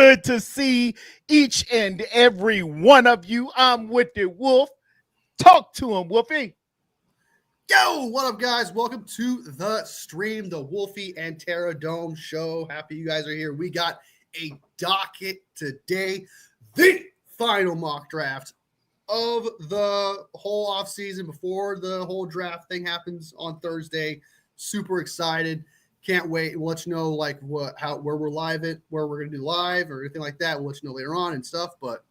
good to see each and every one of you. I'm with the Wolf. Talk to him, Wolfie. Yo, what up, guys? Welcome to the stream, the Wolfie and Tarrerdome show. Happy you guys are here. We got a docket today, the final mock draft of the whole offseason before the whole draft thing happens on Thursday. Super excited. Can't wait. We'll let you know like where we're live at, where we're gonna do live or anything like that. We'll let you know later on and stuff. But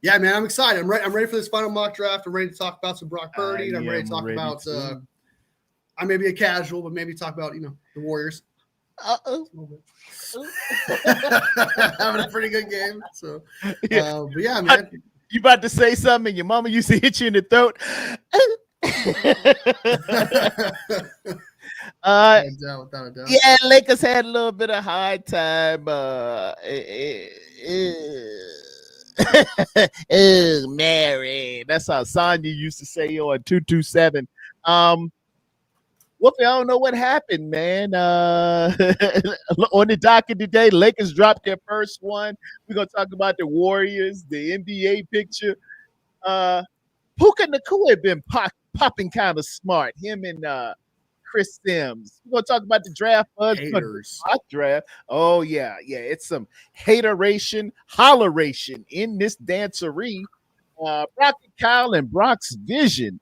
yeah, man, I'm excited. I'm ready for this final mock draft. I'm ready to talk about some Brock Purdy. And I'm ready to talk about I may be a casual, but maybe talk about, the Warriors. Having a pretty good game. So but yeah, man. You about to say something and your mama used to hit you in the throat. Without a doubt. Yeah, Lakers had a little bit of hard time. Mary. That's how Sonya used to say on 227. Wolfie, I don't know what happened, man. On the docket today, Lakers dropped their first one. We're gonna talk about the Warriors, the NBA picture. Puka Nacua had been popping kind of smart. Him and Chris Sims. We're gonna talk about the draft. Draft. Oh yeah. It's some hateration, holleration in this dancery. Brock and Kyle and Brock's vision.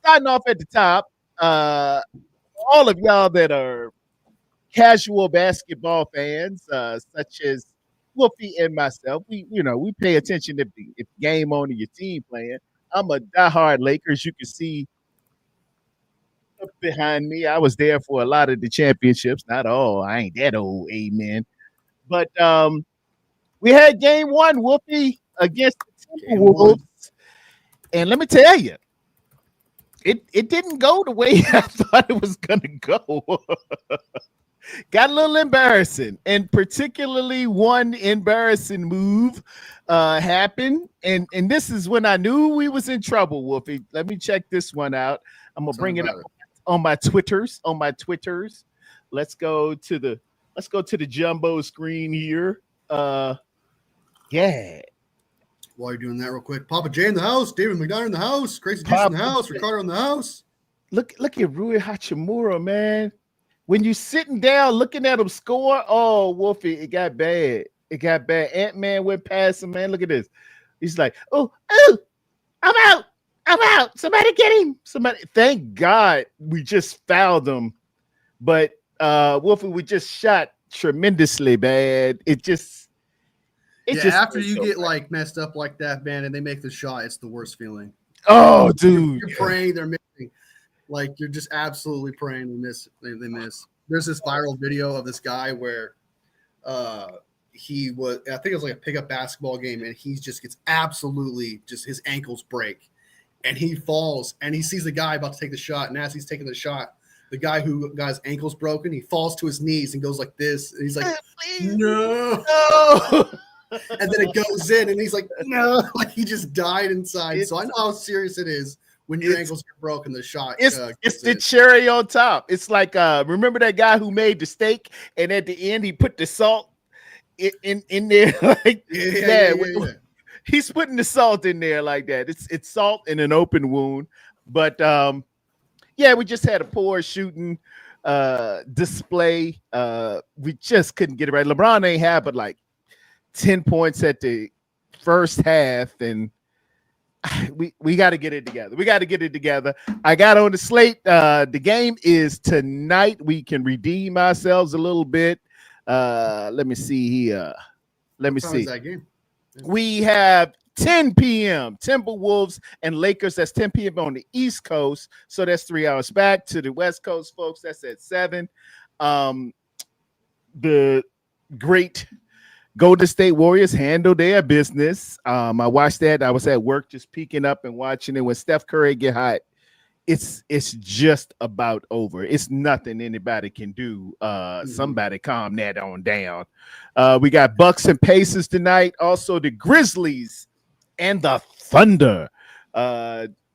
Starting off at the top, all of y'all that are casual basketball fans, such as Wolfie and myself, we pay attention if the game on and your team playing. I'm a diehard Lakers. You can see up behind me. I was there for a lot of the championships. Not all. I ain't that old, amen. But we had game one, Wolfie, against the Timberwolves. And let me tell you, it didn't go the way I thought it was going to go. Got a little embarrassing, and particularly one embarrassing move happened. And this is when I knew we was in trouble, Wolfie. Let me check this one out. I'm going to bring it up on my Twitters. Let's go to the jumbo screen here. Yeah. While you're doing that real quick, Papa J in the house, David McDonough in the house, Crazy Juice in the house, Ricardo in the house. Look at Rui Hachimura, man. When you sitting down looking at him score, oh, Wolfie, it got bad. Ant-Man went past him, man. Look at this. He's like, oh, I'm out. Somebody get him. Thank God we just fouled him. But Wolfie, we just shot tremendously bad. After you get like messed up like that, man, and they make the shot, it's the worst feeling. Oh, dude. You're praying they're missing. Like, you're just absolutely praying they miss. There's this viral video of this guy where he was, I think it was like a pickup basketball game, and he just gets absolutely just his ankles break. And he falls, and he sees the guy about to take the shot. And as he's taking the shot, the guy who got his ankles broken, he falls to his knees and goes like this. And he's like, no. And then it goes in, and he's like, no. Like, he just died inside. So I know how serious it is when your ankles get broken, the shot. It's the cherry on top. It's like, remember that guy who made the steak, and at the end, he put the salt in there? Like, yeah. He's putting the salt in there like that. It's salt in an open wound. But we just had a poor shooting display. We just couldn't get it right. LeBron ain't had but like 10 points at the first half, and we got to get it together. I got on the slate. The game is tonight. We can redeem ourselves a little bit. Let me see here. Let me see. That game? We have 10 p.m. Timberwolves and Lakers. That's 10 p.m. on the East Coast. So that's 3 hours back to the West Coast, folks. That's at 7. The great Golden State Warriors handle their business. I watched that. I was at work just peeking up and watching it. When Steph Curry get hot, it's just about over. It's nothing anybody can do. Somebody calm that on down. We got Bucks and Pacers tonight. Also the Grizzlies and the Thunder.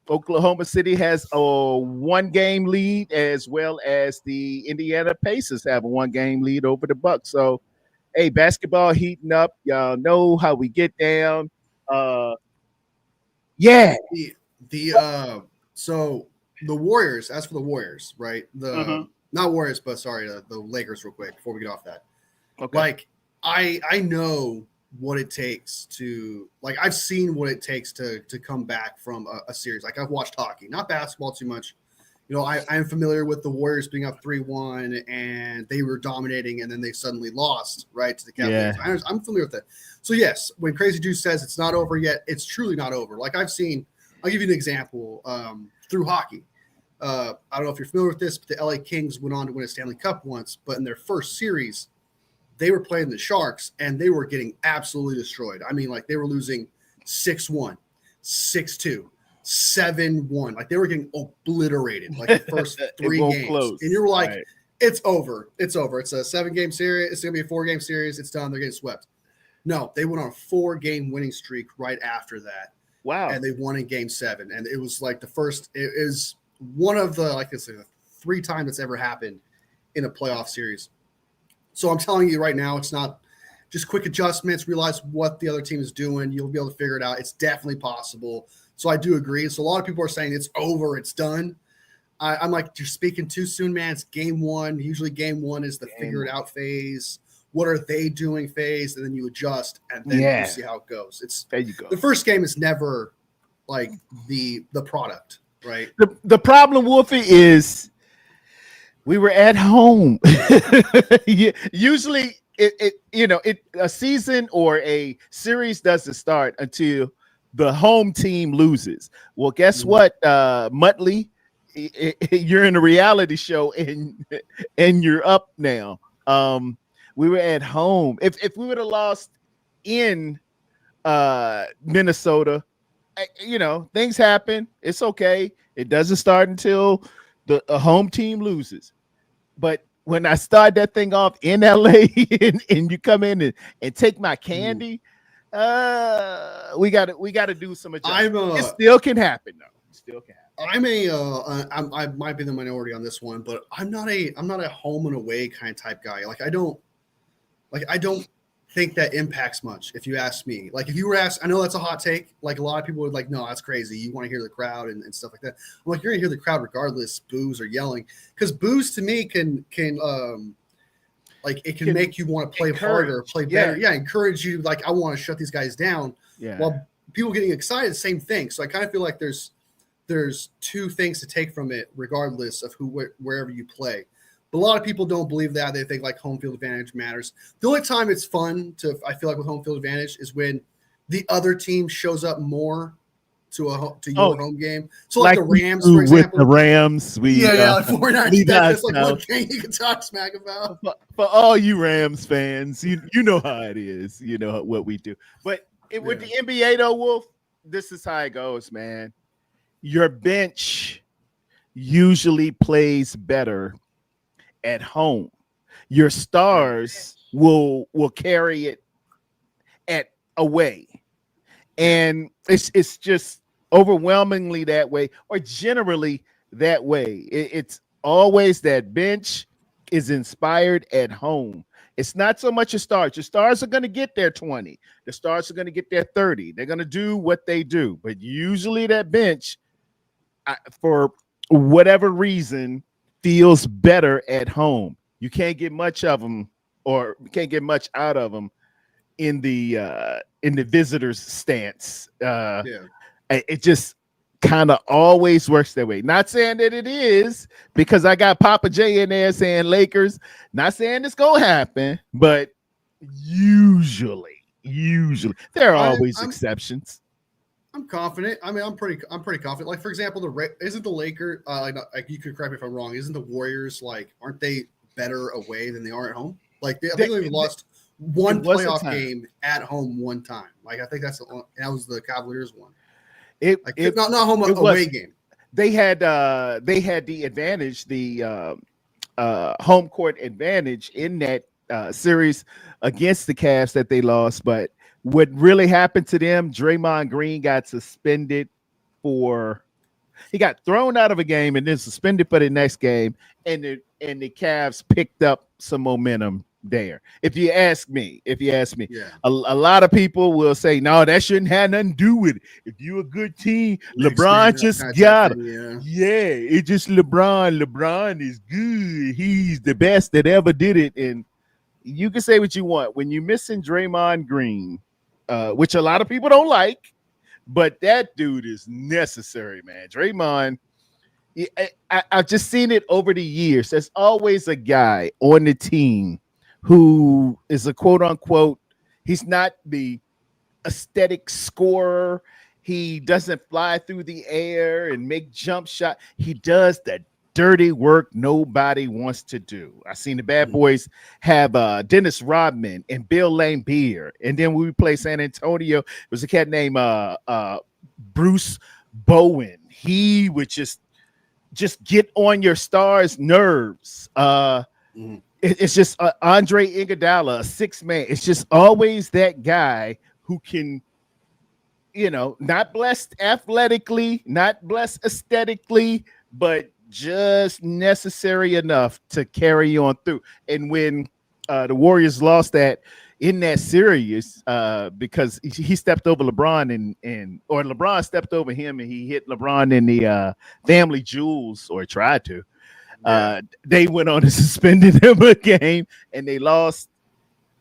Oklahoma City has a 1-game lead, as well as the Indiana Pacers have a 1-game lead over the Bucks. So Hey, basketball heating up. Y'all know how we get down. Uh, yeah. So the Warriors, as for the Warriors, right? Mm-hmm. Not Warriors, but sorry, the Lakers real quick before we get off that. Okay. Like I know what it takes to like I've seen what it takes to come back from a series. Like I've watched hockey, not basketball too much. I'm familiar with the Warriors being up 3-1 and they were dominating and then they suddenly lost, right, to the Cavaliers. Yeah. I'm familiar with that. So yes, when Crazy Juice says it's not over yet, it's truly not over. Like I'll give you an example through hockey. I don't know if you're familiar with this, but the LA Kings went on to win a Stanley Cup once, but in their first series, they were playing the Sharks and they were getting absolutely destroyed. I mean, like they were losing 6-1, 6-2, 7-1. Like they were getting obliterated like the first 3 games. Close. And you were like, It's over. It's over. It's a 7-game series. It's going to be a 4-game series. It's done. They're getting swept. No, they went on a 4-game winning streak right after that. Wow. And they won in game 7. And it was like it is one of the, like it's like 3 times it's ever happened in a playoff series. So I'm telling you right now, it's not just quick adjustments, realize what the other team is doing. You'll be able to figure it out. It's definitely possible. So I do agree. So a lot of people are saying it's over, it's done. I'm like, you're speaking too soon, man. It's game 1. Usually game 1 is the figure it out phase. What are they doing phase? And then you adjust and then you see how it goes. There you go. The first game is never like the product, right? The problem, Wolfie, is we were at home. Usually a season or a series doesn't start until the home team loses. Well, guess what, Muttley? You're in a reality show and you're up now. We were at home. If we would have lost in Minnesota, things happen. It's okay. It doesn't start until the home team loses. But when I start that thing off in LA and you come in and take my candy, we got to do some adjustments. It still can happen though. It still can happen. I might be the minority on this one, but I'm not a home and away kind of type guy. I don't think that impacts much. If you ask me, like if you were asked, I know that's a hot take. Like a lot of people would like, no, that's crazy. You want to hear the crowd and stuff like that. I'm like, you're gonna hear the crowd regardless, boos or yelling, because boos to me can make you want to play harder, play better. Yeah, encourage you. Like I want to shut these guys down. Yeah. While people getting excited, same thing. So I kind of feel like there's 2 things to take from it, regardless of wherever you play. But a lot of people don't believe that. They think like home field advantage matters. The only time it's fun I feel like with home field advantage is when the other team shows up more to your home game. So like the Rams, for example. With the Rams, like 49ers. That's like one thing you can talk smack about. For all you Rams fans, you know how it is. You know what we do. But with the NBA though, Wolf, this is how it goes, man. Your bench usually plays better at home. Your stars will carry it at away, and it's just overwhelmingly that way, or generally that way. It's always that bench is inspired at home. It's not so much your stars. Your stars are going to get their 20. The stars are going to get their 30. They're going to do what they do, but usually that bench, for whatever reason, feels better at home. You can't get much of them, or can't get much out of them in the visitors' stance. It just kind of always works that way. Not saying that it is, because I got Papa J in there saying Lakers. Not saying it's gonna happen, but usually there are always exceptions. I'm confident. I mean, I'm pretty confident. Like for example, isn't the Lakers? Like you could correct me if I'm wrong. Isn't the Warriors aren't they better away than they are at home? Like I think they've lost one playoff game at home one time. Like I think that was the Cavaliers one. Not home away game. They had the advantage, the home court advantage in that series against the Cavs that they lost, but what really happened to them, Draymond Green got suspended he got thrown out of a game and then suspended for the next game, and the Cavs picked up some momentum there. If you ask me, Yeah. a lot of people will say, no, that shouldn't have nothing to do with it. If you're a good team, Next man LeBron up just kind of type got it. thing. Yeah. Yeah, it just LeBron. LeBron is good. He's the best that ever did it. And you can say what you want. When you're missing Draymond Green, which a lot of people don't like, but that dude is necessary, man. Draymond, I've just seen it over the years. There's always a guy on the team who is a quote unquote, he's not the aesthetic scorer. He doesn't fly through the air and make jump shot. He does the dirty work nobody wants to do. I seen the Bad Boys have Dennis Rodman and Bill Laimbeer, and then we play San Antonio. It was a cat named Bruce Bowen. He would just get on your star's nerves. It's just Andre Iguodala, a 6-man. It's just always that guy who can, not blessed athletically, not blessed aesthetically, but just necessary enough to carry on through. And when the Warriors lost that in that series, because he stepped over LeBron or LeBron stepped over him and he hit LeBron in the family jewels, or tried to. They went on to suspended him a game and they lost.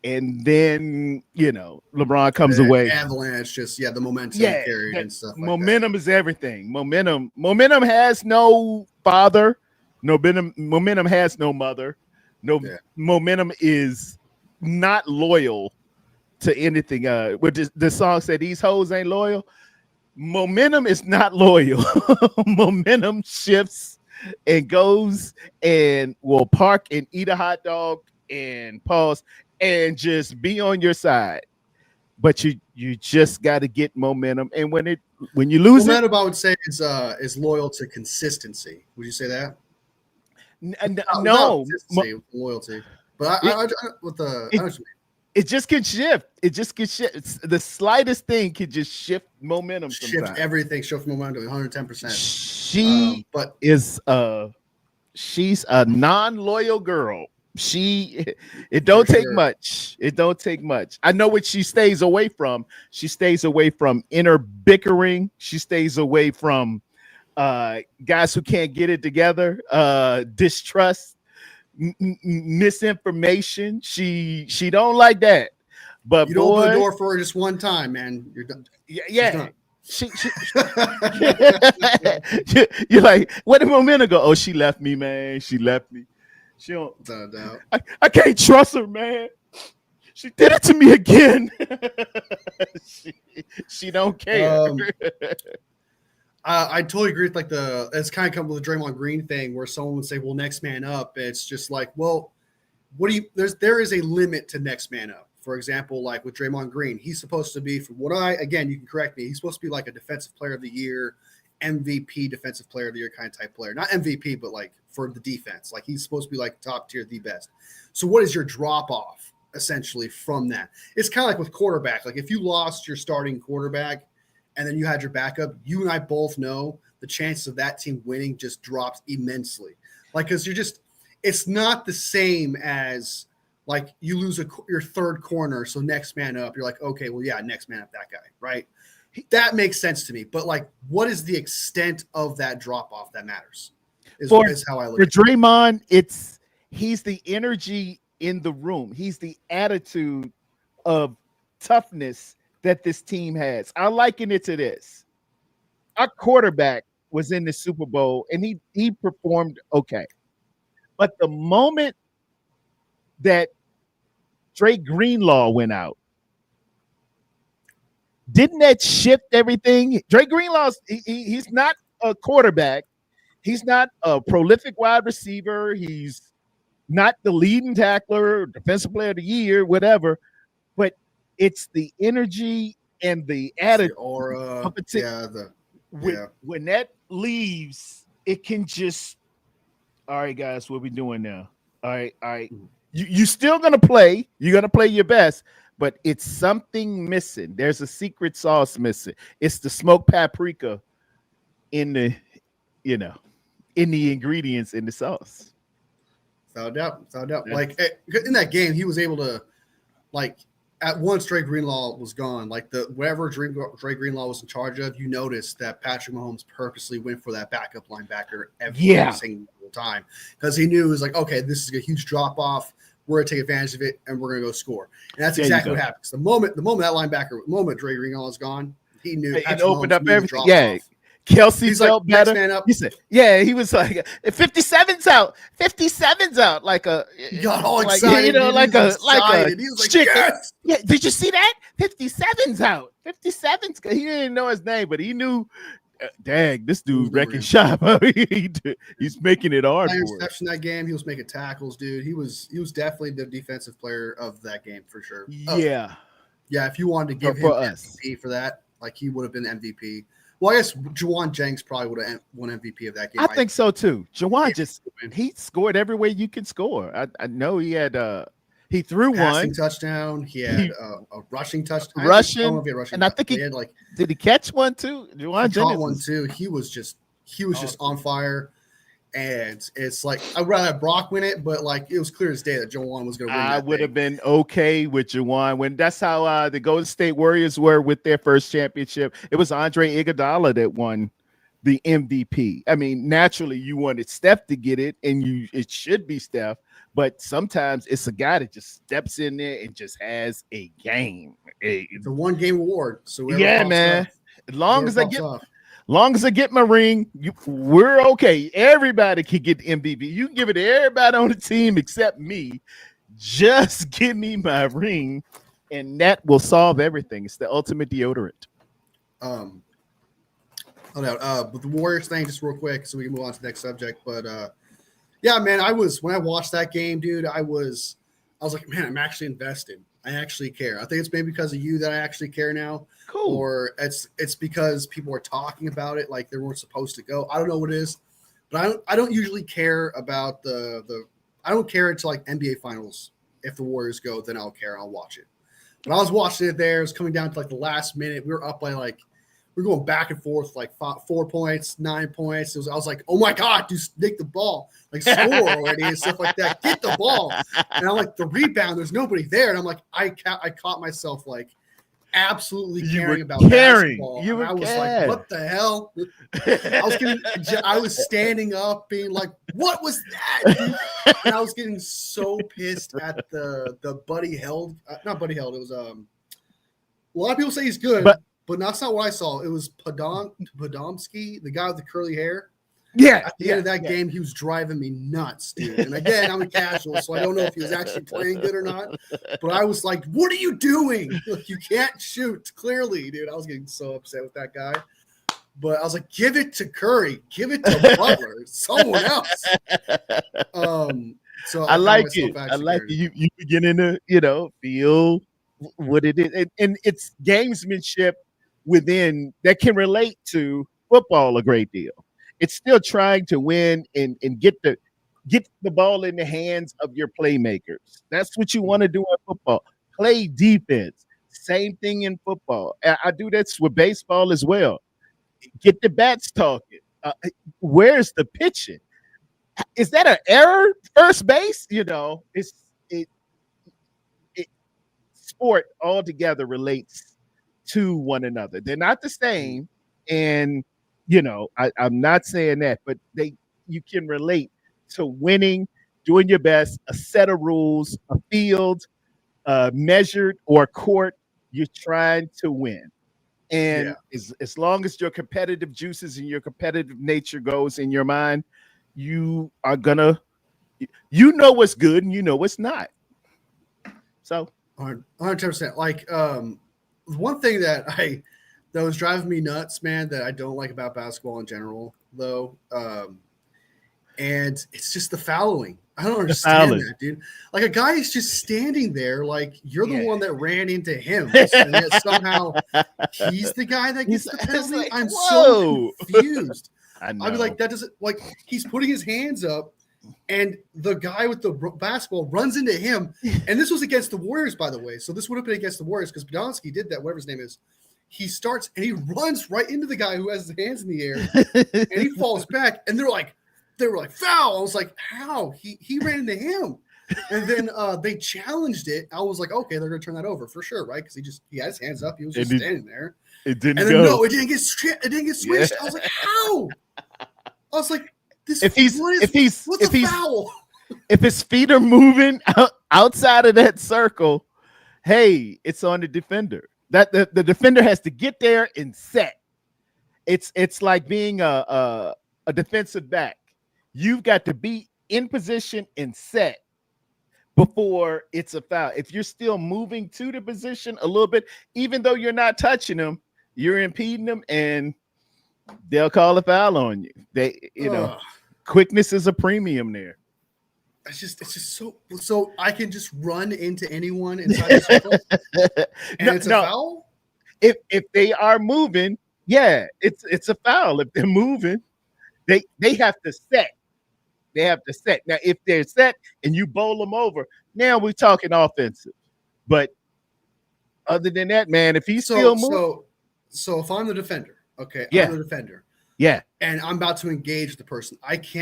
And then, LeBron comes away. Avalanche, just the momentum carried and stuff like momentum is everything. Momentum has no father. No momentum has no mother. Momentum is not loyal to anything. What the song said, these hoes ain't loyal. Momentum is not loyal. Momentum shifts and goes and will park and eat a hot dog and pause and just be on your side. But you just got to get momentum, and when you lose momentum, I would say is loyal to consistency. Would you say that? No, loyalty. But I with the it just can shift. It just can shift. The slightest thing can just shift momentum. Shift everything. Shift momentum. 110%. She's a non-loyal girl. It don't take much. It don't take much. I know what she stays away from. She stays away from inner bickering. She stays away from guys who can't get it together, distrust, misinformation. She don't like that. But you don't open the door for her just one time, man. You're done. Yeah. Done. You're like, where did momentum go? Oh, she left me, man. She left me. She don't. No doubt. I can't trust her, man. She did it to me again. she don't care. I totally agree with it's kind of come with the Draymond Green thing where someone would say, well, next man up. It's just like, well, there is a limit to next man up. For example, like with Draymond Green, he's supposed to be, from what again, you can correct me, he's supposed to be like a defensive player of the year, MVP defensive player of the year kind of type player. Not MVP, but like for the defense. Like he's supposed to be like top tier, the best. So what is your drop off essentially from that? It's kind of like with quarterback. Like if you lost your starting quarterback and then you had your backup, you and I both know the chances of that team winning just drops immensely. Like, because it's not the same as like you lose your third corner. So next man up, you're like, okay, well, yeah, next man up, that guy, right? That makes sense to me. But like, what is the extent of that drop off that matters? Is how I look at it. For Draymond, he's the energy in the room. He's the attitude of toughness that this team has. I liken it to this. Our quarterback was in the Super Bowl and he performed okay. But the moment that Dre Greenlaw went out, didn't that shift everything? Dre Greenlaw's he's not a quarterback. He's not a prolific wide receiver. He's not the leading tackler, defensive player of the year, whatever. But it's the energy and the attitude, the aura. When that leaves, it can just. All right, guys, what we doing now? All right. You still gonna play. You're gonna play your best, but it's something missing. There's a secret sauce missing. It's the smoked paprika in the, in the ingredients in the sauce. Without a doubt. Yeah. Like in that game, he was able to, like, at once Dre Greenlaw was gone, like whatever Dre Greenlaw was in charge of, you noticed that Patrick Mahomes purposely went for that backup linebacker every single time because he knew it was like, okay, this is a huge drop off. We're gonna take advantage of it and we're gonna go score. And that's exactly what happened. The moment the moment Dre Greenlaw is gone, he knew it opened up everything. Yeah. Kelsey felt like, better. He said, "Yeah." He was like, "57's out. 57's out." Like he got all excited. You know, like a he was like, chicken. Yes! Yeah. Did you see that? 57's out. 57's. He didn't know his name, but he knew. Dang, this dude wrecking shop. He's making it hard. Interception that game. He was making tackles, dude. He was definitely the defensive player of that game for sure. Yeah. Yeah. If you wanted to give him MVP for that, like he would have been MVP. Well, I guess Juwan Jenks probably would have won MVP of that game. I think so too. Juwan he scored every way you can score. I know he had he threw passing one touchdown. He had a rushing touchdown. And I think he had did he catch one too? Juwan Jenks caught one too. He was just on fire. And it's like I'd rather have Brock win it, but like it was clear as day that Juwan was going to win. I would have been okay with Juwan when that's how the Golden State Warriors were with their first championship. It was Andre Iguodala that won the MVP. I mean, naturally, you wanted Steph to get it, and it should be Steph. But sometimes it's a guy that just steps in there and just has a game. It's a one-game award. So yeah, man. As long as I get my ring, we're okay. Everybody can get the MVP. You can give it to everybody on the team except me. Just give me my ring, and that will solve everything. It's the ultimate deodorant. But the Warriors thing, just real quick, so we can move on to the next subject. But yeah, man, when I watched that game, dude, I was like, man, I'm actually invested. I actually care. I think it's maybe because of you that I actually care now. Cool. Or it's because people are talking about it like they weren't supposed to go. I don't know what it is, but I don't usually care about I don't care until like NBA finals. If the Warriors go, then I'll care. I'll watch it. But I was watching it there. It was coming down to like the last minute. We were up by we're going back and forth, like 4 points, 9 points. I was like, oh my God, dude, nick the ball, like score already and stuff like that. Get the ball. And I'm like, the rebound, there's nobody there. And I'm like, I caught myself like absolutely caring about basketball. I was like, what the hell? I was standing up being like, what was that, dude? And I was getting so pissed at the Buddy Held. Not Buddy Held. It was a lot of people say he's good. But that's not what I saw. It was Podomsky, the guy with the curly hair. Yeah. At the end of that game, he was driving me nuts, dude. And again, I'm a casual, so I don't know if he was actually playing good or not. But I was like, what are you doing? Look, you can't shoot, clearly, dude. I was getting so upset with that guy. But I was like, give it to Curry. Give it to Butler. Someone else. So I like it. I like it. You beginning to, feel what it is. And it's gamesmanship within that can relate to football a great deal. It's still trying to win and get the ball in the hands of your playmakers. That's what you want to do in football. Play defense. Same thing in football. I do this with baseball as well. Get the bats talking. Where's the pitching? Is that an error? First base? Sport altogether relates to one another. They're not the same. And, I'm not saying that, but you can relate to winning, doing your best, a set of rules, a field, measured or court, you're trying to win. And as long as your competitive juices and your competitive nature goes in your mind, you are gonna, what's good and what's not. So 100%. Like one thing that was driving me nuts, man, that I don't like about basketball in general, though, and it's just the fouling. I don't understand that, dude. Like a guy is just standing there, like you're the one that ran into him, and yet somehow he's the guy that gets the penalty. Like, I'm so confused. I'd be like, that doesn't, like, he's putting his hands up, and the guy with the basketball runs into him. And this was against the Warriors, by the way. So this would have been against the Warriors because Podomsky did that, whatever his name is. He starts and he runs right into the guy who has his hands in the air, and he falls back. And they're like, they were like, foul. I was like, how? He ran into him. And then they challenged it. I was like, okay, they're gonna turn that over for sure, right? Because he had his hands up. He was just standing there. It didn't and then go. No, it didn't get switched. I was like, how? I was like, this. What's a foul? If his feet are moving outside of that circle, hey, it's on the defender. That the defender has to get there and set. It's like being a defensive back. You've got to be in position and set before it's a foul. If you're still moving to the position a little bit, even though you're not touching them, you're impeding them, and they'll call a foul on you. Quickness is a premium there. It's just so I can just run into anyone inside the circle, and it's a foul. If they are moving, yeah, it's a foul. If they're moving, they have to set. They have to set. Now, if they're set and you bowl them over, now we're talking offensive. But other than that, man, if he's still moving, so if I'm the defender, okay, yeah. I'm the defender, yeah, and I'm about to engage the person,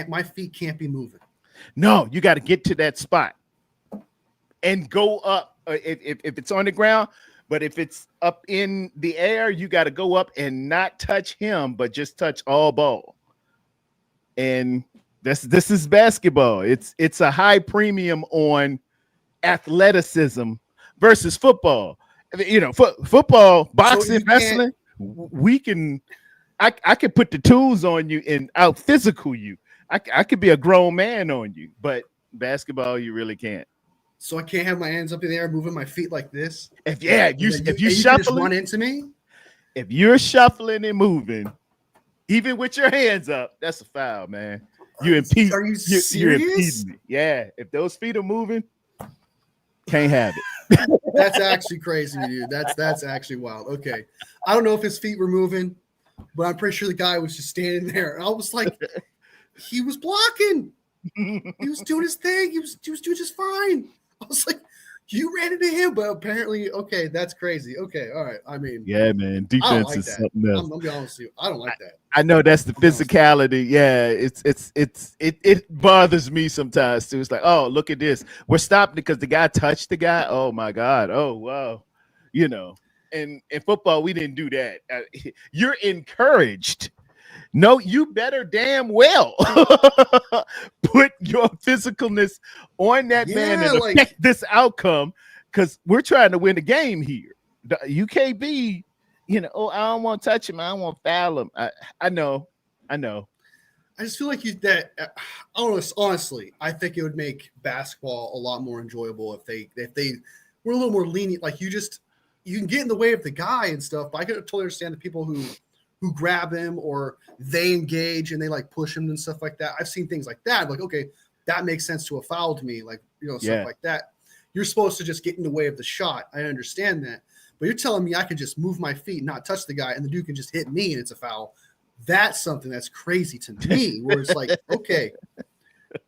my feet can't be moving. No, you got to get to that spot and go up. If it's on the ground, but if it's up in the air, you got to go up and not touch him, but just touch all ball. And this is basketball. It's a high premium on athleticism versus football. Football, boxing, wrestling. I can put the tools on you and out physical you. I could be a grown man on you, but basketball, you really can't. So I can't have my hands up in the air, moving my feet like this. If you shuffling, just run into me. If you're shuffling and moving, even with your hands up, that's a foul, man. You impede. Are you serious? You're impeding me. Yeah, if those feet are moving, can't have it. That's actually crazy, dude. That's actually wild. Okay, I don't know if his feet were moving, but I'm pretty sure the guy was just standing there. And I was like. He was blocking. He was doing his thing. He was doing just fine. I was like, you ran into him, but apparently, okay, that's crazy. Okay, all right. I mean, yeah, man, defense is something else. I'm gonna be honest with you. I don't like that. I know that's the physicality. Yeah, it bothers me sometimes too. It's like, oh, look at this. We're stopping because the guy touched the guy. Oh my God. Oh wow. And in football, we didn't do that. You're encouraged. No, you better damn well put your physicalness on that man and affect this outcome, because we're trying to win the game here. You can't be, I don't want to touch him. I don't want to foul him. I know. I just feel like honestly, I think it would make basketball a lot more enjoyable if they were a little more lenient. Like you can get in the way of the guy and stuff, but I could totally understand the people who grab him or they engage and they like push him and stuff like that. I've seen things like that. Like, okay, that makes sense to a foul to me. Like, stuff like that. You're supposed to just get in the way of the shot. I understand that. But you're telling me I can just move my feet, not touch the guy, and the dude can just hit me and it's a foul. That's something that's crazy to me, where it's like, okay,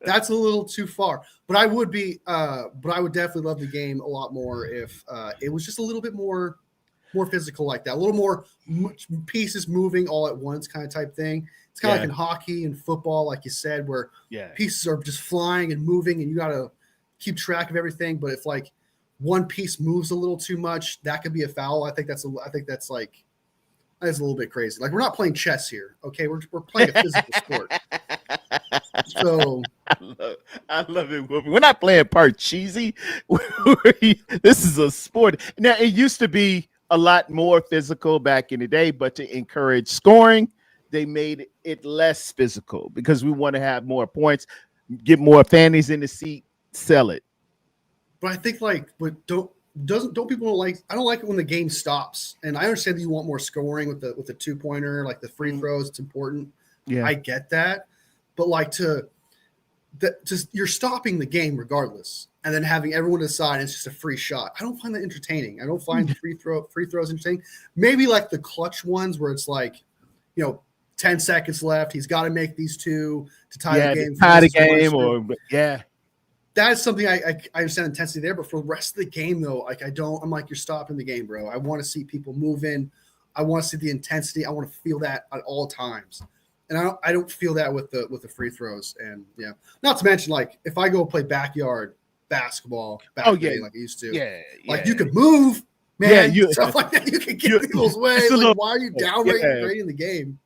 that's a little too far. But I would definitely love the game a lot more if it was just a little bit more physical like that, a little more pieces moving all at once kind of type thing. It's kind of like in hockey and football, like you said, where pieces are just flying and moving and you got to keep track of everything. But if like one piece moves a little too much, that could be a foul. I think that's a little bit crazy. Like, we're not playing chess here. Okay. We're playing a physical sport. So I love it. We're not playing Parcheesi. This is a sport. Now, it used to be a lot more physical back in the day, but to encourage scoring, they made it less physical because we want to have more points, get more fannies in the seat, sell it. But I think don't people like? I don't like it when the game stops. And I understand that you want more scoring with the 2-pointer, like the free throws. It's important. Yeah, I get that, but you're stopping the game regardless, and then having everyone decide it's just a free shot. I don't find that entertaining. I don't find free throws entertaining. Maybe like the clutch ones where it's like, 10 seconds left. He's got to make these two to tie the game. Tie the game, That is something I understand intensity there, but for the rest of the game though, I'm like, you're stopping the game, bro. I want to see people moving. I want to see the intensity. I want to feel that at all times. And I don't feel that with the free throws. And yeah, not to mention, like, if I go play backyard basketball back in the day like I used to, like, you could move, man, stuff like that. You can get people's way. Like, why are you downrating the game?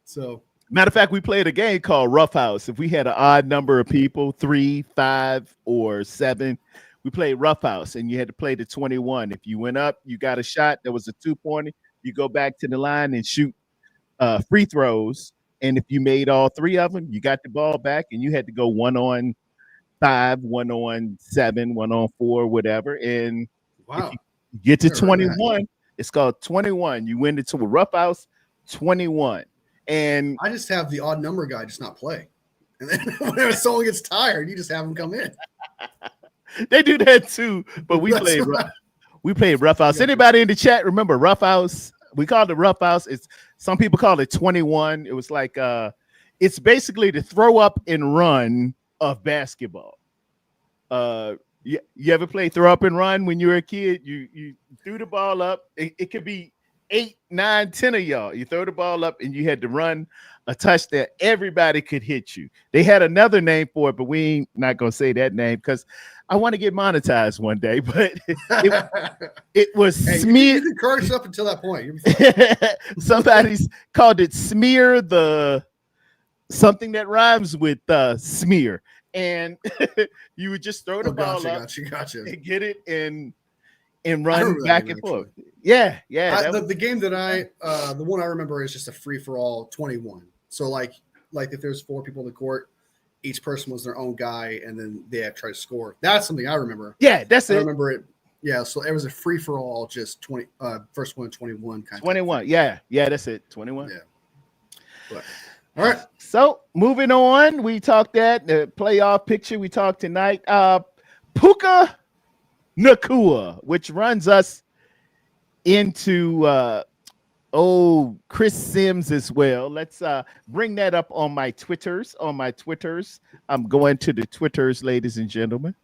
So, matter of fact, we played a game called Rough House. If we had an odd number of people, 3, 5, or 7, we played Rough House, and you had to play to 21. If you went up, you got a shot. There was a 2-pointer. You go back to the line and shoot free throws. And if you made all 3 of them, you got the ball back, and you had to go 1 on 5, 1 on 7, 1 on 4, whatever. And if you get to 21, it's called 21. You win it to a Rough House 21. And I just have the odd number guy just not play. And then whenever someone gets tired, you just have them come in. They do that too. But we played Rough House. Anybody in the chat remember Rough House? We called it Rough House. It's some people call it 21. It was like it's basically the throw up and run of basketball. You ever play throw up and run when you were a kid? You threw the ball up. It could be 8, 9, 10 of y'all. You throw the ball up and you had to run a touchdown. Everybody could hit you. They had another name for it, but we ain't not gonna say that name because I want to get monetized one day. But it was smear. You can curse up until that point. Somebody's called it smear the something that rhymes with smear, and you would just throw the ball up, gotcha. And get it and run back and forth. Yeah. The game that the one I remember is just a free for all 21. So like if there's 4 people in the court, each person was their own guy, and then they had to try to score. That's something I remember. Yeah, that's it. I remember it. Yeah, so it was a free for all, just 20. First one 21 kind 21. Yeah, that's it. 21. Yeah. But, all right. So moving on, we talked that the playoff picture. We talked tonight. Puka Nacua, which runs us into Chris Sims as well. Let's bring that up on my Twitters. I'm going to the Twitters, ladies and gentlemen.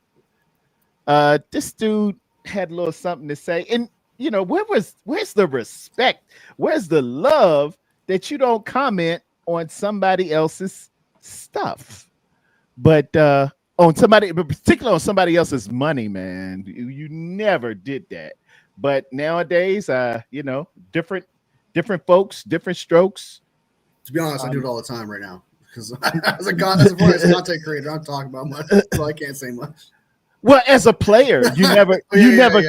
This dude had a little something to say. And you know, where's the respect? Where's the love that you don't comment on somebody else's stuff? But particularly on somebody else's money, man. You never did that. But nowadays, different folks, different strokes. To be honest, I do it all the time right now because as a content creator, I'm talking about much, so I can't say much. Well, as a player, you never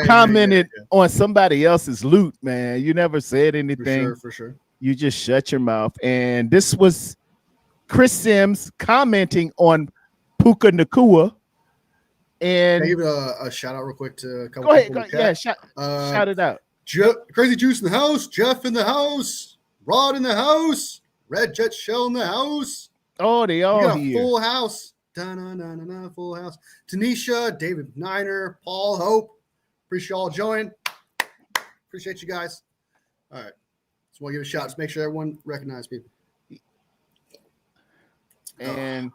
commented on somebody else's loot, man. You never said anything. For sure. You just shut your mouth. And this was Chris Sims commenting on Puka Nacua. And can I give a shout out real quick to a couple people. Go ahead. Yeah, shout it out. Crazy Juice in the house, Jeff in the house, Rod in the house, Red Jet Shell in the house. Oh, they all got here. A full house. Da-na-na-na-na, full house. Tanisha, David Niner, Paul Hope. Appreciate y'all joining. Appreciate you guys. All right. Just want to give a shout. Just make sure everyone recognizes people. And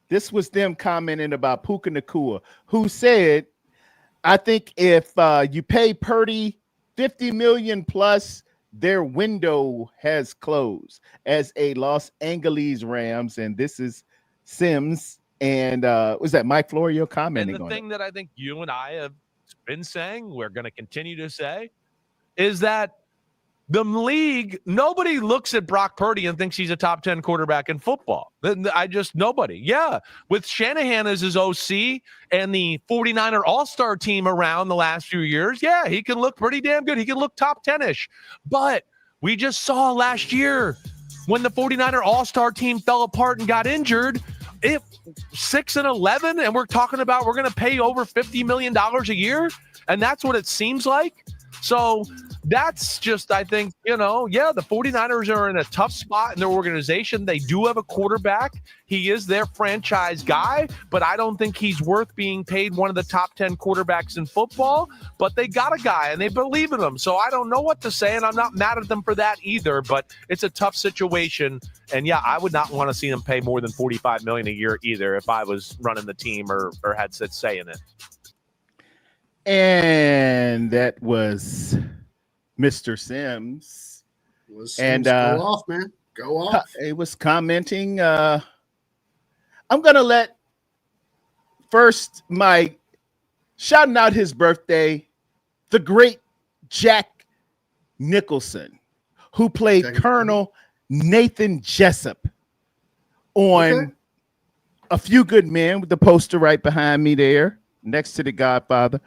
this was them commenting about Puka Nacua, who said, I think if you pay Purdy $50 million plus, their window has closed as a Los Angeles Rams. And this is Sims. And was that Mike Florio commenting on it? And the thing that I think you and I have been saying, we're going to continue to say, is that the league, nobody looks at Brock Purdy and thinks he's a top 10 quarterback in football. Nobody. Yeah. With Shanahan as his OC and the 49er All-Star team around the last few years, yeah, he can look pretty damn good. He can look top 10-ish. But we just saw last year when the 49er All-Star team fell apart and got injured, 6-11, and we're talking about we're going to pay over $50 million a year, and that's what it seems like. So that's just, I think, the 49ers are in a tough spot in their organization. They do have a quarterback. He is their franchise guy, but I don't think he's worth being paid one of the top 10 quarterbacks in football. But they got a guy, and they believe in him. So I don't know what to say, and I'm not mad at them for that either, but it's a tough situation. And, yeah, I would not want to see them pay more than $45 million a year either if I was running the team or had say in it. And that was Mr. Sims. Go off, man. Go on. He was commenting. I'm gonna let first my shouting out his birthday, the great Jack Nicholson, who played Colonel Nathan Jessup on A Few Good Men, with the poster right behind me there, next to the Godfather.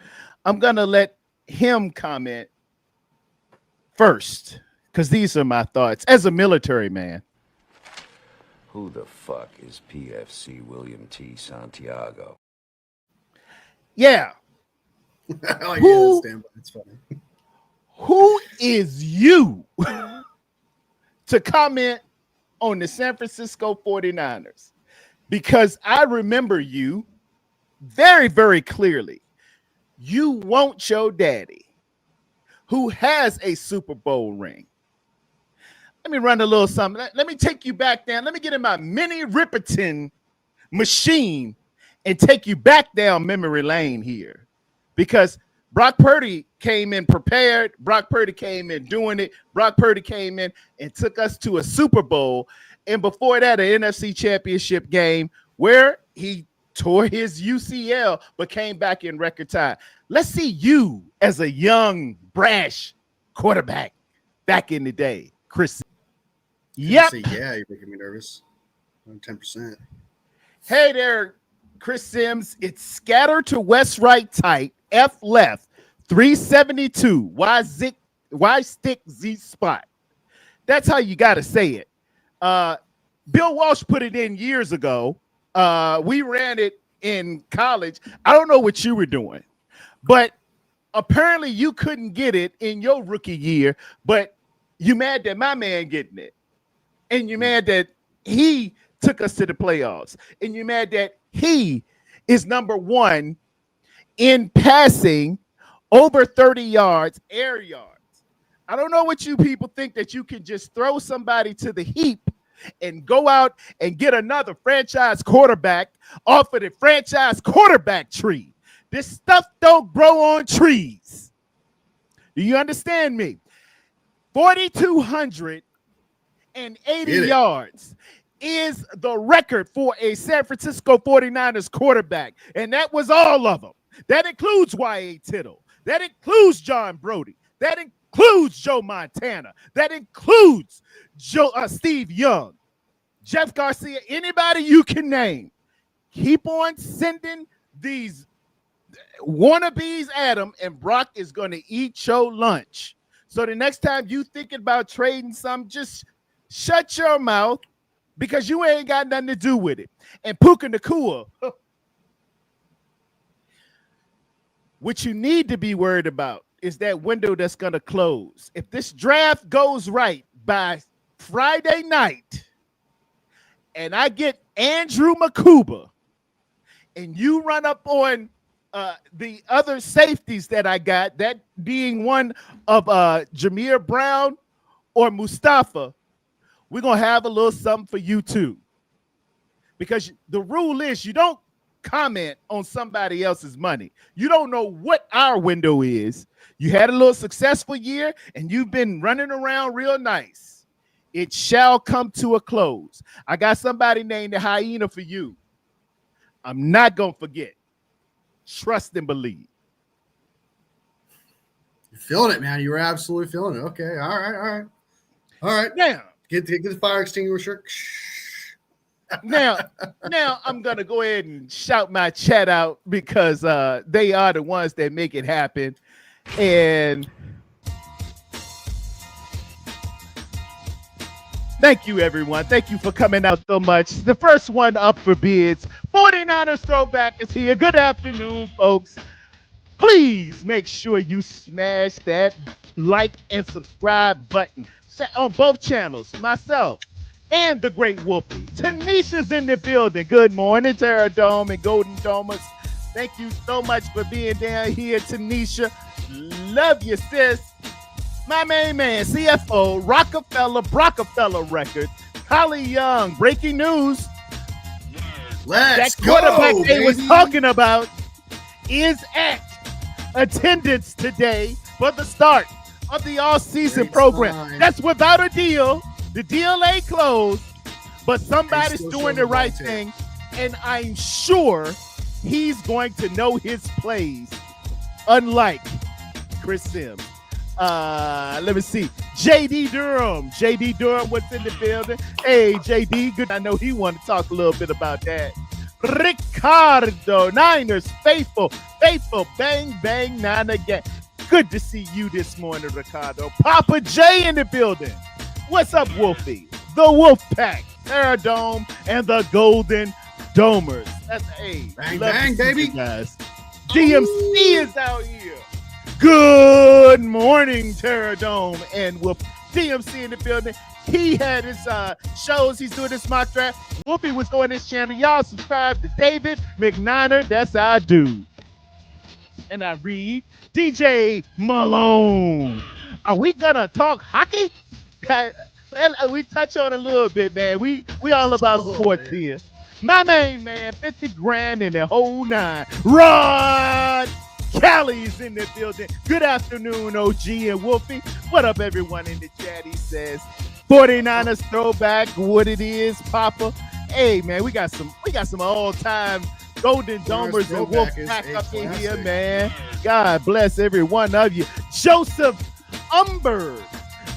I'm gonna let him comment first, because these are my thoughts as a military man. Who the fuck is PFC William T. Santiago? Yeah. It's funny. Who is you to comment on the San Francisco 49ers? Because I remember you very, very clearly. You want your daddy, who has a Super Bowl ring. Let me run a little something. Let me take you back down. Let me get in my mini Ripperton machine and take you back down memory lane here. Because Brock Purdy came in prepared. Brock Purdy came in doing it. Brock Purdy came in and took us to a Super Bowl. And before that, an NFC Championship game where he tore his UCL, but came back in record time. Let's see you as a young, brash quarterback back in the day, Chris. Yep. Yeah, you're making me nervous. 10%. Hey there, Chris Sims. It's scatter to west right tight, F left, 372. Y stick Z spot. That's how you got to say it. Bill Walsh put it in years ago. We ran it in college. I don't know what you were doing, but apparently you couldn't get it in your rookie year, but you mad that my man getting it. And you mad that he took us to the playoffs. And you mad that he is number one in passing over 30 yards, air yards. I don't know what you people think, that you can just throw somebody to the heap and go out and get another franchise quarterback off of the franchise quarterback tree. This stuff don't grow on trees. Do you understand me? 4,280 yards is the record for a San Francisco 49ers quarterback. And that was all of them. That includes Y.A. Tittle. That includes John Brody. That includes Joe Montana. That includes Steve Young, Jeff Garcia, anybody you can name. Keep on sending these wannabes at him, and Brock is going to eat your lunch. So the next time you thinking about trading some, just shut your mouth, because you ain't got nothing to do with it. And Puka Nacua, what you need to be worried about is that window that's going to close. If this draft goes right by Friday night, and I get Andrew Makuba, and you run up on the other safeties that I got, that being one of Jameer Brown or Mustafa, we're going to have a little something for you too. Because the rule is you don't comment on somebody else's money. You don't know what our window is. You had a little successful year, and you've been running around real nice. It shall come to a close. I got somebody named the Hyena for you. I'm not going to forget. Trust and believe. You're feeling it, man. You were absolutely feeling it. Okay. All right. Now, get the fire extinguisher. Now I'm going to go ahead and shout my chat out, because they are the ones that make it happen. And thank you, everyone. Thank you for coming out so much. The first one up for bids. 49ers Throwback is here. Good afternoon, folks. Please make sure you smash that like and subscribe button on both channels, myself and the great Wolfie. Tanisha's in the building. Good morning, Tarrerdome and Golden Domus. Thank you so much for being down here, Tanisha. Love you, sis. My main man, CFO, Rockefeller Records, Holly Young. Breaking news. Let's that quarterback go, they baby. was talking about is at attendance today for the start of the all-season program. That's without a deal. The deal ain't closed, but somebody's still doing showing the the right volunteer. thing, and I'm sure he's going to know his plays, unlike Chris Sims. Let me see. JD Durham. JD Durham was in the building. Hey, JD, good. I know he wanted to talk a little bit about that. Ricardo, Niners, faithful, bang, bang, Niner gang. Good to see you this morning, Ricardo. Papa J in the building. What's up, Wolfie? The Wolf Pack, Tarrerdome, and the Golden Domers. That's Bang, love bang, to see baby. you guys. DMC is out here. Good morning, Tarrerdome and Wolf. DMC in the building. He had his shows. He's doing his mock draft. Wolfie was on his channel. Y'all subscribe to David McNiner. That's our dude. And I read DJ Malone. Are we gonna talk hockey? We touch on a little bit, man. We all about sports here. My main man, 50 grand in the whole nine. Rod Kelly's in the building. Good afternoon, OG and Wolfie. What up, everyone in the chat? He says 49ers throwback, what it is, Papa. Hey, man, we got some all-time Golden Domers and Wolf Pack up in here, man. God bless every one of you. Joseph Umberg.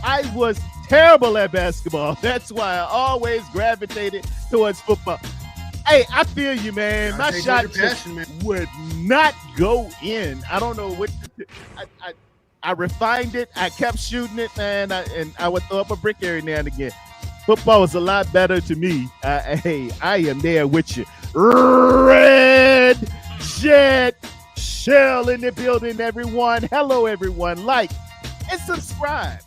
I was terrible at basketball. That's why I always gravitated towards football. Hey, I feel you, man. My shot just would not go in. I don't know what. I refined it. I kept shooting it, man. And I would throw up a brick every now and again. Football is a lot better to me. Hey, I am there with you. Red Jet Shell in the building, everyone. Hello, everyone. Like and subscribe.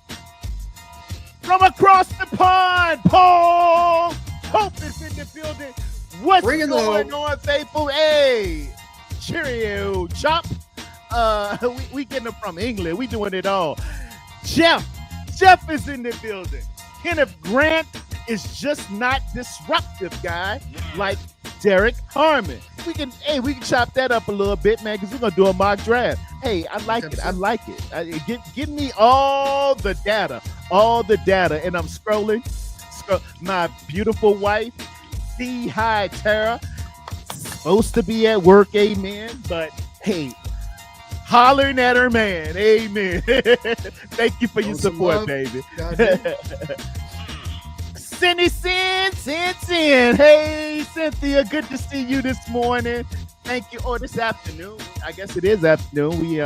From across the pond, Paul Hope is in the building. What's going on, faithful? Hey, cheerio, chop. We getting them from England. We doing it all. Jeff is in the building. Kenneth Grant is just not disruptive, guy, like Derek Harmon. We can chop that up a little bit, man, because we're gonna do a mock draft. Hey, I like it. Give me all the data, and I'm scrolling. My beautiful wife, Hi Tara, supposed to be at work, amen. But hey, hollering at her man, amen. Thank you for your support, baby. Cindy Sin. Hey, Cynthia, good to see you this morning. Thank you. Or this afternoon. I guess it is afternoon. We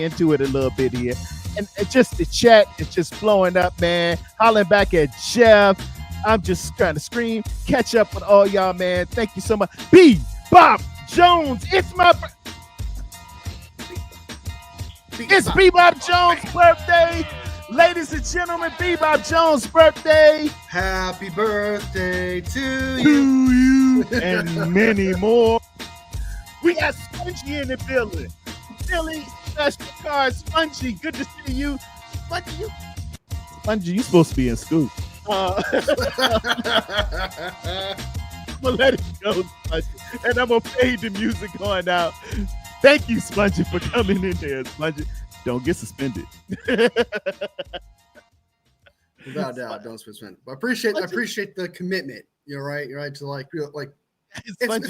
into it a little bit here. And just the chat is just flowing up, man. Hollering back at Jeff. I'm just trying to scream, catch up with all y'all, man. Thank you so much. Bob Jones. It's Bebop Jones' birthday. Ladies and gentlemen, Bebop Jones' birthday. Happy birthday to you and many more. We got Spongy in the building. Philly Special Card Spongy. Good to see you. Spongy, you supposed to be in school. I'm gonna let it go, Spongy. And I'm gonna fade the music on out. Thank you, Spongy, for coming in there, Spongy. Don't get suspended. Without doubt, don't suspend. I appreciate the commitment. You're right. It's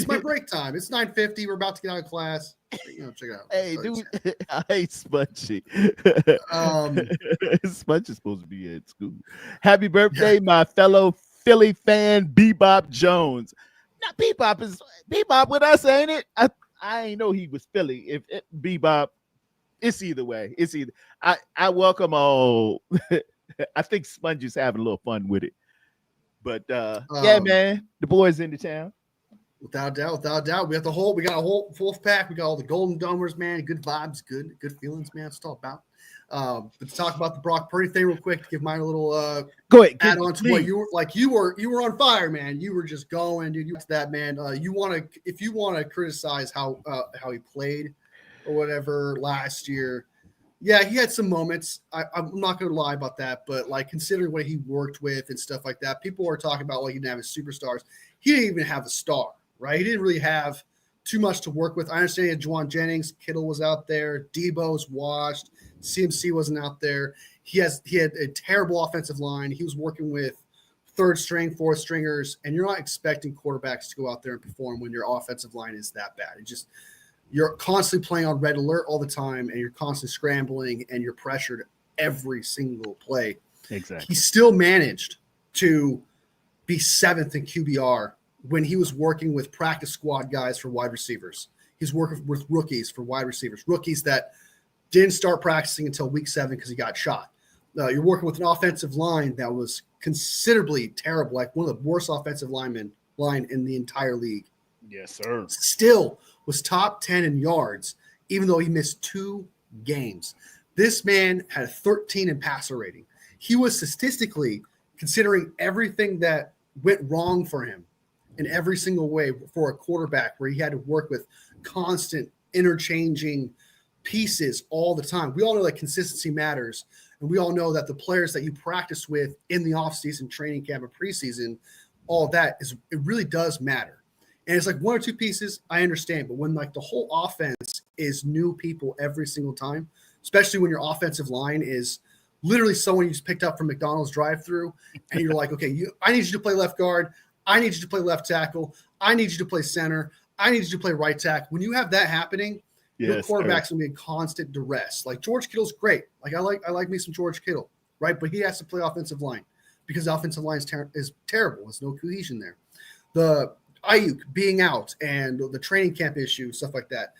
my break time. It's 9:50. We're about to get out of class. Check it out. Hey, dude, I hate Spongy. Spongy's supposed to be at school. Happy birthday, my fellow Philly fan, Bebop Jones. Now, Bebop with us, ain't it? I ain't know he was Philly. If Bebop, it's either way. I welcome all. I think Spongy's having a little fun with it. But yeah, man, the boys in the town. Without doubt. We got a whole Wolf Pack. We got all the Golden Domers, man. Good vibes, good feelings, man. That's all about. But to talk about the Brock Purdy thing real quick, to give mine a little go ahead, add on to what you were on fire, man. You were just going, dude. You that man. If you want to criticize how he played or whatever last year, yeah, he had some moments. I'm not gonna lie about that, but like considering what he worked with and stuff like that, people are talking about he didn't have his superstars. He didn't even have a star, right? He didn't really have too much to work with. I understand he had Juwan Jennings, Kittle was out there, Debo's washed, CMC wasn't out there. He had a terrible offensive line. He was working with third string, fourth stringers, and you're not expecting quarterbacks to go out there and perform when your offensive line is that bad. You're constantly playing on red alert all the time, and you're constantly scrambling, and you're pressured every single play. Exactly. He still managed to be 7th in QBR when he was working with practice squad guys for wide receivers. He's working with rookies for wide receivers, rookies that didn't start practicing until week 7 because he got shot. You're working with an offensive line that was considerably terrible, like one of the worst offensive line in the entire league. Yes, sir. Still was top 10 in yards, even though he missed 2 games. This man had 13 in passer rating. He was statistically, considering everything that went wrong for him in every single way for a quarterback, where he had to work with constant interchanging pieces all the time. We all know that consistency matters. And we all know that the players that you practice with in the offseason, training camp, and preseason, all that it really does matter. And it's like 1 or 2 pieces, I understand. But when like the whole offense is new people every single time, especially when your offensive line is literally someone you just picked up from McDonald's drive-through, and you're like, okay, I need you to play left guard. I need you to play left tackle. I need you to play center. I need you to play right tackle. When you have that happening, your quarterback's going to be in constant duress. Like George Kittle's great. Like I like me some George Kittle, right? But he has to play offensive line because the offensive line is terrible. There's no cohesion there. The Ayuk being out and the training camp issue, stuff like that,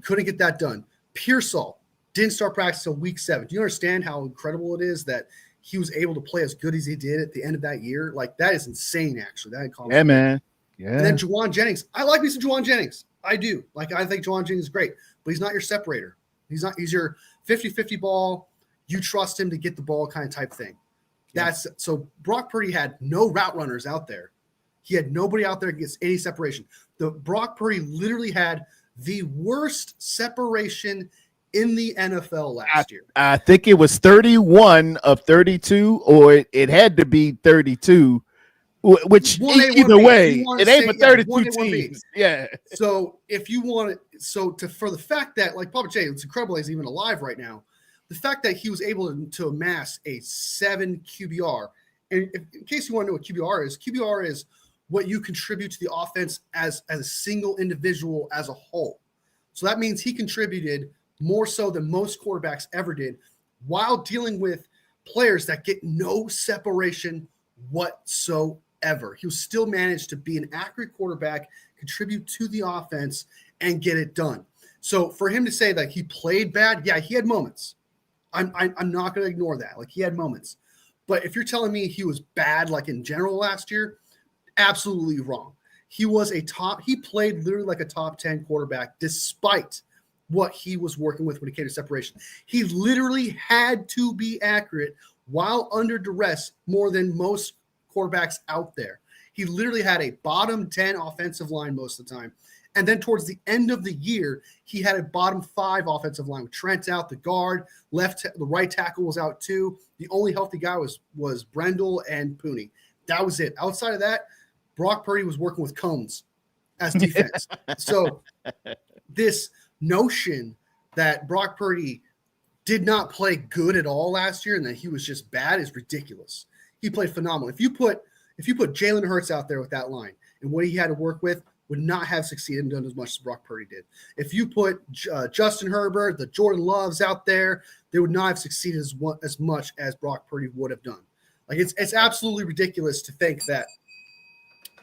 couldn't get that done. Pearsall didn't start practice until week 7. Do you understand how incredible it is that he was able to play as good as he did at the end of that year? Like, that is insane, actually. Yeah, man. Yeah. And then Juwan Jennings. I like me some Juwan Jennings. I do. Like, I think Juwan Jennings is great, but he's not your separator. He's your 50-50 ball. You trust him to get the ball kind of type thing. So Brock Purdy had no route runners out there. He had nobody out there that gets any separation. The Brock Purdy literally had the worst separation in the NFL last year. I think it was 31 of 32, or it had to be 32, which either way, it ain't but 32 teams. Yeah. So if you want to, for the fact that, like Papa J, it's incredible he's even alive right now. The fact that he was able to amass a 7 QBR, and in case you want to know what QBR is what you contribute to the offense as a single individual as a whole. So that means he contributed more so than most quarterbacks ever did, while dealing with players that get no separation whatsoever. He still managed to be an accurate quarterback, contribute to the offense, and get it done. So for him to say that he played bad, yeah, he had moments. I'm not going to ignore that. Like, he had moments. But if you're telling me he was bad, like in general last year, absolutely wrong. He played literally like a top 10 quarterback, despite what he was working with when it came to separation. He literally had to be accurate while under duress more than most quarterbacks out there. He literally had a bottom 10 offensive line most of the time. And then towards the end of the year, he had a bottom 5 offensive line with Trent out, the guard, the right tackle was out too. The only healthy guy was Brendel and Pooney. That was it. Outside of that, Brock Purdy was working with cones as defense. So this notion that Brock Purdy did not play good at all last year and that he was just bad is ridiculous. He played phenomenal. If you put Jalen Hurts out there with that line and what he had to work with, would not have succeeded and done as much as Brock Purdy did. If you put Justin Herbert, the Jordan Loves out there, they would not have succeeded as much as Brock Purdy would have done. Like, it's absolutely ridiculous to think that.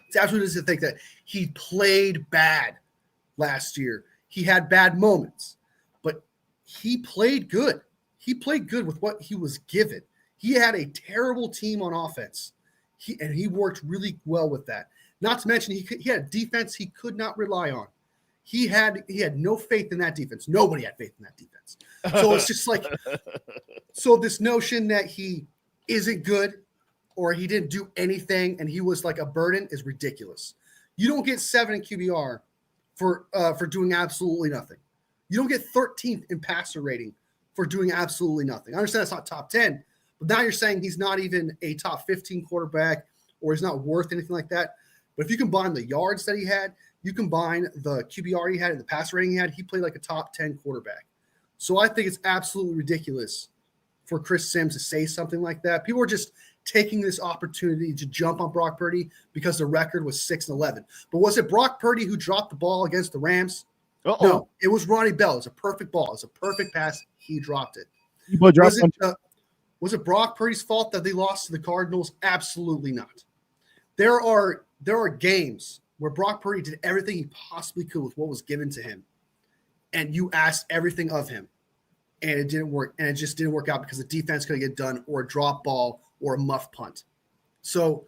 It's absolutely ridiculous to think that he played bad last year. He had bad moments, but he played good. He played good with what he was given. He had a terrible team on offense, and he worked really well with that. Not to mention, he had a defense he could not rely on. He had no faith in that defense. Nobody had faith in that defense. So it's just like, so this notion that he isn't good or he didn't do anything and he was like a burden is ridiculous. You don't get 7 in QBR for doing absolutely nothing. You don't get 13th in passer rating for doing absolutely nothing. I understand that's not top 10, but now you're saying he's not even a top 15 quarterback or he's not worth anything like that. But if you combine the yards that he had, you combine the QBR he had and the pass rating he had, he played like a top 10 quarterback. So I think it's absolutely ridiculous for Chris Sims to say something like that. People are just taking this opportunity to jump on Brock Purdy because the record was 6-11. But was it Brock Purdy who dropped the ball against the Rams? Uh-oh. No, it was Ronnie Bell. It was a perfect ball. It was a perfect pass. He dropped it. Was it Brock Purdy's fault that they lost to the Cardinals? Absolutely not. There are games where Brock Purdy did everything he possibly could with what was given to him, and you asked everything of him, and it didn't work, and it just didn't work out because the defense couldn't get done, or a drop ball, or a muff punt. So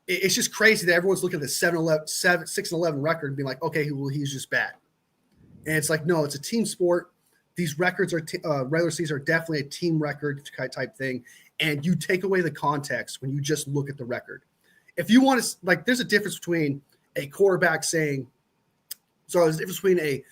it's just crazy that everyone's looking at the 6-11 record and being like, okay, well, he's just bad. And it's like, no, it's a team sport. These records are regular season are definitely a team record type thing, and you take away the context when you just look at the record. If you want to, like, there's a difference between a quarterback saying, there's a difference between a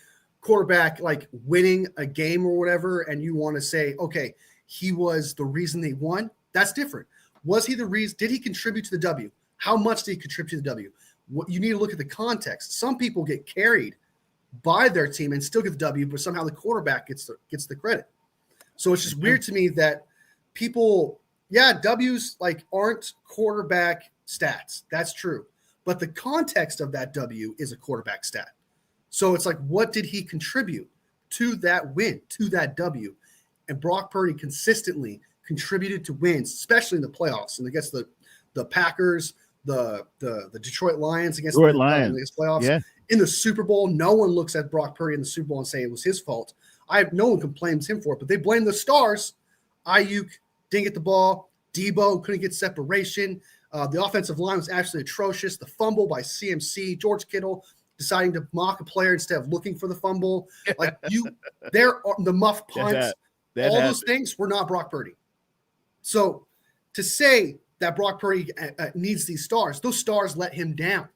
quarterback like winning a game or whatever, and you want to say, okay, he was the reason they won. That's different. Was he the reason? Did he contribute to the W? How much did he contribute to the W? What you need to look at the context. Some people get carried by their team and still get the W, but somehow the quarterback gets the credit. So it's just weird to me that people, W's like aren't quarterback stats. That's true. But the context of that W is a quarterback stat. So it's like, what did he contribute to that win, to that W? And Brock Purdy consistently contributed to wins, especially in the playoffs. And against the Packers, the Detroit Lions against the playoffs. Yeah. In the Super Bowl, no one looks at Brock Purdy in the Super Bowl and saying it was his fault. No one blames him for it, but they blame the stars. Ayuk didn't get the ball. Debo couldn't get separation. The offensive line was absolutely atrocious. The fumble by CMC, George Kittle deciding to mock a player instead of looking for the fumble. Like the muff punts, all those things were not Brock Purdy. So to say that Brock Purdy needs these stars, those stars let him down.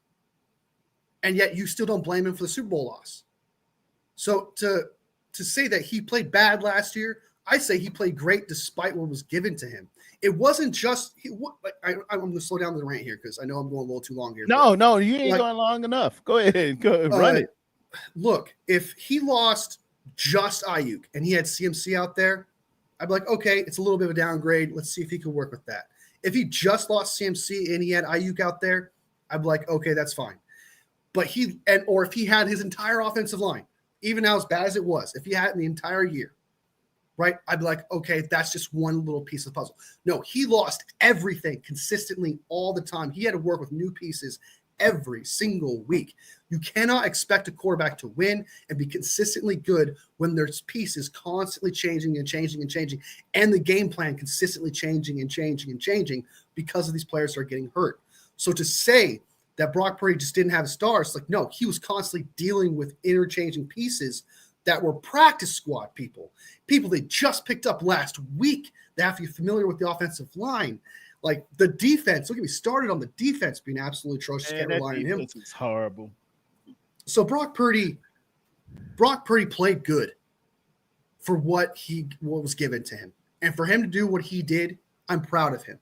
And yet you still don't blame him for the Super Bowl loss. So to say that he played bad last year, I say he played great despite what was given to him. It wasn't just I'm going to slow down the rant here because I know I'm going a little too long here. No, you ain't going long enough. Go ahead, run it. Look, if he lost just Ayuk and he had CMC out there, I'd be like, okay, it's a little bit of a downgrade. Let's see if he can work with that. If he just lost CMC and he had Ayuk out there, I'd be like, okay, that's fine. But or if he had his entire offensive line, even now as bad as it was, if he had it in the entire year, right, I'd be like, okay, that's just one little piece of the puzzle. No, he lost everything consistently all the time. He had to work with new pieces every single week. You cannot expect a quarterback to win and be consistently good when there's pieces constantly changing and changing and changing, and the game plan consistently changing and changing and changing because of these players that are getting hurt. So to say that Brock Purdy just didn't have a star, it's like, no, he was constantly dealing with interchanging pieces that were practice squad people they just picked up last week. They have to be familiar with the offensive line. Like the defense, don't get me started on the defense being absolutely atrocious. Can't rely on him. It's horrible. So Brock Purdy played good for what was given to him. And for him to do what he did, I'm proud of him.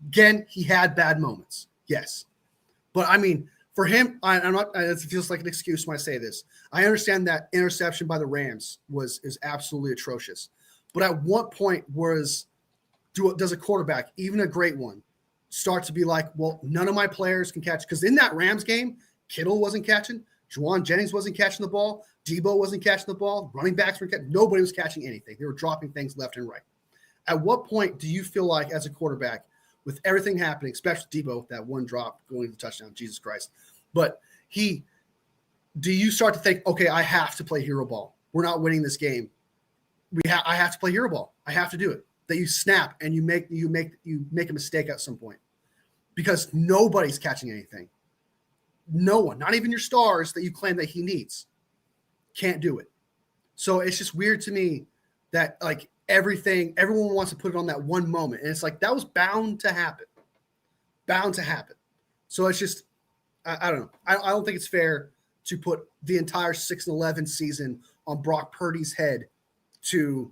Again, he had bad moments. Yes. But I mean, for him, I'm not. It feels like an excuse when I say this. I understand that interception by the Rams is absolutely atrocious. But at what point does a quarterback, even a great one, start to be like, well, none of my players can catch? Because in that Rams game, Kittle wasn't catching, Juwan Jennings wasn't catching the ball, Debo wasn't catching the ball, running backs were catching. Nobody was catching anything. They were dropping things left and right. At what point do you feel like, as a quarterback, with everything happening, especially Debo, that one drop going to the touchdown, Jesus Christ. But do you start to think, okay, I have to play hero ball. We're not winning this game. I have to play hero ball. I have to do it. That you snap and you make a mistake at some point because nobody's catching anything. No one, not even your stars that you claim that he needs, can't do it. So it's just weird to me that like everyone wants to put it on that one moment. And it's like, that was bound to happen. So it's just, I don't know. I don't think it's fair to put the entire 6-11 season on Brock Purdy's head to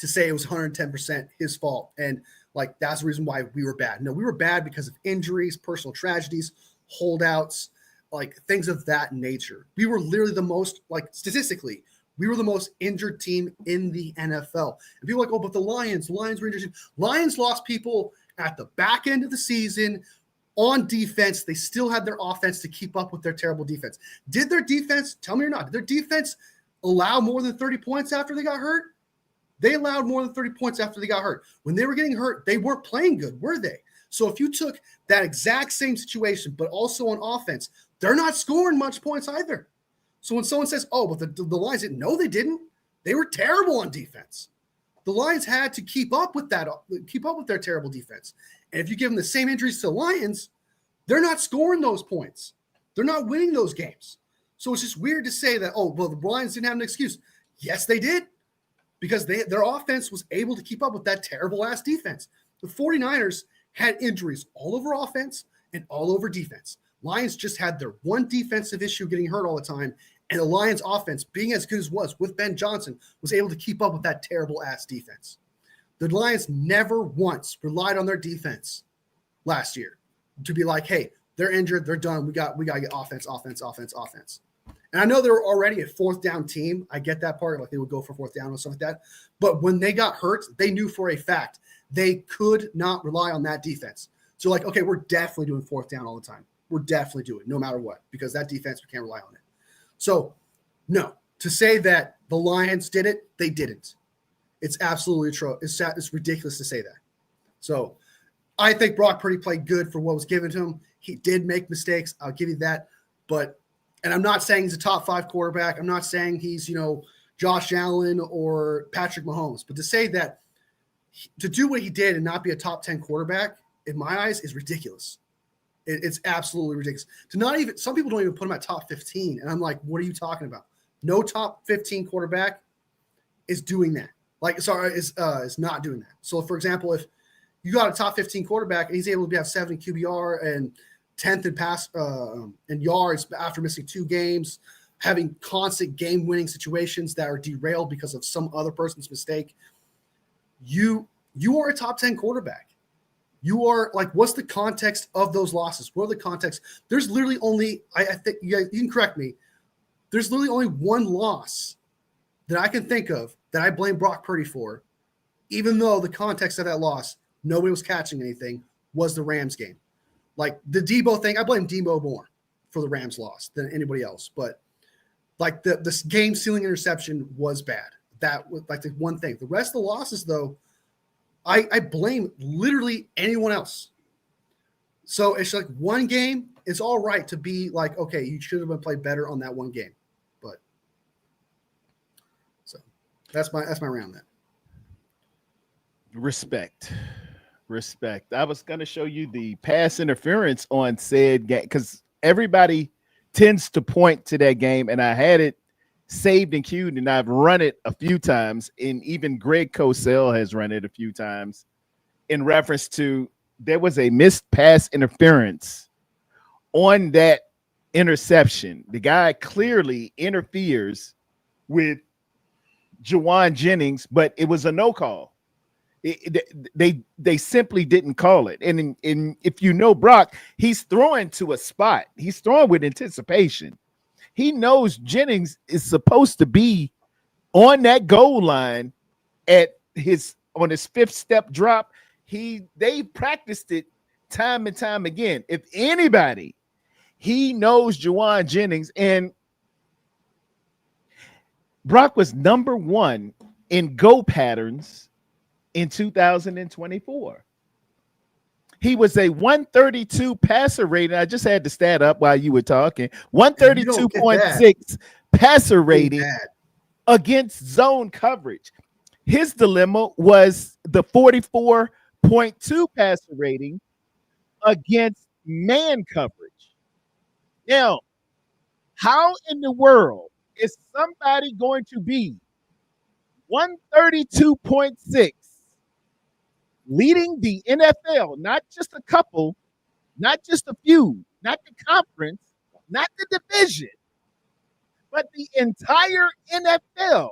say it was 110% his fault. And like, that's the reason why we were bad. No, we were bad because of injuries, personal tragedies, holdouts, like things of that nature. We were literally the most, like statistically, we were the most injured team in the NFL. And people are like, oh, but the Lions were injured. Lions lost people At the back end of the season, on defense, they still had their offense to keep up with their terrible defense. Did their defense, tell me or not, did their defense allow more than 30 points after they got hurt? They allowed more than 30 points after they got hurt. When they were getting hurt, they weren't playing good, were they? So if you took that exact same situation, but also on offense, they're not scoring much points either. So when someone says, oh, but the Lions didn't, no, they didn't. They were terrible on defense. The Lions had to keep up with their terrible defense. And if you give them the same injuries to the Lions, they're not scoring those points. They're not winning those games. So it's just weird to say that, oh, well, the Lions didn't have an excuse. Yes, they did, because their offense was able to keep up with that terrible-ass defense. The 49ers had injuries all over offense and all over defense. Lions just had their one defensive issue getting hurt all the time, and the Lions offense, being as good as it was with Ben Johnson, was able to keep up with that terrible-ass defense. The Lions never once relied on their defense last year to be like, hey, they're injured, they're done, we got to get offense. And I know they were already a fourth down team. I get that part, like they would go for fourth down and stuff like that. But when they got hurt, they knew for a fact they could not rely on that defense. So like, okay, we're definitely doing fourth down all the time. We're definitely doing it no matter what, because that defense, we can't rely on it. So no, to say that the Lions did it, they didn't. It's absolutely true. It's ridiculous to say that. So I think Brock Purdy played good for what was given to him. He did make mistakes. I'll give you that. And I'm not saying he's a top 5 quarterback. I'm not saying he's, Josh Allen or Patrick Mahomes. But to say that, to do what he did and not be a top 10 quarterback, in my eyes, is ridiculous. It's absolutely ridiculous. Some people don't even put him at top 15. And I'm like, what are you talking about? No top 15 quarterback is doing that. Is not doing that. So, for example, if you got a top 15 quarterback and he's able to have 70 QBR and 10th in pass and yards after missing 2 games, having constant game-winning situations that are derailed because of some other person's mistake, you are a top 10 quarterback. You are like, what's the context of those losses? What are the context? There's literally only, I think you can correct me. There's literally only one loss that I can think of that I blame Brock Purdy for, even though the context of that loss, nobody was catching anything, was the Rams game. Like the Debo thing, I blame Debo more for the Rams loss than anybody else. But like the game-sealing interception was bad. That was like the one thing. The rest of the losses, though, I blame literally anyone else. So it's like one game, it's all right to be like, okay, you should have been played better on that one game. But so that's my round on that. Respect. I was going to show you the pass interference on said game because everybody tends to point to that game, and I had it saved and queued, and I've run it a few times, and even Greg Cosell has run it a few times in reference to there was a missed pass interference on that interception. The guy clearly interferes with Juwan Jennings, but it was a no call. They simply didn't call it. And if you know Brock, he's throwing to a spot. He's throwing with anticipation. He knows Jennings is supposed to be on that goal line on his 5th step drop. They practiced it time and time again. If anybody, he knows Juwan Jennings, and Brock was number 1 in go patterns in 2024. He was a 132 passer rating. I just had the stat up while you were talking. 132.6 passer rating against zone coverage. His dilemma was the 44.2 passer rating against man coverage. Now, how in the world is somebody going to be 132.6 leading the NFL, not just a couple, not just a few, not the conference, not the division, but the entire NFL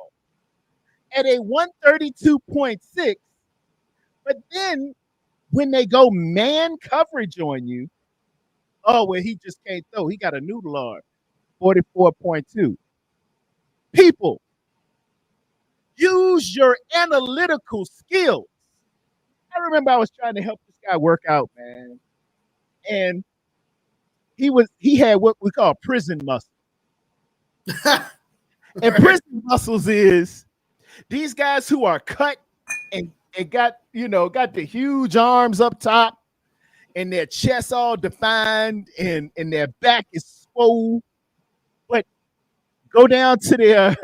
at a 132.6. But then when they go man coverage on you, oh, well, he just can't throw. He got a noodle arm, 44.2. People, use your analytical skills. I remember I was trying to help this guy work out, man. And he had what we call prison muscle. And prison muscles is these guys who are cut and got, got the huge arms up top and their chest all defined and their back is swole, but go down to their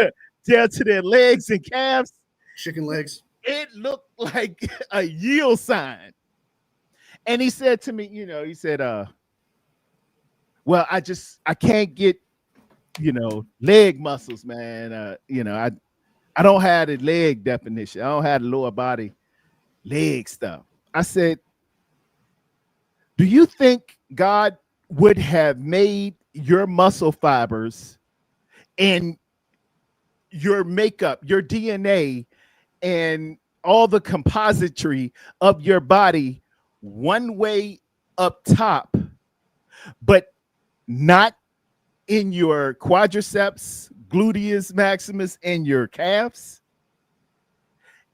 down to their legs and calves. Chicken legs. It looked like a yield sign. And he said to me, he said, well, I can't get, leg muscles, man. I don't have the leg definition. I don't have the lower body leg stuff. I said, do you think God would have made your muscle fibers and your makeup, your DNA, and all the compository of your body one way up top, but not in your quadriceps, gluteus maximus, and your calves?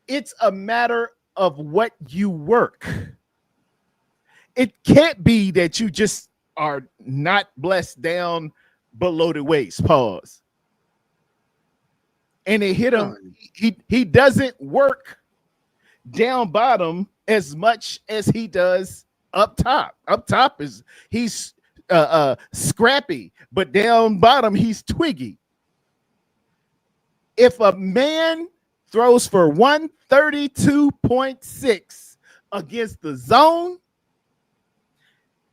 It's a matter of what you work. It can't be that you just are not blessed down below the waist. Pause. And it hit him. He doesn't work down bottom as much as he does up top. Up top is he's scrappy, but down bottom he's twiggy. If a man throws for 132.6 against the zone,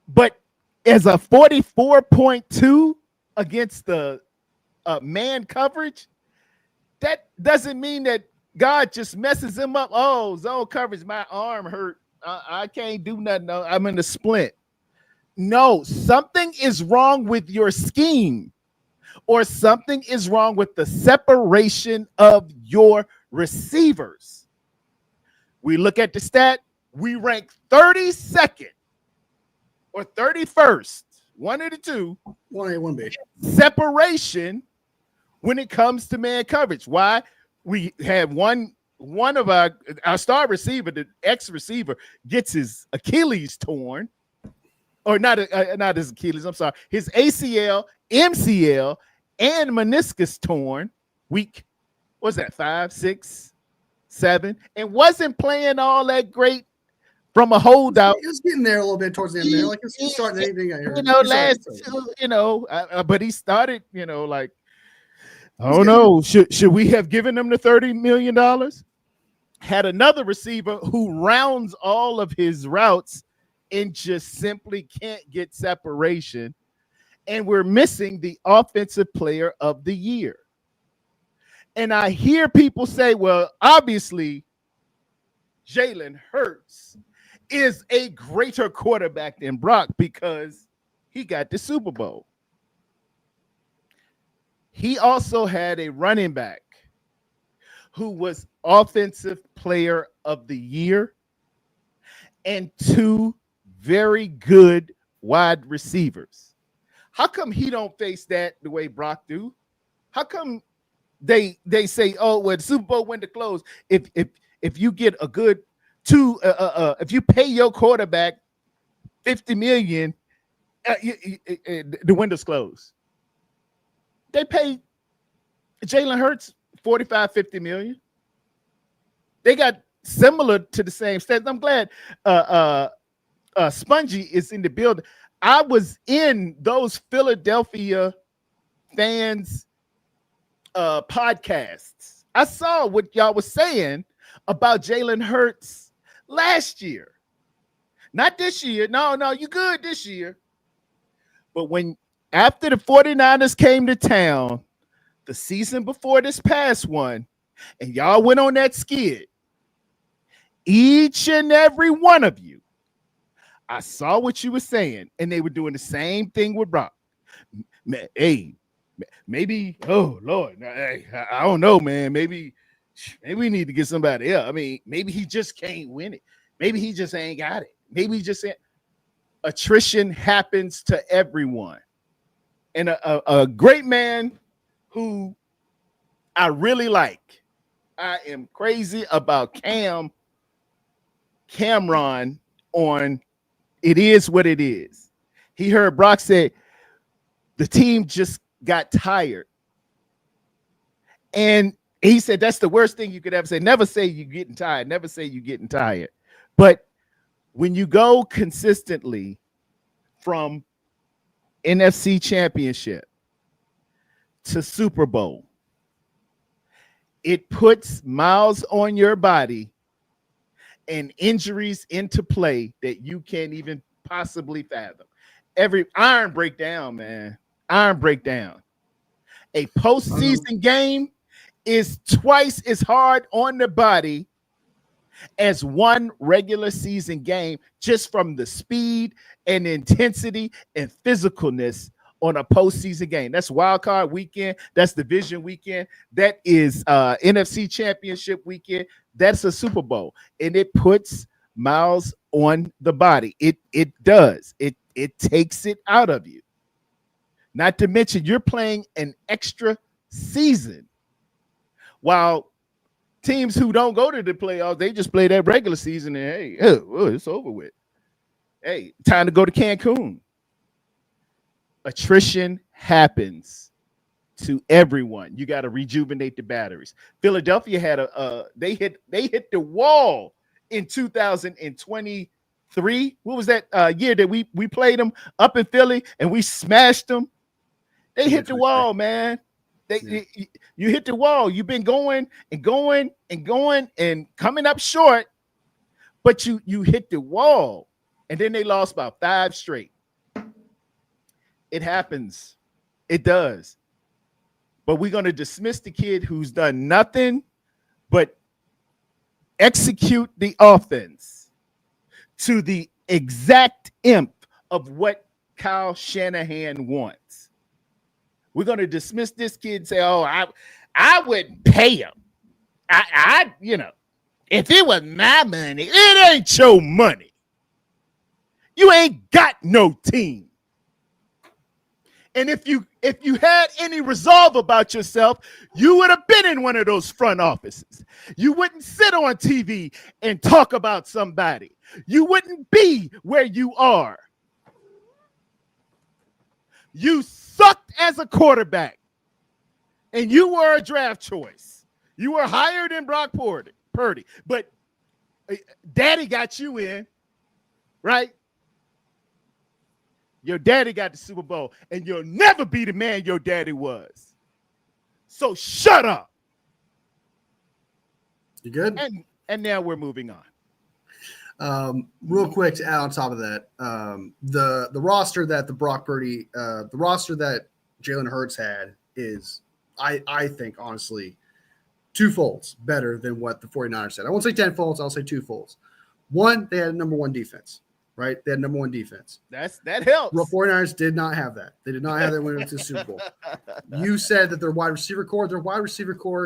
but as a 44.2 against the man coverage, that doesn't mean that God just messes him up. Oh, zone coverage, my arm hurt. I can't do nothing. No, I'm in the splint. No, something is wrong with your scheme, or something is wrong with the separation of your receivers. We look at the stat, we rank 32nd or 31st, one of the two. 1A, 1B. Separation when it comes to man coverage. Why? We had one of our star receiver, the ex receiver, gets his Achilles torn, or not his Achilles. I'm sorry, his ACL, MCL, and meniscus torn. Week, what's that? 5, 6, 7, and wasn't playing all that great from a holdout. He was getting there a little bit towards the end there, like he's starting anything. But he started, like. Oh no! Should we have given him the $30 million? Had another receiver who rounds all of his routes and just simply can't get separation, and we're missing the offensive player of the year. And I hear people say, "Well, obviously, Jalen Hurts is a greater quarterback than Brock because he got the Super Bowl." He also had a running back who was offensive player of the year and 2 very good wide receivers. How come he don't face that the way Brock do? How come they say, oh, well, the Super Bowl window closed. If you get a good if you pay your quarterback $50 million, the window's closed. They pay Jalen Hurts 45, 50 million. They got similar to the same stats. I'm glad Spongy is in the building. I was in those Philadelphia fans podcasts. I saw what y'all was saying about Jalen Hurts last year. Not this year. No, you good this year. But after the 49ers came to town the season before this past one, and y'all went on that skid, each and every one of you, I saw what you were saying, and they were doing the same thing with Brock. Hey, maybe, oh, Lord, I don't know, man. Maybe we need to get somebody else. I mean, maybe he just can't win it. Maybe he just ain't got it. Maybe he just ain't. Attrition happens to everyone. And a great man who I really like. I am crazy about Cameron on it is what it is. He heard Brock say the team just got tired. And he said that's the worst thing you could ever say. Never say you're getting tired. Never say you're getting tired. But when you go consistently from NFC Championship to Super Bowl, it puts miles on your body and injuries into play that you can't even possibly fathom. Every iron breakdown, man. Iron breakdown. A postseason game is twice as hard on the body as one regular season game, just from the speed and intensity and physicalness on a postseason game. That's wild card weekend. That's division weekend. That is NFC Championship weekend. That's a Super Bowl, and it puts miles on the body. It does. It takes it out of you. Not to mention you're playing an extra season, while teams who don't go to the playoffs, they just play that regular season and hey, it's over with. Hey, time to go to Cancun. Attrition happens to everyone. You got to rejuvenate the batteries. Philadelphia had they hit the wall in 2023. What was that year that we played them up in Philly and we smashed them? They hit the wall, man. You hit the wall. You've been going and going and going and coming up short, but you hit the wall, and then they lost about 5 straight. It happens. It does. But we're going to dismiss the kid who's done nothing but execute the offense to the exact imp of what Kyle Shanahan wants. We're going to dismiss this kid and say, oh, I wouldn't pay him. I if it was my money, it ain't your money. You ain't got no team. And if you had any resolve about yourself, you would have been in one of those front offices. You wouldn't sit on TV and talk about somebody. You wouldn't be where you are. You sucked as a quarterback, and you were a draft choice. You were higher than Brock Purdy, but Daddy got you in, right? Your daddy got the Super Bowl, and you'll never be the man your daddy was. So shut up. You good? And now we're moving on. Real quick to add on top of that, the roster that the roster that Jalen Hurts had is, I think, honestly, 2 folds better than what the 49ers said. I won't say 10 folds. I'll say 2 folds. One, they had a number 1 defense. Right? They had number 1 defense. That helps. The 49ers did not have that. They did not have that when it went to the Super Bowl. You said that their wide receiver core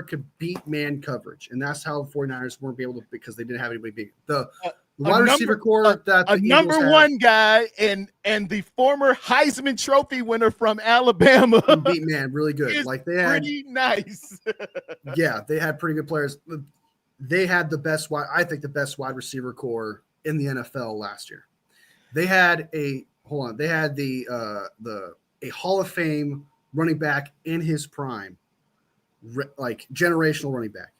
could beat man coverage. And that's how the 49ers weren't able to, because they didn't have anybody beat. The wide receiver core that the number Eagles 1 guy and the former Heisman Trophy winner from Alabama beat man really good. Like they had pretty nice. Yeah, they had pretty good players. They had the best wide receiver core in the NFL last year. They had a Hall of Fame running back in his prime, like generational running back.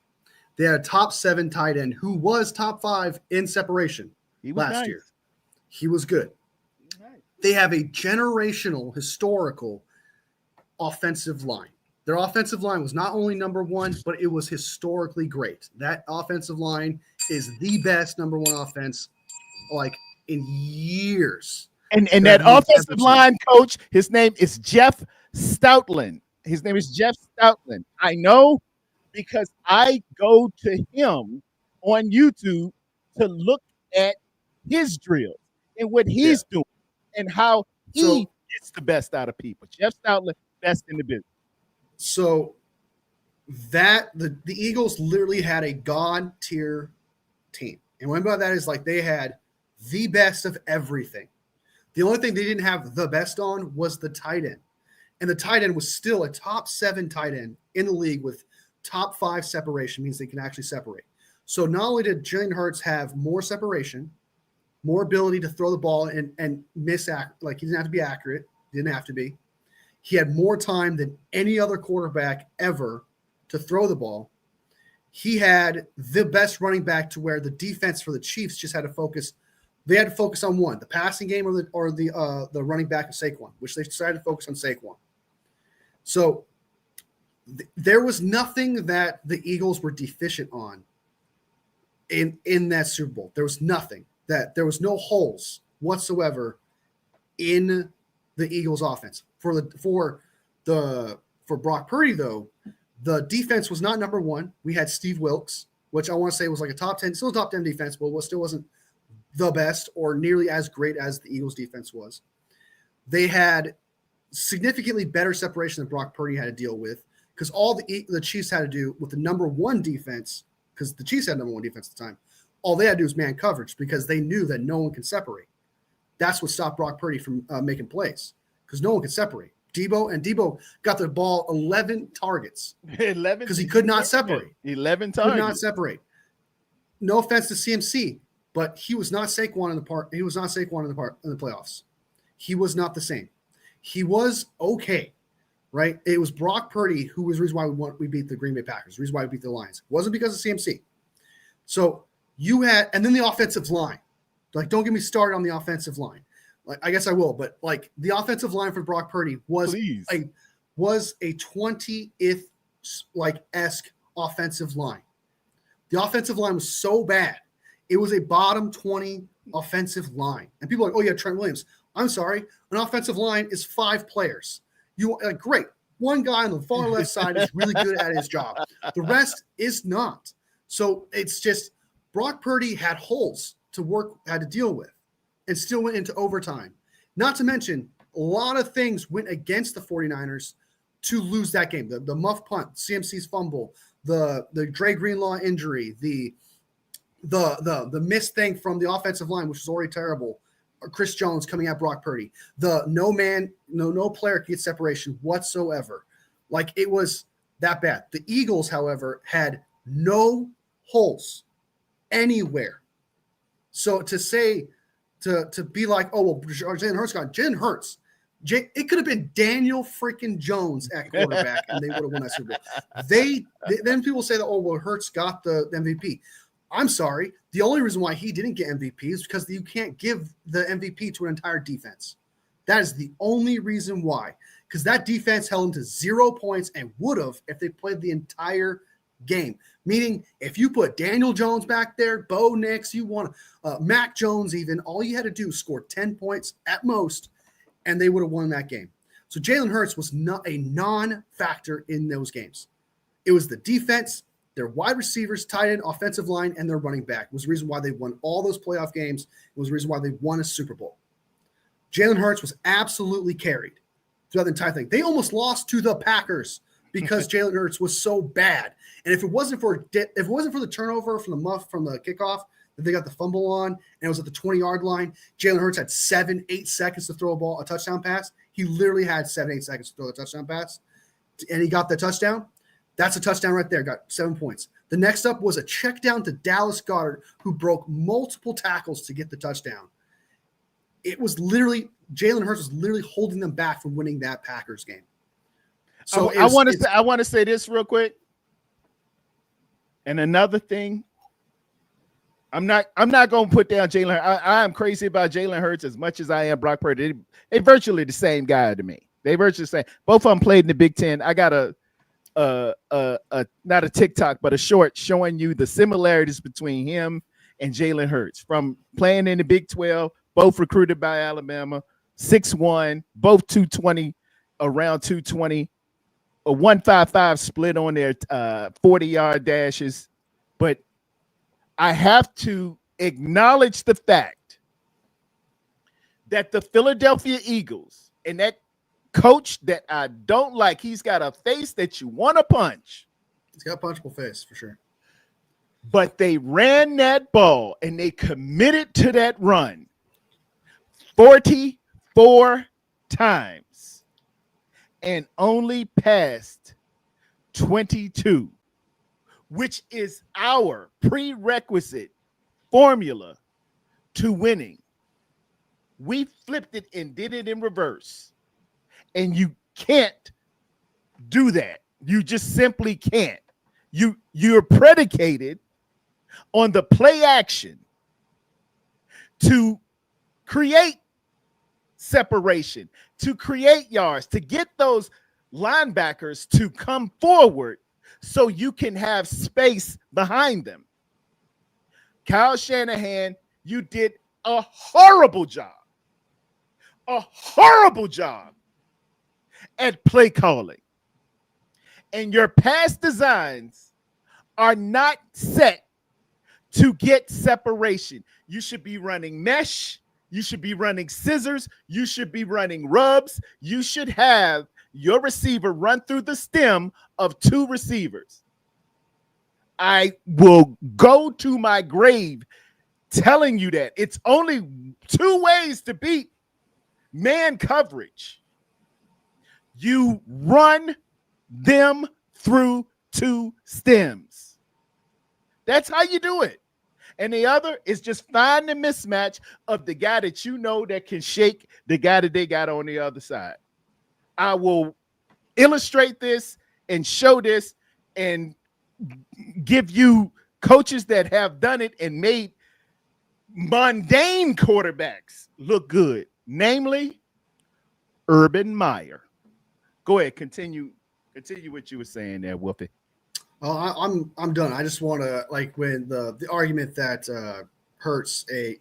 They had a top 7 tight end who was top 5 in separation last year. He was good. They have a generational, historical offensive line. Their offensive line was not only number 1, but it was historically great. That offensive line is the best number 1 offense, like, in years. And that offensive line coach, his name is Jeff Stoutland. I know because I go to him on YouTube to look at his drills and what he's doing and how he gets the best out of people. Jeff Stoutland, best in the business. So that the Eagles literally had a God tier team. And what about that is, like, they had the best of everything. The only thing they didn't have the best on was the tight end. And the tight end was still a top 7 tight end in the league with top 5 separation, means they can actually separate. So not only did Jalen Hurts have more separation, more ability to throw the ball and miss. Like he didn't have to be accurate. Didn't have to be. He had more time than any other quarterback ever to throw the ball. He had the best running back to where the defense for the Chiefs just had to focus. They had to focus on one, the passing game or the running back of Saquon, which they decided to focus on Saquon. So there was nothing that the Eagles were deficient on in that Super Bowl. There was nothing there was no holes whatsoever in the Eagles offense. For Brock Purdy, though, the defense was not number one. We had Steve Wilkes, which I want to say was like a top 10, still a top 10 defense, but still wasn't the best or nearly as great as the Eagles defense was. They had significantly better separation than Brock Purdy had to deal with, because all the Chiefs had to do with the number one defense, because the Chiefs had number one defense at the time, all they had to do was man coverage, because they knew that no one can separate. That's what stopped Brock Purdy from making plays, because no one could separate. Debo got the ball 11 targets 11 because he could not separate. 11 targets. Could not separate. No offense to CMC, but he was not Saquon in the part. He was not Saquon in the playoffs. He was not the same. He was okay, right? It was Brock Purdy who was the reason why we beat the Green Bay Packers. The reason why we beat the Lions. It wasn't because of CMC. So you had, and then the offensive line. Like, don't get me started on the offensive line. Like, I guess I will, but like the offensive line for Brock Purdy was a 20th esque offensive line. The offensive line was so bad. It was a bottom 20 offensive line. And people are like, oh yeah, Trent Williams. I'm sorry. An offensive line is 5 players. Great. One guy on the far left side is really good at his job. The rest is not. So it's just Brock Purdy had holes had to deal with, and still went into overtime. Not to mention, a lot of things went against the 49ers to lose that game. The muff punt, CMC's fumble, the Dre Greenlaw injury, the missed thing from the offensive line, which was already terrible. Chris Jones coming at Brock Purdy. The no player could get separation whatsoever. Like, it was that bad. The Eagles, however, had no holes anywhere. So to say, to be like, oh, well, Jalen Hurts got Jalen Hurts. It could have been Daniel freaking Jones at quarterback, and they would have won that Super Bowl. Then people say that, oh, well, Hurts got the MVP. I'm sorry. The only reason why he didn't get MVP is because you can't give the MVP to an entire defense. That is the only reason why. Because that defense held him to 0 points and would have if they played the entire game. Meaning, if you put Daniel Jones back there, Bo Nix, you want Mac Jones even, all you had to do was score 10 points at most, and they would have won that game. So Jalen Hurts was not a non-factor in those games. It was the defense, their wide receivers, tight end, offensive line, and their running back. It was the reason why they won all those playoff games. It was the reason why they won a Super Bowl. Jalen Hurts was absolutely carried throughout the entire thing. They almost lost to the Packers because Jalen Hurts was so bad. And if it wasn't for the turnover from the kickoff that they got the fumble on, and it was at the 20-yard line, Jalen Hurts had 7-8 seconds to throw a touchdown pass. He literally had 7-8 seconds to throw a touchdown pass, and he got the touchdown. That's a touchdown right there. Got 7 points. The next up was a check down to Dallas Goedert, who broke multiple tackles to get the touchdown. It was literally Jalen Hurts was literally holding them back from winning that Packers game. So I want to say this real quick. And another thing, I'm not going to put down Jalen Hurts. I am crazy about Jalen Hurts as much as I am Brock Purdy. They virtually the same guy to me. They virtually the same. Both of them played in the Big Ten. I got not a TikTok, but a short showing you the similarities between him and Jalen Hurts from playing in the Big 12, both recruited by Alabama, 6'1", both 220, around 220. A 155 split on their 40-yard dashes. But I have to acknowledge the fact that the Philadelphia Eagles and that coach that I don't like, he's got a face that you want to punch. He's got a punchable face for sure. But they ran that ball and they committed to that run 44 times. And only passed 22, which is our prerequisite formula to winning. We flipped it and did it in reverse. And you can't do that. You just simply can't. You're predicated on the play action to create separation, to create yards, to get those linebackers to come forward so you can have space behind them. Kyle Shanahan, you did a horrible job at play calling. And your pass designs are not set to get separation. You should be running mesh. You should be running scissors. You should be running rubs. You should have your receiver run through the stem of two receivers. I will go to my grave telling you that. It's only two ways to beat man coverage. You run them through two stems. That's how you do it. And the other is just find the mismatch of the guy that you know that can shake the guy that they got on the other side. I will illustrate this and show this and give you coaches that have done it and made mundane quarterbacks look good, namely Urban Meyer. Go ahead, continue what you were saying there, Wolfie. I'm done. I just want to when the argument that Hurts the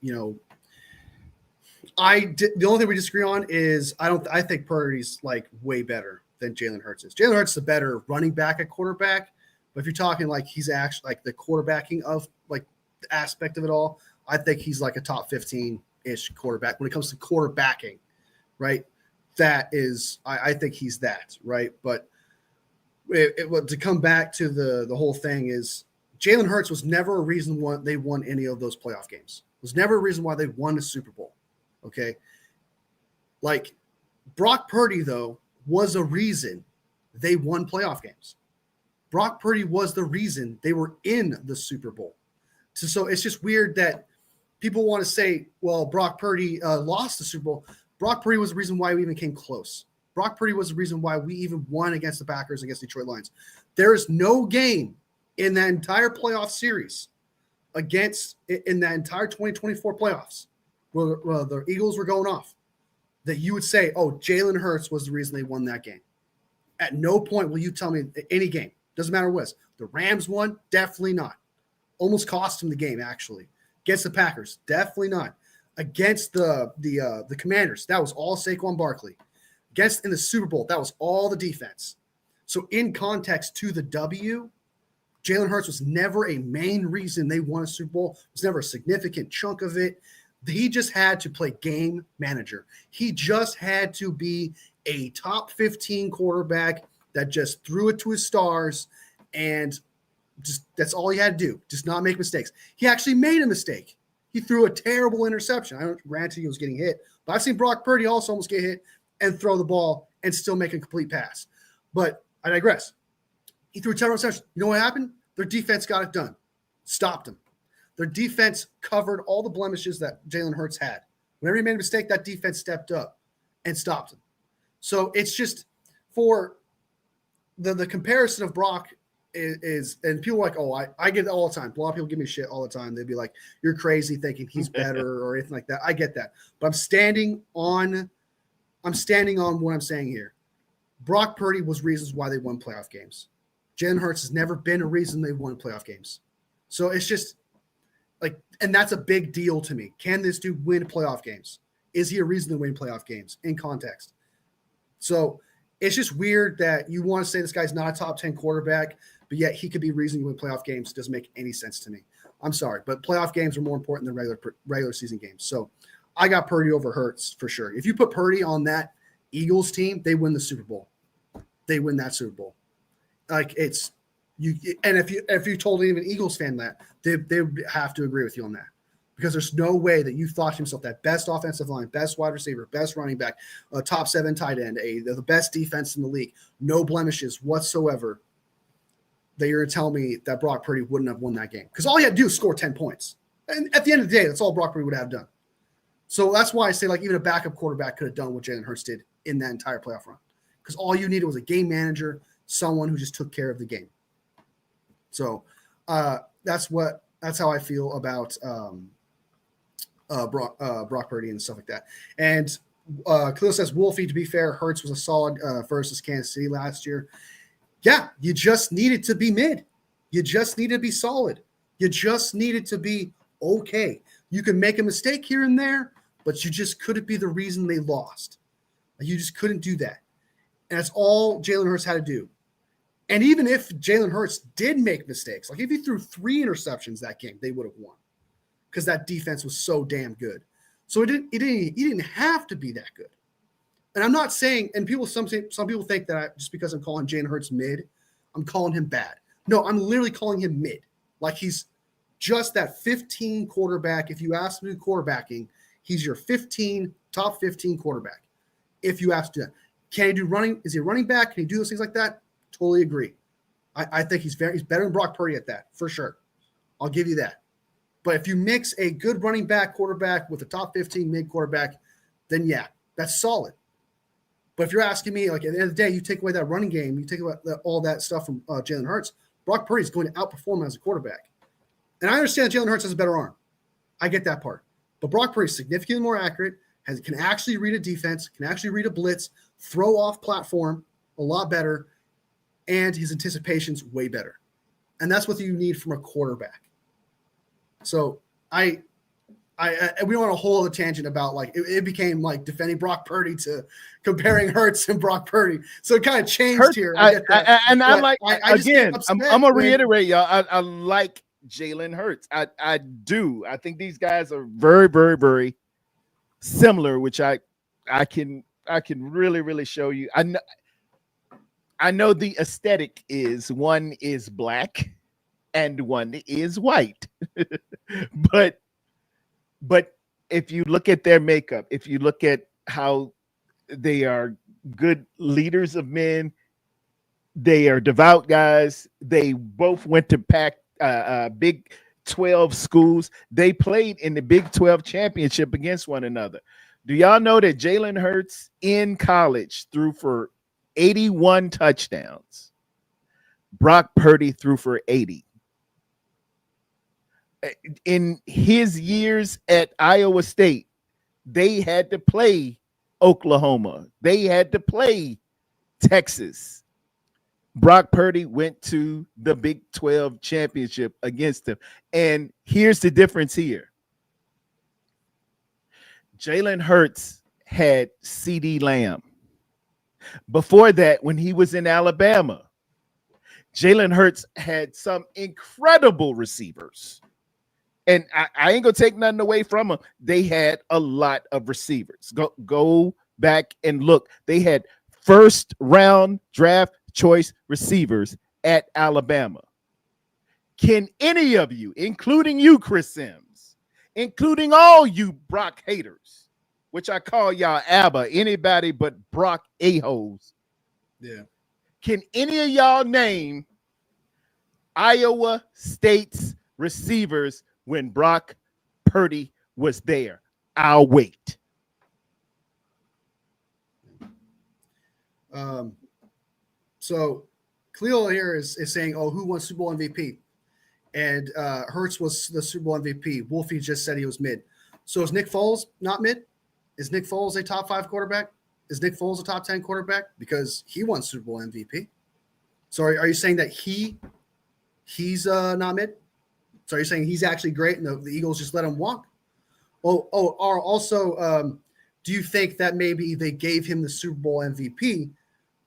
only thing we disagree on is I think Purdy's way better than Jalen Hurts is. Jalen Hurts is a better running back at quarterback, but if you're talking he's actually the quarterbacking of the aspect of it all, I think he's a top 15-ish quarterback when it comes to quarterbacking, right? That is, I think he's that, right? But to come back to the whole thing is Jalen Hurts was never a reason why they won any of those playoff games. It was never a reason why they won a Super Bowl. Okay. Brock Purdy, though, was a reason they won playoff games. Brock Purdy was the reason they were in the Super Bowl. So it's just weird that people want to say, well, Brock Purdy lost the Super Bowl. Brock Purdy was the reason why we even came close. Brock Purdy was the reason why we even won against the Packers, against Detroit Lions. There is no game in that entire playoff series in that entire 2024 playoffs where the Eagles were going off that you would say, oh, Jalen Hurts was the reason they won that game. At no point will you tell me any game. Doesn't matter what. The Rams won? Definitely not. Almost cost them the game, actually. Against the Packers? Definitely not. Against the Commanders? That was all Saquon Barkley. In the Super Bowl, that was all the defense. So in context to the W, Jalen Hurts was never a main reason they won a Super Bowl. It was never a significant chunk of it. He just had to play game manager. He just had to be a top 15 quarterback that just threw it to his stars, and just that's all he had to do. Just not make mistakes. He actually made a mistake. He threw a terrible interception. Granted, he was getting hit, but I've seen Brock Purdy also almost get hit and throw the ball and still make a complete pass. But I digress. He threw a terrible interception. You know what happened? Their defense got it done. Stopped him. Their defense covered all the blemishes that Jalen Hurts had. Whenever he made a mistake, that defense stepped up and stopped him. So it's just for the comparison of Brock is and people are like, oh, I get it all the time. A lot of people give me shit all the time. They'd be like, you're crazy thinking he's better or anything like that. I get that. But I'm standing on what I'm saying here. Brock Purdy was reasons why they won playoff games. Jalen Hurts has never been a reason they won playoff games. So it's just and that's a big deal to me. Can this dude win playoff games? Is he a reason to win playoff games in context? So it's just weird that you want to say this guy's not a top 10 quarterback, but yet he could be a reason to win playoff games. It doesn't make any sense to me. I'm sorry, but playoff games are more important than regular season games. So I got Purdy over Hurts for sure. If you put Purdy on that Eagles team, they win the Super Bowl. They win that Super Bowl. It's you. And if you told even Eagles fan that, they would have to agree with you on that, because there's no way that you thought to yourself that best offensive line, best wide receiver, best running back, top 7 tight end, the best defense in the league, no blemishes whatsoever, that you're going to tell me that Brock Purdy wouldn't have won that game. Because all he had to do is score 10 points. And at the end of the day, that's all Brock Purdy would have done. So that's why I say like even a backup quarterback could have done what Jalen Hurts did in that entire playoff run, because all you needed was a game manager, someone who just took care of the game. So that's how I feel about Brock Purdy and stuff like that. And Khalil says Wolfie, to be fair, Hurts was a solid versus Kansas City last year. Yeah, you just needed to be mid. You just needed to be solid. You just needed to be okay. You can make a mistake here and there, but you just couldn't be the reason they lost. You just couldn't do that. And that's all Jalen Hurts had to do. And even if Jalen Hurts did make mistakes, like if he threw 3 interceptions that game, they would have won because that defense was so damn good. So he didn't have to be that good. And I'm not saying, and some people think that just because I'm calling Jalen Hurts mid, I'm calling him bad. No, I'm literally calling him mid. Like he's just that 15 quarterback. If you ask me to do quarterbacking, he's your top 15 quarterback. If you ask to do that. Can he do running? Is he a running back? Can he do those things like that? Totally agree. I think he's better than Brock Purdy at that, for sure. I'll give you that. But if you mix a good running back quarterback with a top 15 mid quarterback, then yeah, that's solid. But if you're asking me, like at the end of the day, you take away that running game, you take away all that stuff from Jalen Hurts, Brock Purdy is going to outperform him as a quarterback. And I understand that Jalen Hurts has a better arm. I get that part. But Brock Purdy is significantly more accurate, can actually read a defense, can actually read a blitz, throw off platform a lot better, and his anticipation's way better. And that's what you need from a quarterback. So we don't want a whole other tangent about like it became like defending Brock Purdy to comparing Hurts and Brock Purdy. So it kind of changed Hurts, here. I get that. I'm gonna when, reiterate, y'all. I like Jalen Hurts. I do. I think these guys are very, very, very similar, which I can really, really show you. I know the aesthetic is one is black and one is white. but if you look at their makeup, if you look at how they are good leaders of men, they are devout guys. They both went to Big 12 schools. They played in the Big 12 championship against one another. Do y'all know that Jalen Hurts in college threw for 81 touchdowns? Brock Purdy threw for 80. In his years at Iowa State, they had to play Oklahoma. They had to play Texas. Brock Purdy went to the Big 12 championship against them. And here's the difference here. Jalen Hurts had CeeDee Lamb. Before that, when he was in Alabama, Jalen Hurts had some incredible receivers. And I ain't going to take nothing away from them. They had a lot of receivers. Go back and look. They had first-round draft choice receivers at Alabama. Can any of you, including you, Chris Sims, including all you Brock haters, which I call y'all ABBA, anybody but Brock a-holes, yeah, can any of y'all name Iowa State's receivers when Brock Purdy was there? I'll wait. So Khalil here is saying, oh, who won Super Bowl MVP? And Hurts was the Super Bowl MVP. Wolfie just said he was mid. So is Nick Foles not mid? Is Nick Foles a top 5 quarterback? Is Nick Foles a top 10 quarterback? Because he won Super Bowl MVP. So are you saying that he's not mid? So are you saying he's actually great and the Eagles just let him walk? Also, do you think that maybe they gave him the Super Bowl MVP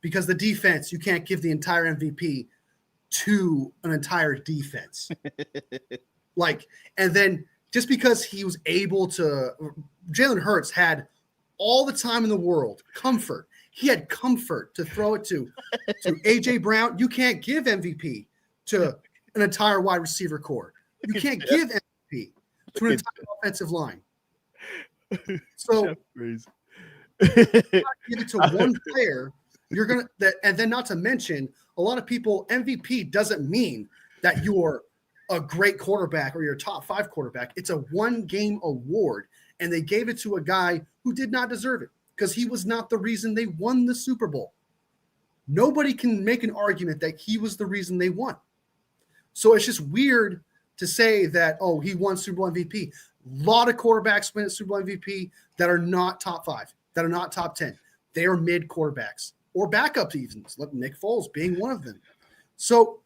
because the defense, you can't give the entire MVP to an entire defense? And then just because he was able to, Jalen Hurts had all the time in the world, comfort. He had comfort to throw it to A.J. Brown. You can't give MVP to an entire wide receiver core. You can't give MVP to an entire offensive line. So give it to one player. You're gonna, and then not to mention, a lot of people, MVP doesn't mean that you're a great quarterback or you're a top 5 quarterback. It's a one game award, and they gave it to a guy who did not deserve it because he was not the reason they won the Super Bowl. Nobody can make an argument that he was the reason they won. So it's just weird to say that, oh, he won Super Bowl MVP. A lot of quarterbacks win Super Bowl MVP that are not top 5, that are not top 10. They are mid quarterbacks or backups even, like Nick Foles being one of them. So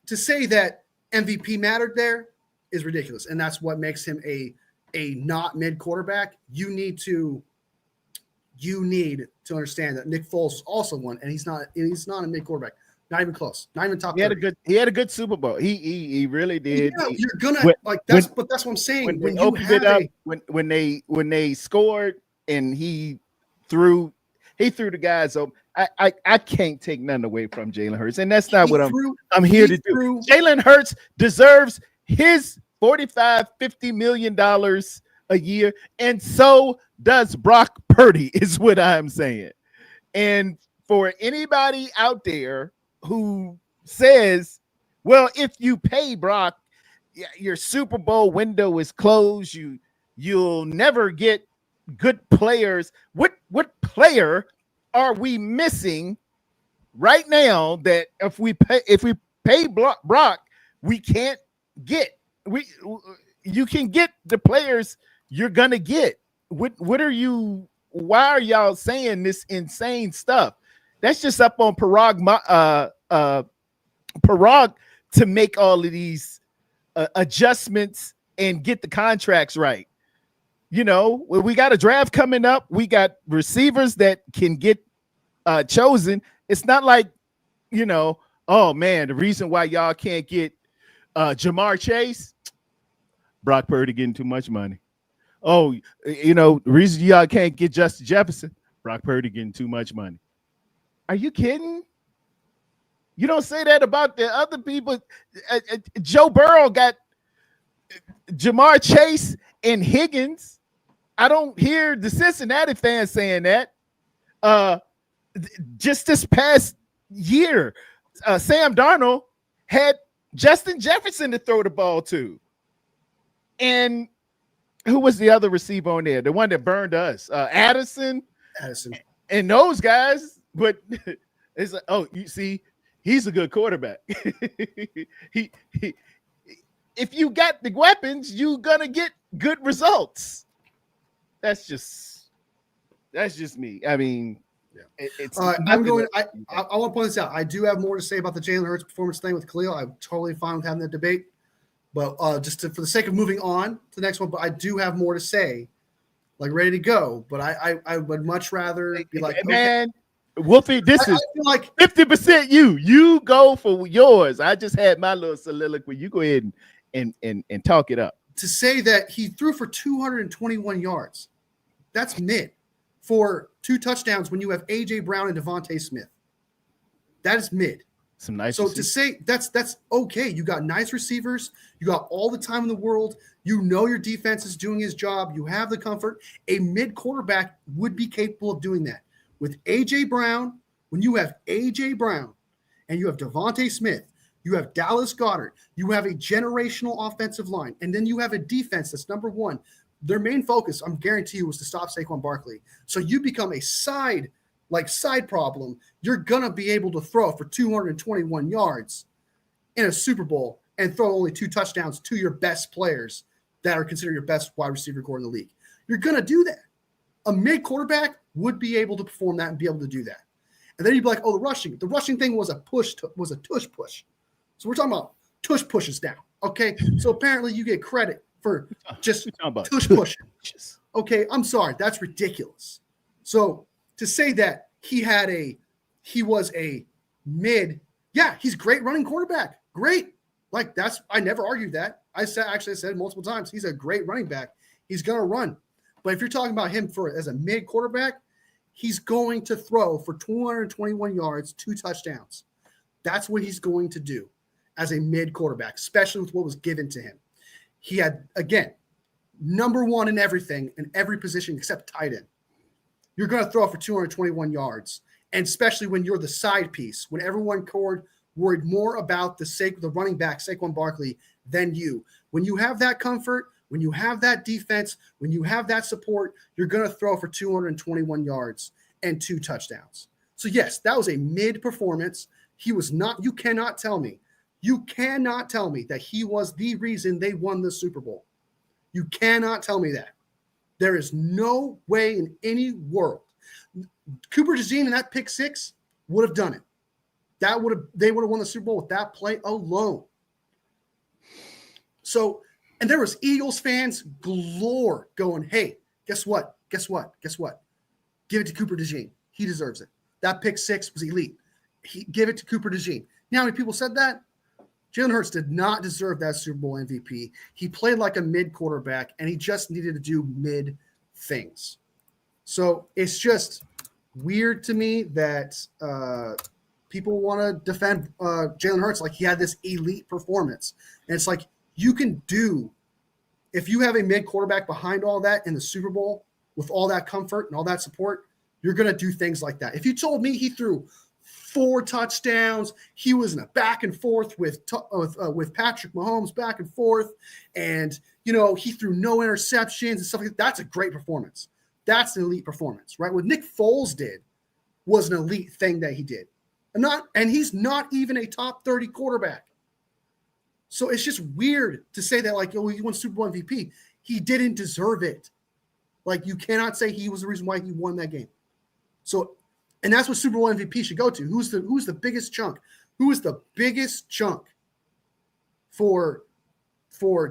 to say that MVP mattered there is ridiculous, and that's what makes him a not mid quarterback. You need to understand that Nick Foles also won, and he's not a mid quarterback. Not even close. Not even top. He had a good Super Bowl. He really did. Yeah, you're gonna that's what I'm saying. When you opened it up, when they scored and he threw the guys open. I can't take nothing away from Jalen Hurts, and that's not what I'm here to do. Jalen Hurts deserves his $45-50 million a year, and so does Brock Purdy, is what I'm saying. And for anybody out there who says, well, if you pay Brock, your Super Bowl window is closed, you'll never get good players. What player are we missing right now that if we pay Brock, we can't get? You can get the players you're gonna get. What are you? Why are y'all saying this insane stuff? That's just up on Parag to make all of these adjustments and get the contracts right. You know, we got a draft coming up. We got receivers that can get chosen. It's not like, you know, oh man, the reason why y'all can't get Jamar Chase, Brock Purdy getting too much money. Oh, you know, the reason y'all can't get Justin Jefferson, Brock Purdy getting too much money. Are you kidding? You don't say that about the other people. Joe Burrow got Jamar Chase and Higgins. I don't hear the Cincinnati fans saying that. Just this past year, Sam Darnold had Justin Jefferson to throw the ball to. And who was the other receiver on there? The one that burned us? Addison. And those guys. But it's like, oh, you see, he's a good quarterback. he if you got the weapons, you're gonna get good results. That's just me. I mean, it's I want to point this out. I do have more to say about the Jalen Hurts performance thing with Khalil. I'm totally fine with having that debate, but for the sake of moving on to the next one, but I do have more to say, like ready to go. But I would much rather be like, man. Okay. Wolfie, this is like 50% you. You go for yours. I just had my little soliloquy. You go ahead and talk it up. To say that he threw for 221 yards, that's mid for 2 touchdowns when you have A.J. Brown and Devontae Smith. That is mid. Some nice. So receivers. To say that's okay. You got nice receivers. You got all the time in the world. You know your defense is doing his job. You have the comfort. A mid quarterback would be capable of doing that. With A.J. Brown, when you have A.J. Brown and you have Devontae Smith, you have Dallas Goedert, you have a generational offensive line, and then you have a defense that's number one. Their main focus, I'm guarantee you, was to stop Saquon Barkley. So you become a side problem. You're going to be able to throw for 221 yards in a Super Bowl and throw only 2 touchdowns to your best players that are considered your best wide receiver core in the league. You're going to do that. A mid quarterback would be able to perform that and be able to do that. And then you'd be like, oh, the rushing thing was a tush push. So we're talking about tush pushes now. Okay. So apparently you get credit for just tush pushing. Okay. I'm sorry. That's ridiculous. So to say that he was a mid, yeah, he's a great running quarterback. Great. Like I never argued that. I said multiple times, he's a great running back. He's going to run. But if you're talking about him as a mid quarterback, he's going to throw for 221 yards, 2 touchdowns. That's what he's going to do as a mid quarterback, especially with what was given to him. He had, again, number one in everything, in every position except tight end. You're going to throw for 221 yards, and especially when you're the side piece, when everyone worried more about the running back, Saquon Barkley, than you. When you have that comfort, When you have that defense, when you have that support, you're going to throw for 221 yards and 2 touchdowns. So yes, that was a mid performance. He was not, you cannot tell me that he was the reason they won the Super Bowl. You cannot tell me that. There is no way in any world. Cooper DeJean in that pick 6 would have done it. They would have won the Super Bowl with that play alone. So, and there was Eagles fans galore going, hey, guess what? Give it to Cooper DeJean. He deserves it. That pick 6 was elite. Give it to Cooper DeJean. You know how many people said that? Jalen Hurts did not deserve that Super Bowl MVP. He played like a mid quarterback, and he just needed to do mid things. So it's just weird to me that people want to defend Jalen Hurts like he had this elite performance. And it's like, you can do, if you have a mid quarterback behind all that in the Super Bowl with all that comfort and all that support, you're going to do things like that. If you told me he threw 4 touchdowns, he was in a back and forth with Patrick Mahomes back and forth, and he threw no interceptions and stuff like that, that's a great performance. That's an elite performance, right? What Nick Foles did was an elite thing that he did. And he's not even a top 30 quarterback. So it's just weird to say that, like, he won Super Bowl MVP. He didn't deserve it. Like, you cannot say he was the reason why he won that game. So, and that's what Super Bowl MVP should go to. Who's the biggest chunk? Who is the biggest chunk for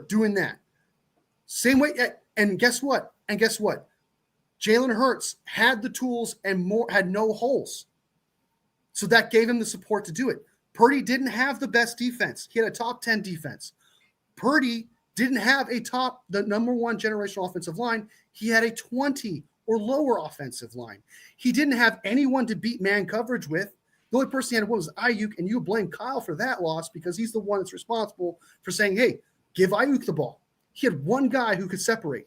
doing that? Same way. And guess what? Jalen Hurts had the tools and had no holes. So that gave him the support to do it. Purdy didn't have the best defense. He had a top 10 defense. Purdy didn't have the number 1 generational offensive line. He had a 20 or lower offensive line. He didn't have anyone to beat man coverage with. The only person he had was Ayuk, and you blame Kyle for that loss because he's the one that's responsible for saying, hey, give Ayuk the ball. He had one guy who could separate.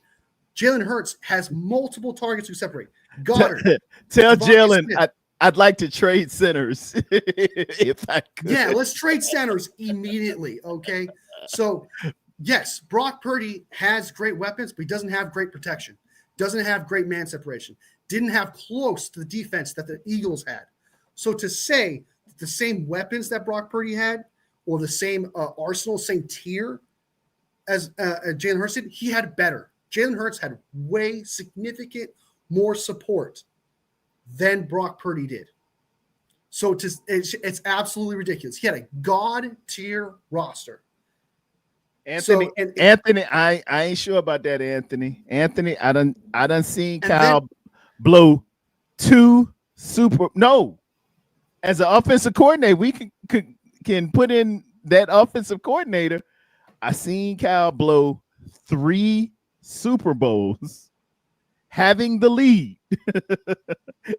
Jalen Hurts has multiple targets who separate. Goddard. Tell Jalen I'd like to trade centers if I could. Yeah, let's trade centers immediately, okay? So, yes, Brock Purdy has great weapons, but he doesn't have great protection. Doesn't have great man separation. Didn't have close to the defense that the Eagles had. So to say the same weapons that Brock Purdy had, or the same arsenal, same tier as Jalen Hurts did, he had better. Jalen Hurts had way significant more support than Brock Purdy did. So it's absolutely ridiculous. He had a God tier roster. Anthony, I ain't sure about that, Anthony. I done seen Kyle blow 2 as an offensive coordinator, we can put in that offensive coordinator. I seen Kyle blow 3 Super Bowls having the lead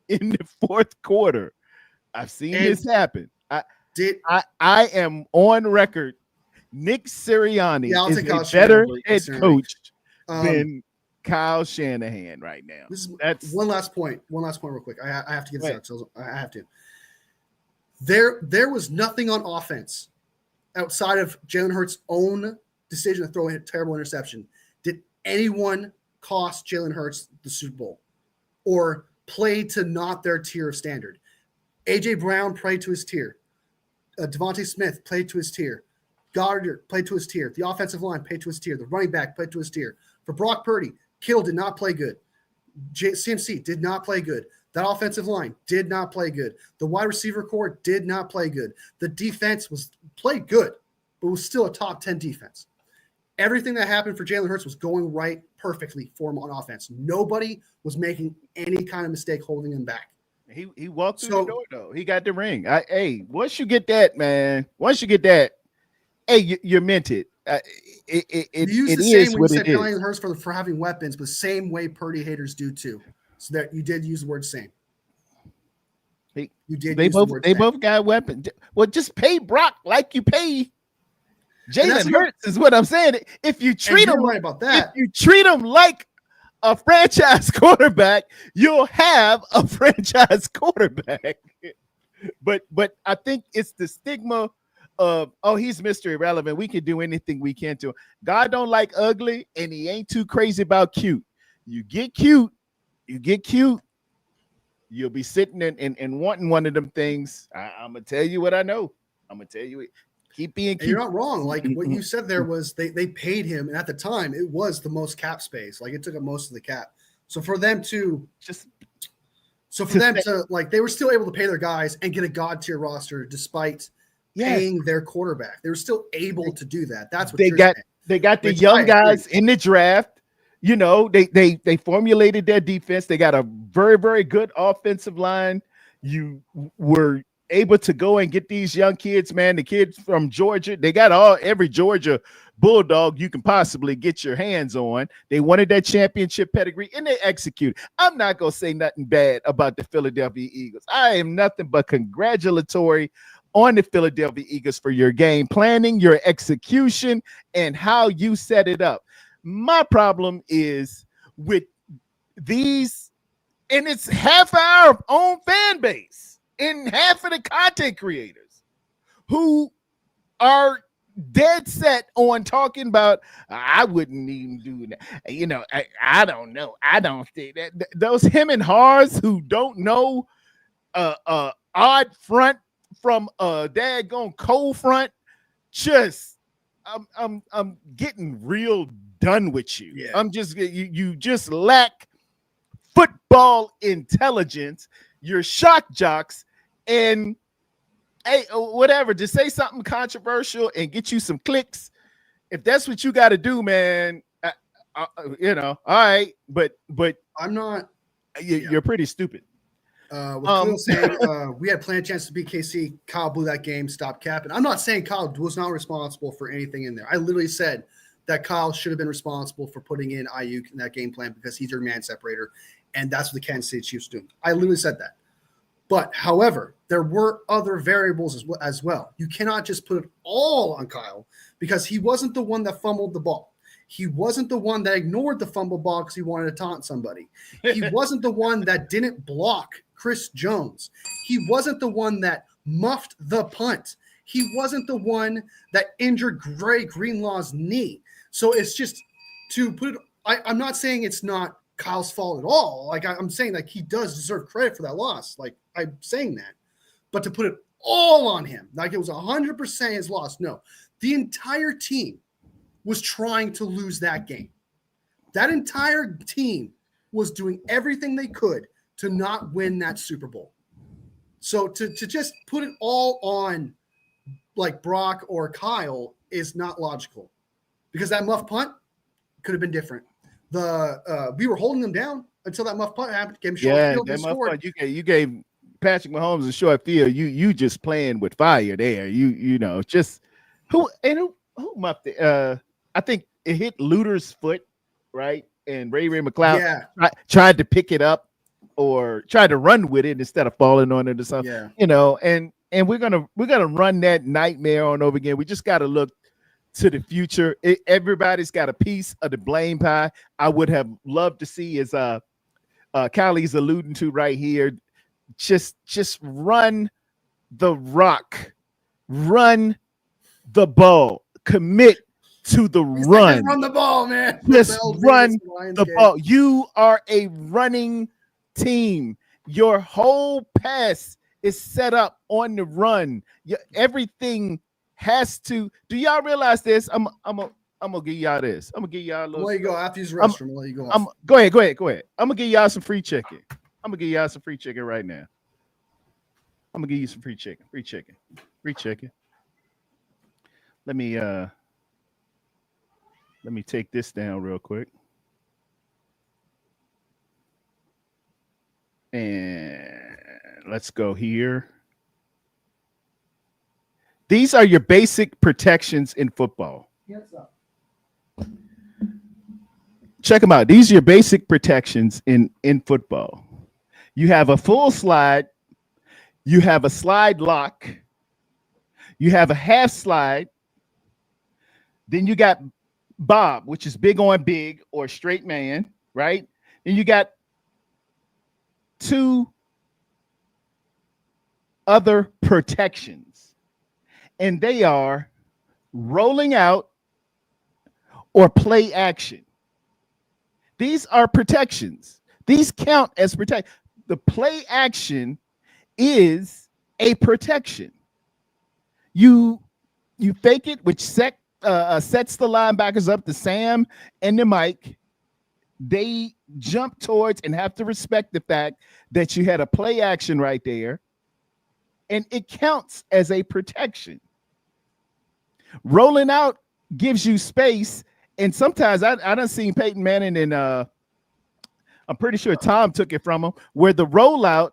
in the 4th quarter. I've seen this happen. I am on record. Nick Sirianni is a better head coach than Kyle Shanahan right now. That's one last point real quick. I have to get this out. I have to. There was nothing on offense outside of Jalen Hurts' own decision to throw a terrible interception. Did anyone cost Jalen Hurts the Super Bowl or play to not their tier of standard? A.J. Brown played to his tier. Devontae Smith played to his tier. Goddard played to his tier. The offensive line played to his tier. The running back played to his tier. For Brock Purdy, Kittle did not play good. CMC did not play good. That offensive line did not play good. The wide receiver core did not play good. The defense played good, but was still a top 10 defense. Everything that happened for Jalen Hurts was going right perfectly for him on offense. Nobody was making any kind of mistake holding him back. He walked through the door, though. He got the ring. Once you get that, man, you meant it. It use the is same when what you said it is. Jalen Hurts for having weapons, but the same way Purdy haters do too. So that you did use the word same. They both got weapons. Well, just pay Brock like you pay Jalen Hurts is what I'm saying. If you treat him right about that, if you treat him like a franchise quarterback, you'll have a franchise quarterback. But I think it's the stigma oh, he's Mr. Irrelevant. We can do anything we can to him. God don't like ugly, and he ain't too crazy about cute. You get cute, you'll be sitting and wanting one of them things. I'm gonna tell you what I know. I'm gonna tell you it. Keep being cute. And you're not wrong. Like what you said there was they paid him, and at the time it was the most cap space. Like it took up most of the cap. So for them to like they were still able to pay their guys and get a god tier roster despite paying their quarterback. They were still able to do that. That's what they got. Saying. They got the young guys in the draft. You know, they formulated their defense. They got a very, very good offensive line. You were able to go and get these young kids, man. The kids from Georgia, they got every Georgia Bulldog you can possibly get your hands on. They wanted that championship pedigree, and they executed. I'm not gonna say nothing bad about the Philadelphia Eagles. I am nothing but congratulatory on the Philadelphia Eagles for your game planning, your execution, and how you set it up. My problem is with these, and it's half our own fan base and half of the content creators who are dead set on talking about, I wouldn't even do that. You know, I don't know. I don't think that those him and hars who don't know odd front from a daggone cold front, just I'm getting real done with you. Yeah. I'm just you just lack football intelligence. You're shock jocks, and hey, whatever, just say something controversial and get you some clicks. If that's what you got to do, man, you know, all right, but I'm not. You're pretty stupid. With Khalil saying we had plenty of chances to beat KC. Kyle blew that game, stopped capping. I'm not saying Kyle was not responsible for anything in there. I literally said that Kyle should have been responsible for putting in Ayuk in that game plan because he's your man separator, and that's what the Kansas City Chiefs do. I literally said that. But, however, there were other variables as well. You cannot just put it all on Kyle because he wasn't the one that fumbled the ball. He wasn't the one that ignored the fumble ball because he wanted to taunt somebody. He wasn't the one that didn't block Chris Jones. He wasn't the one that muffed the punt. He wasn't the one that injured Greg Greenlaw's knee. So it's just to put it – I'm not saying it's not Kyle's fault at all. Like I'm saying like he does deserve credit for that loss. Like I'm saying that. But to put it all on him, like it was 100% his loss. No, the entire team was trying to lose that game. That entire team was doing everything they could to not win that Super Bowl. So to just put it all on like Brock or Kyle is not logical because that muff punt could have been different. We were holding them down until that muff punt happened. Gave him short field, that muff punt, you gave Patrick Mahomes a short field. You just playing with fire there. You know, just who muffed it? I think it hit Luter's foot, right? And Ray McLeod tried to pick it up or tried to run with it instead of falling on it or something. Yeah. You know, and we're gonna run that nightmare on over again. We just got to look to the future. Everybody's got a piece of the blame pie. I would have loved to see, as Kylie's alluding to right here, just run the rock, run the ball, commit to the run. Just run the ball, man. Just run the ball. You are a running team. Your whole pass is set up on the run. Everything has to. Do y'all realize this? I'm gonna give y'all this. I'm gonna give y'all a little. I'll let you go after his restroom. I'll let you go. Go ahead. I'm gonna give y'all some free chicken. I'm gonna give y'all some free chicken right now. I'm gonna give you some free chicken. Free chicken. Let me take this down real quick. And let's go here. These are your basic protections in football. Yes, sir. Check them out. These are your basic protections in football. You have a full slide. You have a slide lock. You have a half slide. Then you got Bob, which is big on big or straight man, right? Then you got two other protections. and they are rolling out or play action. These are protections. These count as protect. The play action is a protection. You you fake it, which sets the linebackers up to Sam and the Mike. They jump towards and have to respect the fact that you had a play action right there, and it counts as a protection. Rolling out gives you space, and sometimes I done seen Peyton Manning and I'm pretty sure Tom took it from him, where the rollout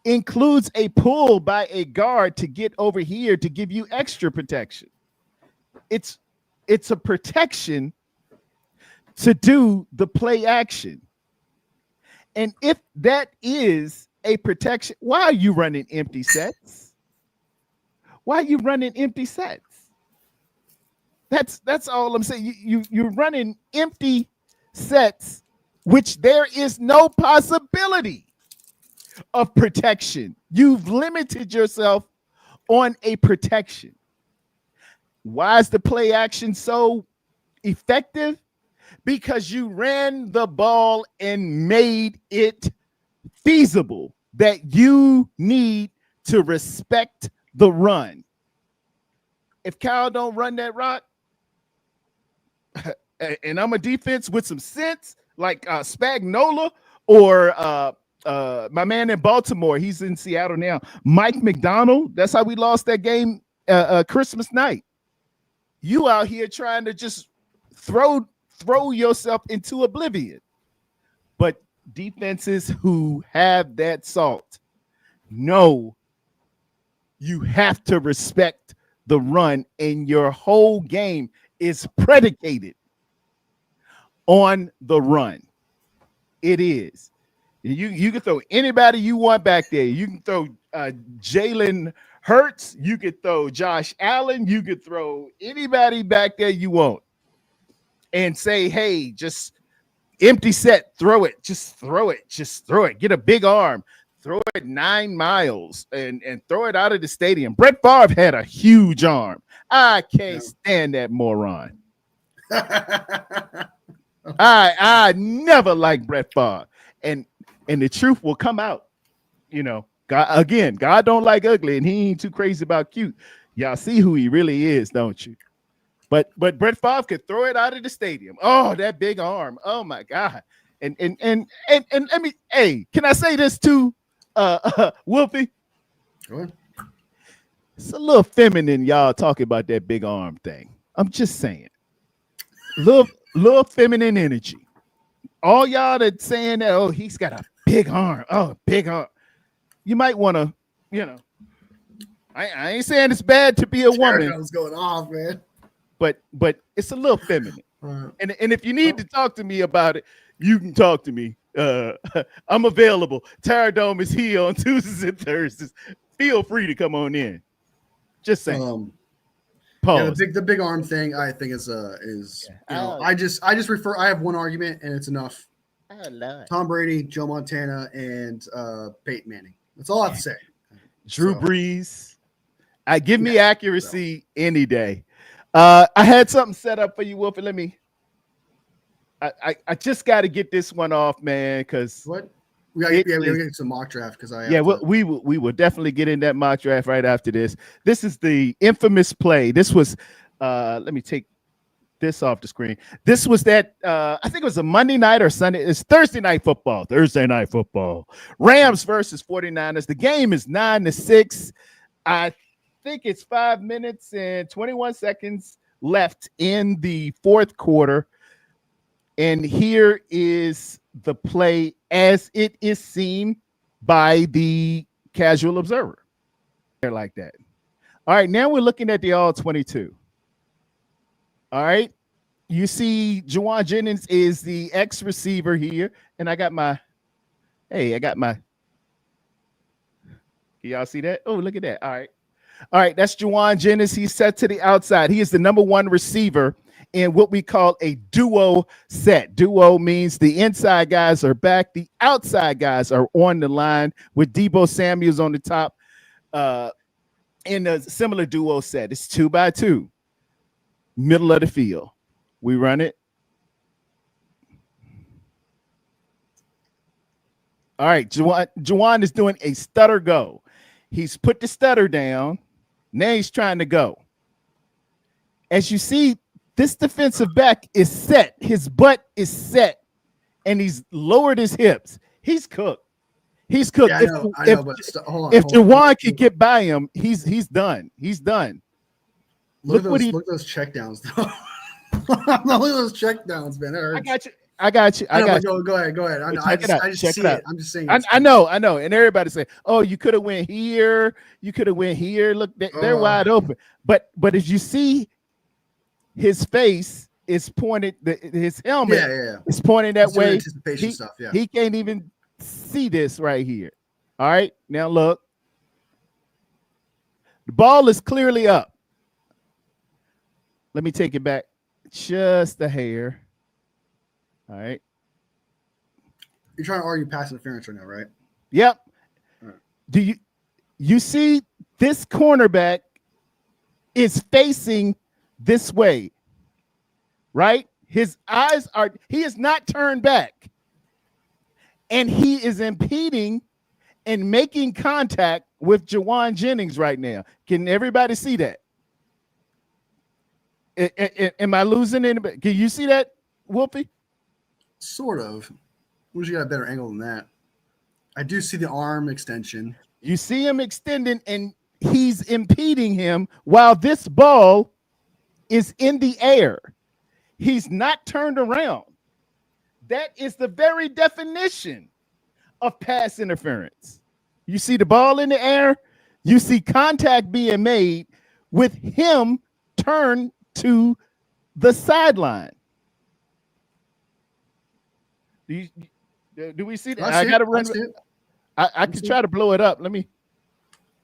includes a pull by a guard to get over here to give you extra protection. It's a protection to do the play action. And if that is a protection, why are you running empty sets? Why are you running empty sets? That's all I'm saying. You're running empty sets, which there is no possibility of protection. You've limited yourself on a protection. Why is the play action so effective? Because you ran the ball and made it feasible that you need to respect the run. If Kyle don't run that rock, and I'm a defense with some sense, like Spagnola or my man in Baltimore, he's in Seattle now, Mike McDonald. That's how we lost that game Christmas night. You out here trying to just throw yourself into oblivion. But defenses who have that salt know you have to respect the run, and your whole game is predicated on the run. It is. You can throw anybody you want back there. You can throw Jalen Hurts. You could throw Josh Allen. You could throw anybody back there you want and say, hey, just empty set, throw it. Just throw it. Just throw it. Get a big arm. Throw it 9 miles and throw it out of the stadium. Brett Favre had a huge arm. I can't stand that moron. I never liked Brett Favre. And the truth will come out. You know, God don't like ugly, and he ain't too crazy about cute. Y'all see who he really is, don't you? But Brett Favre could throw it out of the stadium. Oh, that big arm. Oh my God. And let me, hey, can I say this too, Wolfie? Sure. It's a little feminine, y'all talking about that big arm thing. I'm just saying. Little feminine energy. All y'all that saying that, oh, he's got a big arm. Oh, big arm. You might want to, you know, I ain't saying it's bad to be a woman. What's going off, man? But it's a little feminine. And if you need to talk to me about it, you can talk to me. I'm available. Tarrerdome is here on Tuesdays and Thursdays. Feel free to come on in. Just saying. Yeah, the big arm thing, I think is I just refer. I have one argument and it's enough. Tom Brady, Joe Montana, and Peyton Manning. That's all I have to say. Drew Brees. Give me accuracy any day. I had something set up for you, Wolfie. Let me. I just got to get this one off, man. Because what? We gotta get some mock draft because we will definitely get in that mock draft right after this. This is the infamous play. This was let me take this off the screen. This was that I think it was a Monday night or Sunday. It's Thursday night football. Rams versus 49ers. The game is 9-6. I think it's 5 minutes and 21 seconds left in the fourth quarter. And here is the play as it is seen by the casual observer. They're like that. All right, now we're looking at the all 22. All right, you see Juwan Jennings is the ex receiver here, and can y'all see that? Oh, look at that. All right, that's Juwan Jennings. He's set to the outside. He is the number one receiver in what we call a duo set. Duo means the inside guys are back, the outside guys are on the line with Deebo Samuels on the top. in a similar duo set. It's 2x2, middle of the field. We run it. All right, Juwan is doing a stutter go. He's put the stutter down. Now he's trying to go. As you see, this defensive back is set. His butt is set, and he's lowered his hips. He's cooked. He's cooked. Yeah, if Juwan could get by him, he's done. He's done. Look at those checkdowns, though. Look at those checkdowns, man. That hurts. I got you. Go ahead. I know. I just see it. I'm just saying. I know. And everybody say, "Oh, you could have went here. You could have went here." Look, they're wide open. But as you see, his face is pointed. His helmet is pointing that way. Anticipation stuff. Yeah. He can't even see this right here. All right. Now look. The ball is clearly up. Let me take it back just a hair. All right. You're trying to argue pass interference right now, right? Yep. Right. Do you see this cornerback is facing this way, right? His eyes are, he is not turned back. And he is impeding and making contact with Juwan Jennings right now. Can everybody see that? Am I losing anybody? Can you see that, Wolfie? Sort of. Wish you got a better angle than that. I do see the arm extension. You see him extending, and he's impeding him while this ball is in the air. He's not turned around. That is the very definition of pass interference. You see the ball in the air. You see contact being made with him turned to the sideline. Do we see that? I gotta run. I can try to blow it up. Let me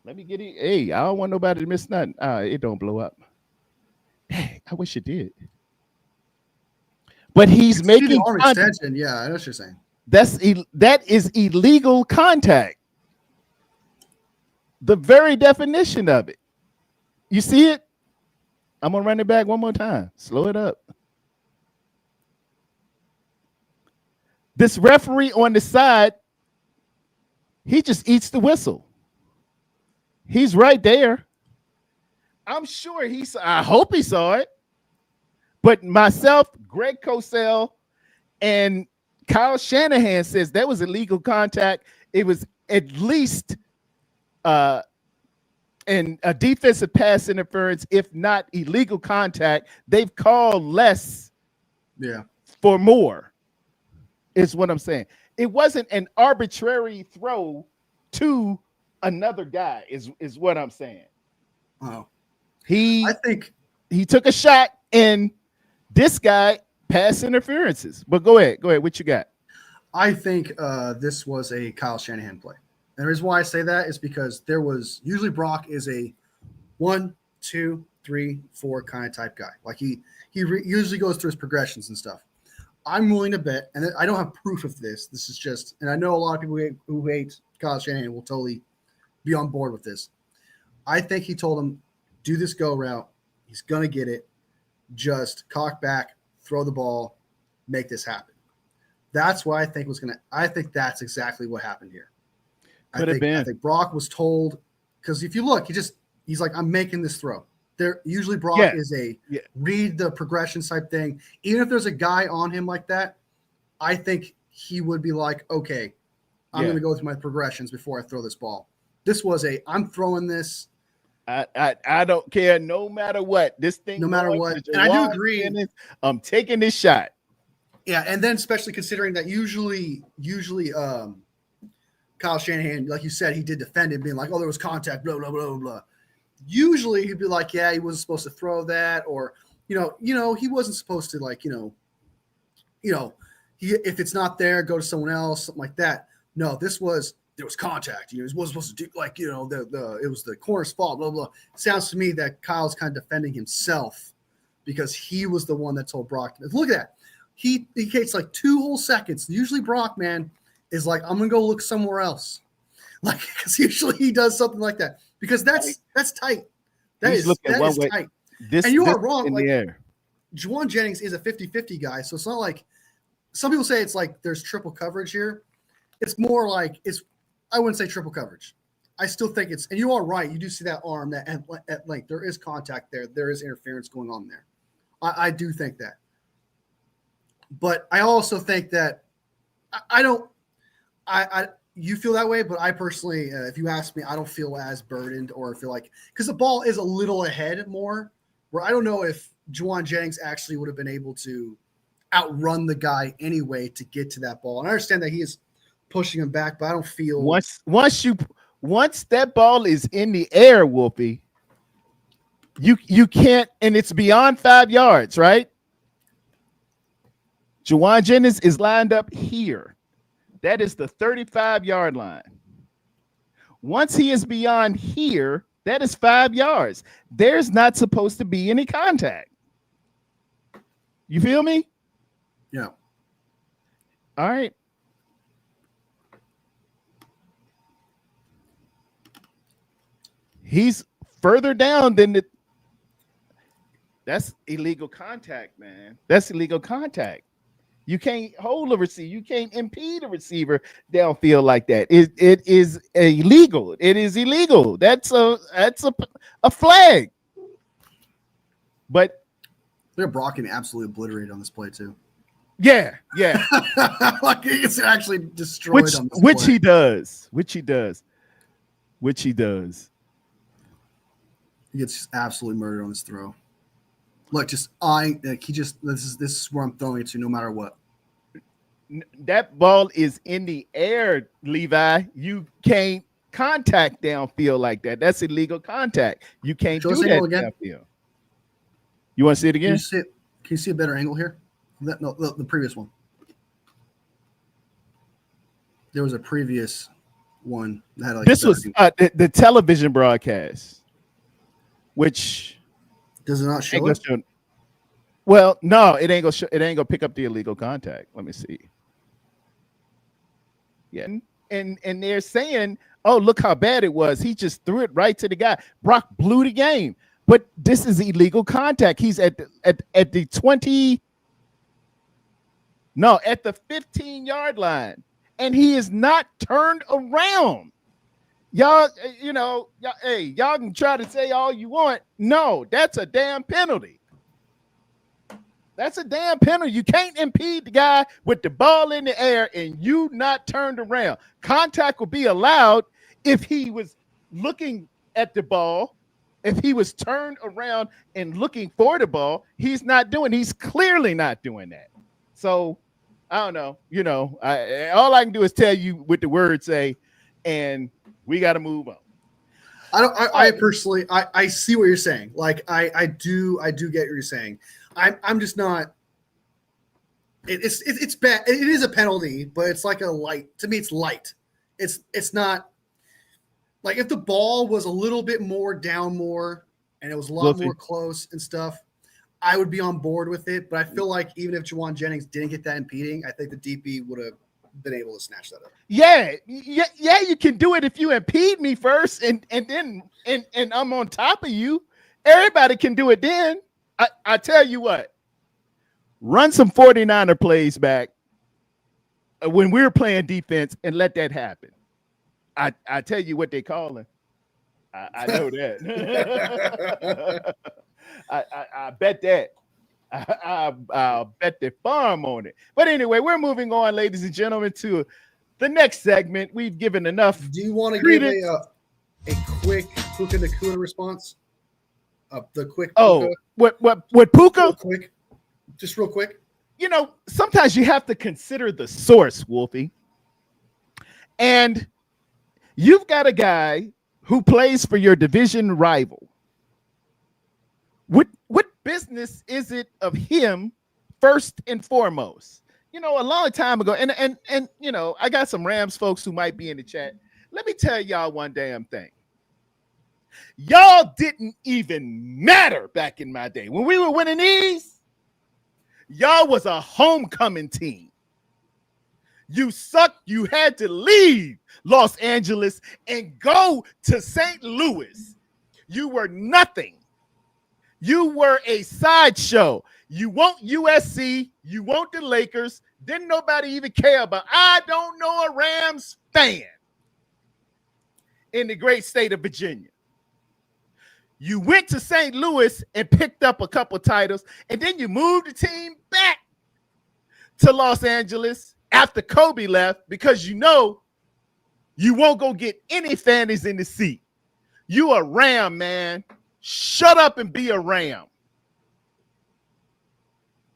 get it. Hey, I don't want nobody to miss nothing. It don't blow up. Dang, I wish it did. But he's making arm extension. Yeah, I know what you're saying. That is illegal contact. The very definition of it. You see it? I'm gonna run it back one more time. Slow it up. This referee on the side, he just eats the whistle. He's right there. I'm sure I hope he saw it. But myself, Greg Cosell, and Kyle Shanahan says that was illegal contact. It was at least a defensive pass interference, if not illegal contact. They've called less for more. Is what I'm saying. It wasn't an arbitrary throw to another guy, is what I'm saying. Oh. I think he took a shot, and this guy passed interferences. But go ahead. What you got? I think this was a Kyle Shanahan play. And the reason why I say that is because there was usually Brock is a 1, 2, 3, 4 kind of type guy. Like he usually goes through his progressions and stuff. I'm willing to bet, and I don't have proof of this. This is just, and I know a lot of people who hate Kyle Shanahan will totally be on board with this. I think he told him, do this go route. He's going to get it. Just cock back, throw the ball, make this happen. That's what I think I think that's exactly what happened here. I think Brock was told, because if you look, he's like, I'm making this throw. There usually Brock is read the progression type thing. Even if there's a guy on him like that, I think he would be like, okay, I'm going to go through my progressions before I throw this ball. This was I'm throwing this. I don't care no matter what. This thing, no matter what. And I do agree. I'm taking this shot. Yeah, and then especially considering that usually Kyle Shanahan, like you said, he did defend it, being like, oh, there was contact, blah, blah, blah, blah. Usually he'd be like, yeah, he wasn't supposed to throw that, or he wasn't supposed to, like, if it's not there, go to someone else, something like that. No, there was contact. He wasn't supposed to do, like, it was the corner's fault, blah, blah. It sounds to me that Kyle's kind of defending himself because he was the one that told Brock. Look at that. He takes like 2 whole seconds. Usually Brock, man, is like, I'm gonna go look somewhere else. Like, because usually he does something like that. because that's tight. He's looking one way. Tight. And you are wrong. In the air. Juwan Jennings is a 50-50 guy, so it's not like some people say it's like there's triple coverage here. It's more like I wouldn't say triple coverage. I still think it's, and you are right. You do see that arm that at length. There is contact there. There is interference going on there. I do think that. But I also think that you feel that way, but I personally, if you ask me, I don't feel as burdened or feel like, because the ball is a little ahead more, where I don't know if Juwan Jennings actually would have been able to outrun the guy anyway to get to that ball. And I understand that he is pushing him back, but I don't feel once that ball is in the air, Wolfie, you can't, and it's beyond 5 yards, right? Juwan Jennings is lined up here. That is the 35-yard line. Once he is beyond here, that is 5 yards. There's not supposed to be any contact. You feel me? Yeah. All right. He's further down than that's illegal contact, man. That's illegal contact. You can't hold a receiver. You can't impede a receiver downfield like that. It is illegal. It is illegal. That's a flag. But they're Brocken absolutely obliterated on this play too. Yeah. Like it's actually destroyed on this which play. he does. He gets absolutely murdered on this throw. Look, this is where I'm throwing it to no matter what. That ball is in the air, Levi. You can't contact downfield like that. That's illegal contact. You can't do that downfield. You want to see it again? Can you see a better angle here? No, the previous one. There was a previous one that had like this was the television broadcast, which does it not show it? Well, no, it ain't gonna pick up the illegal contact. Let me see. Yeah, and they're saying, "Oh, look how bad it was. He just threw it right to the guy. Brock blew the game." But this is illegal contact. He's at the 20. No, at the 15-yard line, and he is not turned around. Y'all, y'all can try to say all you want. No, that's a damn penalty. That's a damn penalty. You can't impede the guy with the ball in the air and you not turned around. Contact will be allowed if he was looking at the ball. If he was turned around and looking for the ball, he's clearly not doing that. So I don't know. All I can do is tell you what the words say, and we got to move on. I personally see what you're saying. Like I do get what you're saying. I'm just not. It's bad. It is a penalty, but it's like a light. To me, it's light. It's not like if the ball was a little bit more down more and it was a lot more close and stuff, I would be on board with it. But I feel like even if Juwan Jennings didn't get that impeding, I think the DP would have been able to snatch that up. Yeah, you can do it if you impede me first and then I'm on top of you. Everybody can do it then. I tell you what, run some 49er plays back when we're playing defense and let that happen. I tell you what they call him. I know that. I bet that. I'll bet the farm on it. But anyway, we're moving on, ladies and gentlemen, to the next segment. We've given enough. Do you want to give a quick Puka Nakuna response? The quick Puka? What Puka? Real quick. Just real quick. Sometimes you have to consider the source, Wolfie. And you've got a guy who plays for your division rival. What business is it of him first and foremost? A long time ago, and I got some Rams folks who might be in the chat. Let me tell y'all one damn thing. Y'all didn't even matter back in my day. When we were winning these, y'all was a homecoming team. You sucked. You had to leave Los Angeles and go to St. Louis. You were nothing. You were a sideshow. You want USC. You want the Lakers. Didn't nobody even care about. I don't know a Rams fan in the great state of Virginia. You went to St. Louis and picked up a couple titles, and then you moved the team back to Los Angeles after Kobe left because you know you won't go get any fannies in the seat. You a Ram, man. Shut up and be a Ram.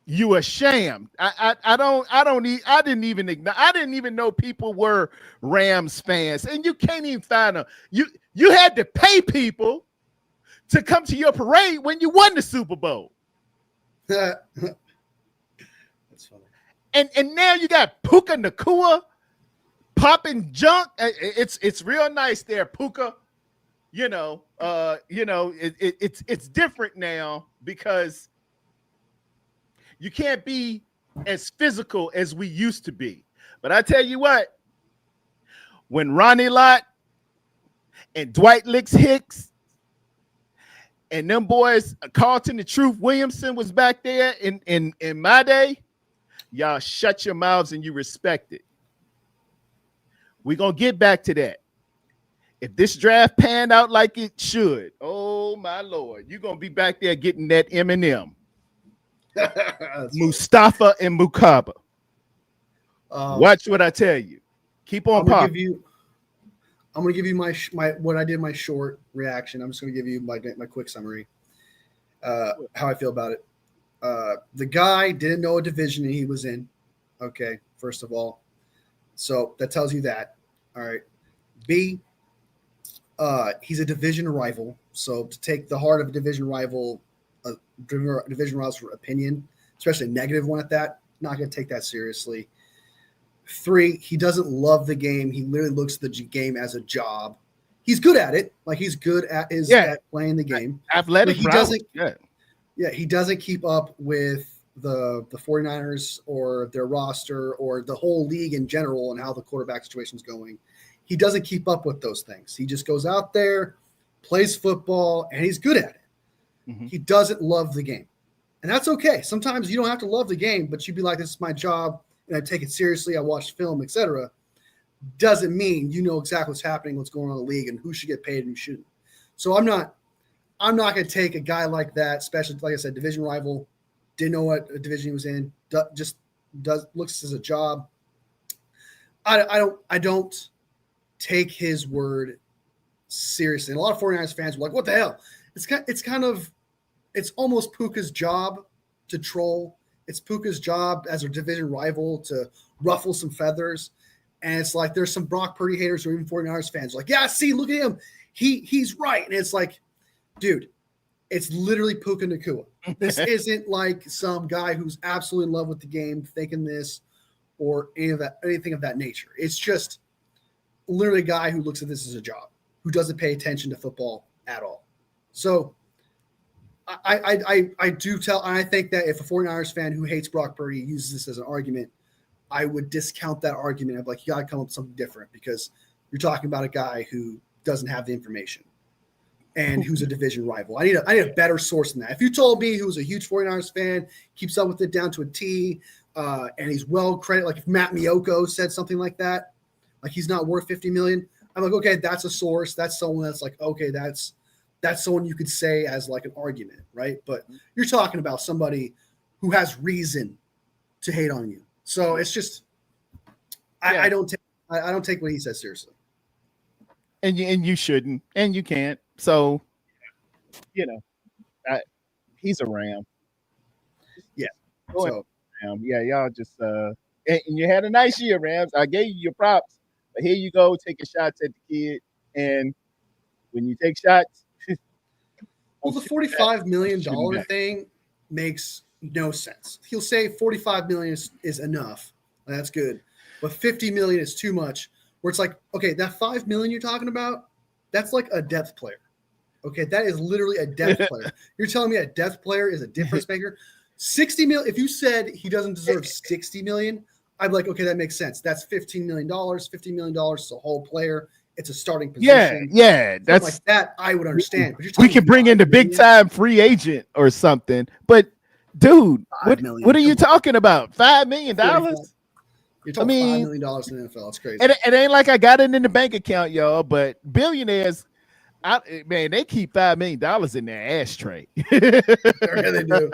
You a sham. I didn't even know people were Rams fans, and you can't even find them. You had to pay people to come to your parade when you won the Super Bowl. That's funny. And now you got Puka Nacua popping junk. It's real nice there, Puka. It's different now because you can't be as physical as we used to be. But I tell you what, when Ronnie Lott and Dwight Licks Hicks and them boys, Carlton the Truth Williamson was back there in my day, y'all shut your mouths and you respect it. We're going to get back to that. If this draft panned out like it should, oh my Lord, you're going to be back there getting that Eminem. Mustafa and Mukaba. Watch what I tell you. Keep on popping. I'm going to give you my what I did, my short reaction. I'm just going to give you my quick summary. How I feel about it. The guy didn't know a division he was in. Okay, first of all. So that tells you that. All right. B, he's a division rival. So to take the heart of a division rival's opinion, especially a negative one at that, not going to take that seriously. 3, he doesn't love the game. He literally looks at the game as a job. He's good at it. Like he's good at at playing the game. Athletic. He doesn't. Yeah, he doesn't keep up with the 49ers or their roster or the whole league in general and how the quarterback situation is going. He doesn't keep up with those things. He just goes out there, plays football, and he's good at it. Mm-hmm. He doesn't love the game. And that's okay. Sometimes you don't have to love the game, but you'd be like, this is my job, and I take it seriously. I watch film, etc. Doesn't mean you know exactly what's happening, what's going on in the league, and who should get paid and who shouldn't. So I'm not going to take a guy like that, especially, like I said, division rival, didn't know what division he was in, looks as a job. I don't take his word seriously. And a lot of 49ers fans were like, what the hell? It's almost Puka's job to troll. It's Puka's job as a division rival to ruffle some feathers. And it's like there's some Brock Purdy haters or even 49ers fans like, yeah, see, look at him. He's right. And it's like, dude, it's literally Puka Nacua. This isn't like some guy who's absolutely in love with the game, thinking this or anything of that nature. It's just literally a guy who looks at this as a job, who doesn't pay attention to football at all. So I do tell, and I think that if a 49ers fan who hates Brock Purdy uses this as an argument, I would discount that argument of like, you got to come up with something different because you're talking about a guy who doesn't have the information and who's a division rival. I need a better source than that. If you told me who's a huge 49ers fan, keeps up with it down to a T, and he's well credited, like if Matt Miyoko said something like that, like he's not worth $50 million, I'm like, okay, that's a source. That's someone that's like, okay, that's someone you could say as like an argument, right? But you're talking about somebody who has reason to hate on you. So it's just, I don't take what he says seriously. And you shouldn't, and you can't. So, he's a Ram. Yeah. So, Ram. Yeah, y'all just and you had a nice year, Rams. I gave you your props, but here you go, taking shots at the kid. And when you take shots, well, the $45 million thing makes no sense. He'll say $45 million is enough. That's good, but $50 million is too much. Where it's like, okay, that $5 million you're talking about, that's like a depth player. Okay, that is literally a depth player. You're telling me a depth player is a difference maker? $60 million. If you said he doesn't deserve $60 million, I'd be like, okay, that makes sense. That's $15 million. $15 million is a whole player. It's a starting position. Yeah. That's like that. I would understand. But we could bring in the big time free agent or something. But dude, what are you talking about? $5 million? You're talking $5 million in the NFL. It's crazy. And it ain't like I got it in the bank account, y'all. But billionaires, they keep $5 million in their ashtray. Yeah, they do.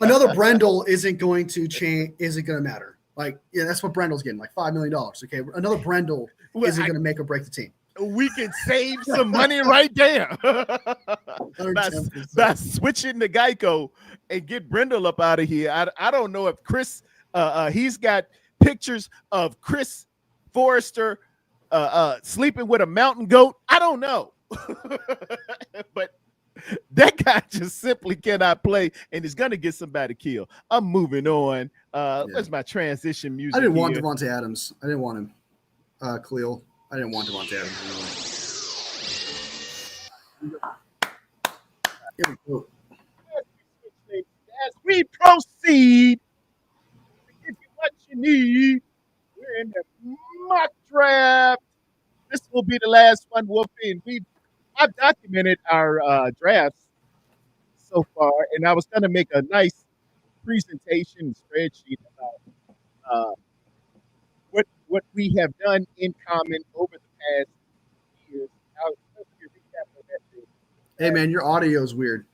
Another Brendel isn't going to change. Isn't going to matter. Like, yeah, that's what Brendel's getting, like $5 million. Okay, another Brendel isn't going to make or break the team. We can save some money right there by switching to Geico and get Brendel up out of here. I don't know if Chris, he's got pictures of Chris Forrester sleeping with a mountain goat. I don't know, but that guy just simply cannot play and is going to get somebody killed. I'm moving on. Where's my transition music? I didn't want Devontae Adams. I didn't want him. Khalil. I didn't want Devontae Adams anyway. As we proceed to give you what you need, we're in the mock draft. This will be the last one, Wolfie, and I've documented our drafts so far, and I was going to make a nice presentation spreadsheet about what we have done in common over the past years. Hey man, your audio is weird.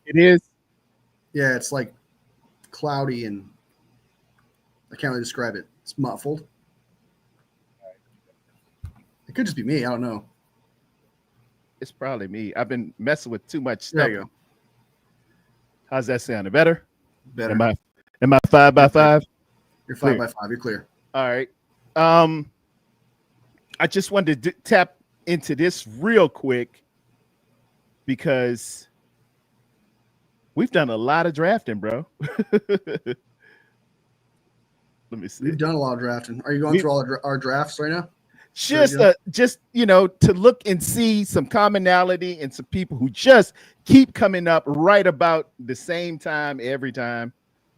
It is. Yeah, it's like cloudy and I can't really describe it. It's muffled. It could just be me. I don't know. It's probably me. I've been messing with too much stuff. There you go. How's that sounding? Better? Better. Am I 5x5? You're 5x5. You're clear. All right. I just wanted to tap into this real quick because we've done a lot of drafting, bro. Let me see. We've done a lot of drafting. Are you going through all our drafts right now? Just to look and see some commonality and some people who just keep coming up right about the same time every time.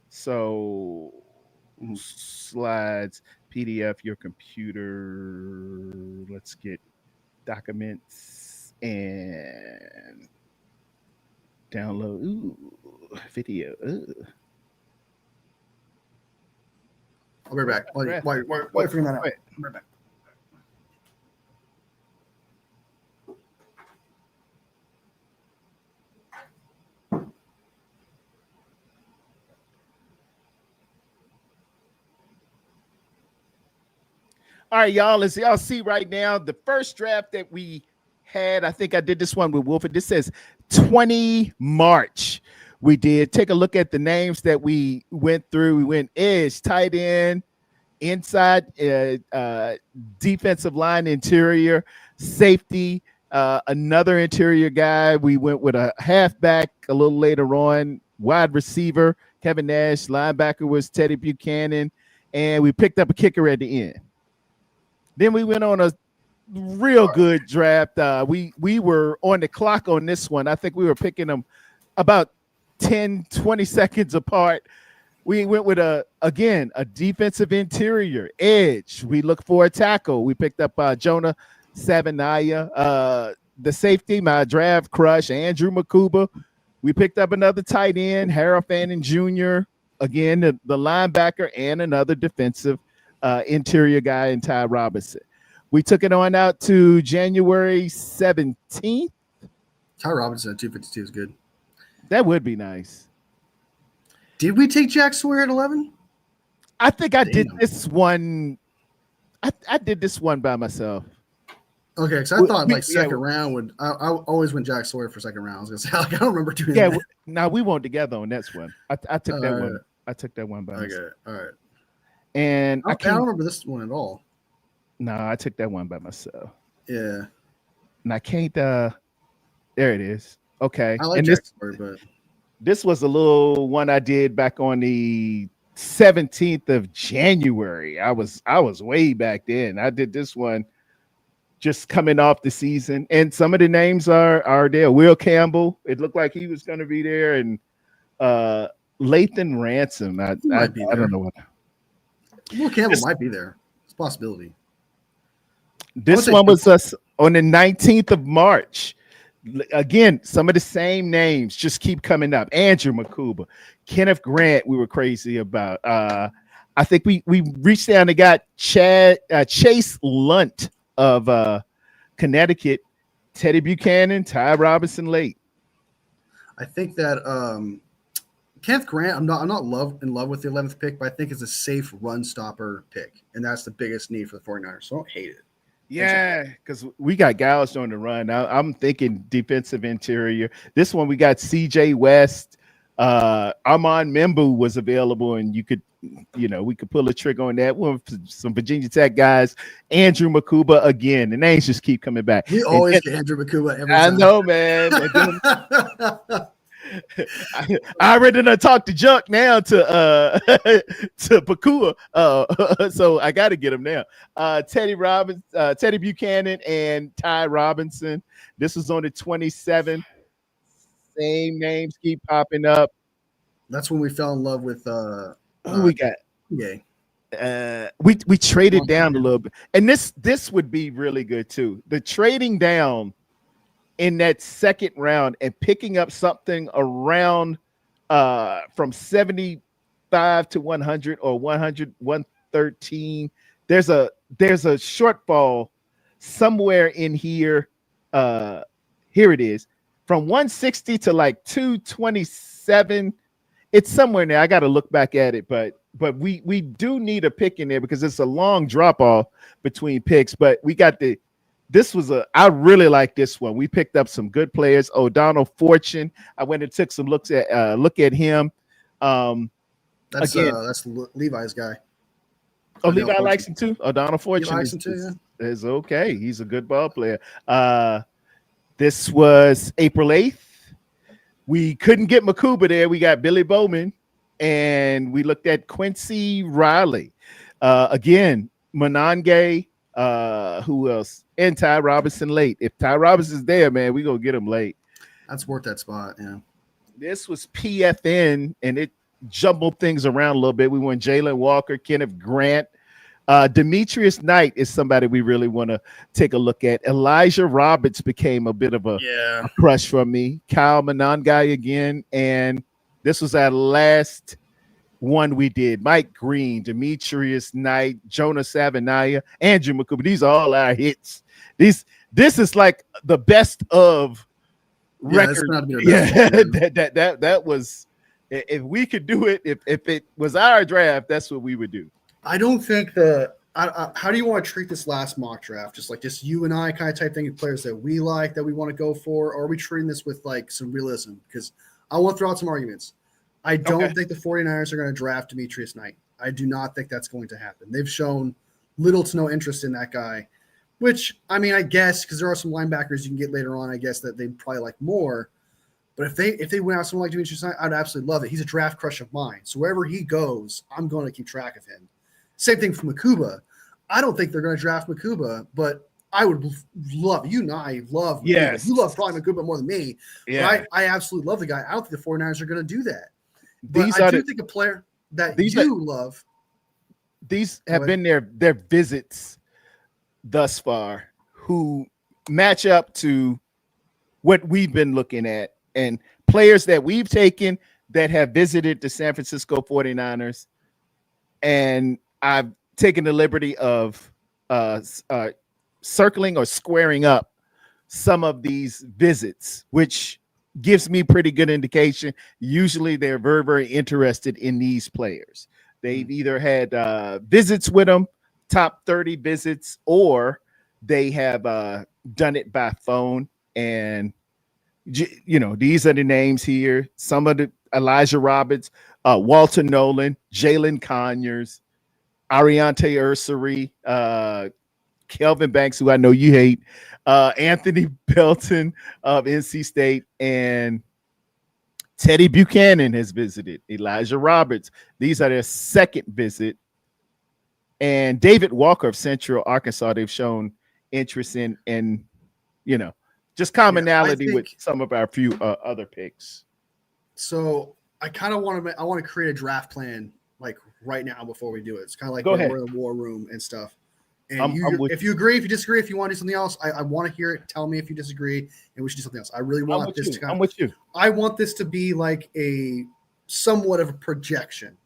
So slides, PDF, your computer. Let's get documents and download. Ooh, video. Ooh. I'll be back. Wait for that out. I'll be right back. All right, y'all. As y'all see right now, the first draft that we had, I think I did this one with Wolfie. This says 20 March. We did take a look at the names that we went through. We went edge, tight end, inside, defensive line, interior, safety, another interior guy. We went with a halfback a little later on, wide receiver, Kevin Nash, linebacker was Teddy Buchanan, and we picked up a kicker at the end. Then we went on a real good draft. We were on the clock on this one. I think we were picking them about 10, 20 seconds apart. We went with a defensive interior edge. We looked for a tackle. We picked up Jonah Savanaya. The safety, my draft crush, Andrew Makuba. We picked up another tight end, Harold Fannin Jr. Again, the linebacker and another defensive interior guy in Ty Robinson. We took it on out to January 17th. Ty Robinson at 252 is good. That would be nice. Did we take Jack Sawyer at 11? I think I did this one. I did this one by myself. Okay, because I thought second round would. I always went Jack Sawyer for second round. I was gonna say I don't remember doing that. Now we weren't together on that one. I took that one. I took that one by myself. Okay, all right. And I don't remember this one at all. No, I took that one by myself. Yeah. And I can't. There it is. Okay. I like Jack Sawyer, but this was a little one I did back on the 17th of January. I was way back then. I did this one just coming off the season, and some of the names are there. Will Campbell. It looked like he was going to be there, and Lathan Ransom. I don't know what. Will Campbell might be there. It's a possibility. This one was us on the 19th of March. Again, some of the same names just keep coming up. Andrew Makuba, Kenneth Grant, we were crazy about. I think we reached down and got Chase Lunt of Connecticut, Teddy Buchanan, Ty Robinson late. I think that Kenneth Grant, I'm not in love with the 11th pick, but I think it's a safe run stopper pick, and that's the biggest need for the 49ers. So I don't hate it. Yeah, because we got guys on the run. I'm thinking defensive interior. This one we got CJ West. Armand Membu was available, and we could pull a trigger on that one. Some Virginia Tech guys. Andrew Makuba again. The names just keep coming back. We always get Andrew Makuba every time. I know, man. I already done talked to Junk now to Pakua, so I got to get him now. Teddy Buchanan and Ty Robinson. This was on the 27th. Same names keep popping up. That's when we fell in love with. Who we got? Yeah. We traded down a little bit, and this would be really good too. The trading down in that second round and picking up something around from 75 to 100 or 100, 113. There's a shortfall somewhere in here. Here it is. From 160 to like 227. It's somewhere in there. I got to look back at it, but we do need a pick in there because it's a long drop off between picks. But we got I really like this one. We picked up some good players. O'Donnell Fortune. I went and took some look at him. That's Levi's guy. Oh, Levi likes him too. O'Donnell Fortune likes him too, is okay. He's a good ball player. This was April 8th. We couldn't get Makuba there. We got Billy Bowman, and we looked at Quincy Riley. Again, Monange. Who else? And Ty Robinson late. If Ty Robinson's there, man, we gonna get him late. That's worth that spot. Yeah. This was PFN, and it jumbled things around a little bit. We went Jalen Walker, Kenneth Grant, Demetrius Knight is somebody we really want to take a look at. Elijah Roberts became a bit of a crush for me. Kyle Monangai again, and this was our last one we did. Mike Green, Demetrius Knight, Jonas Avenaya, Andrew Makuba. These are all our hits. This is like the best of record. That was, if we could do it, if it was our draft, that's what we would do. I don't think how do you want to treat this last mock draft? Just you and I kind of type thing, players that we like, that we want to go for, or are we treating this with like some realism? Because I want to throw out some arguments. I don't think the 49ers are going to draft Demetrius Knight. I do not think that's going to happen. They've shown little to no interest in that guy, which, I mean, I guess because there are some linebackers you can get later on, I guess that they'd probably like more. But if they went out someone like Demetrius Knight, I'd absolutely love it. He's a draft crush of mine. So wherever he goes, I'm going to keep track of him. Same thing for Makuba. I don't think they're going to draft Makuba, but I would love, you and I love, yes. You love probably Makuba more than me. Yeah. I absolutely love the guy. I don't think the 49ers are going to do that. But I do think a player that you love. These have been their visits thus far who match up to what we've been looking at, and players that we've taken that have visited the San Francisco 49ers. And I've taken the liberty of circling or squaring up some of these visits, which gives me pretty good indication. Usually they're very, very interested in these players. They've either had visits with them, top 30 visits, or they have done it by phone. And, these are the names here. Some of the Elijah Roberts, Walter Nolan, Jalen Conyers, Ariante Ursary, Kelvin Banks, who I know you hate, Anthony Belton of NC State, and Teddy Buchanan has visited. Elijah Roberts. These are their second visit. And David Walker of Central Arkansas, they've shown interest in just commonality with some of our few other picks. So I kind of want to create a draft plan like right now before we do it. It's kind of like Go ahead. we're in the war room and stuff. And I'm with if you agree, if you disagree, if you want to do something else, I want to hear it. Tell me if you disagree, and we should do something else. I really want this to I'm with you. I want this to be like a somewhat of a projection.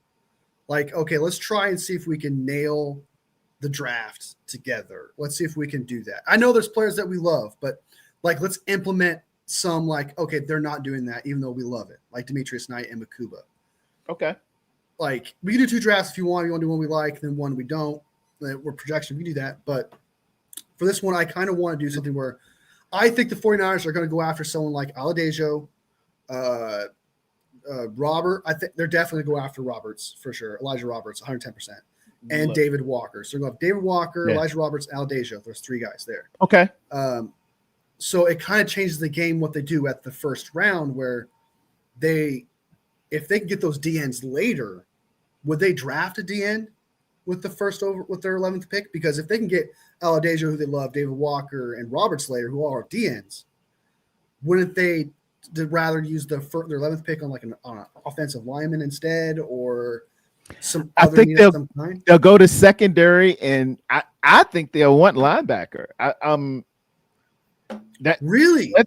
Like, okay, let's try and see if we can nail the draft together. Let's see if we can do that. I know there's players that we love, but like, let's implement some like, okay, they're not doing that, even though we love it. Like Demetrius Knight and Makuba. Okay. Like, we can do 2 drafts if you want. You want to do one we like, then one we don't. We're projection. We can do that. But for this one, I kind of want to do something where I think the 49ers are going to go after someone like Aladejo, Robert. I think they're definitely going to go after Roberts for sure. Elijah Roberts, 110%. And David Walker. So they're going to have David Walker, Elijah Roberts, Aladejo. There's 3 guys there. Okay. So it kind of changes the game what they do at the first round, where if they can get those DNs later, would they draft a DN with the first over with their 11th pick? Because if they can get Aladejo, who they love, David Walker, and Robert Slater, who all are DNs, wouldn't they rather use their 11th pick on like on an offensive lineman instead, or some? I other think they'll go to secondary, and I think they'll want linebacker. That really? I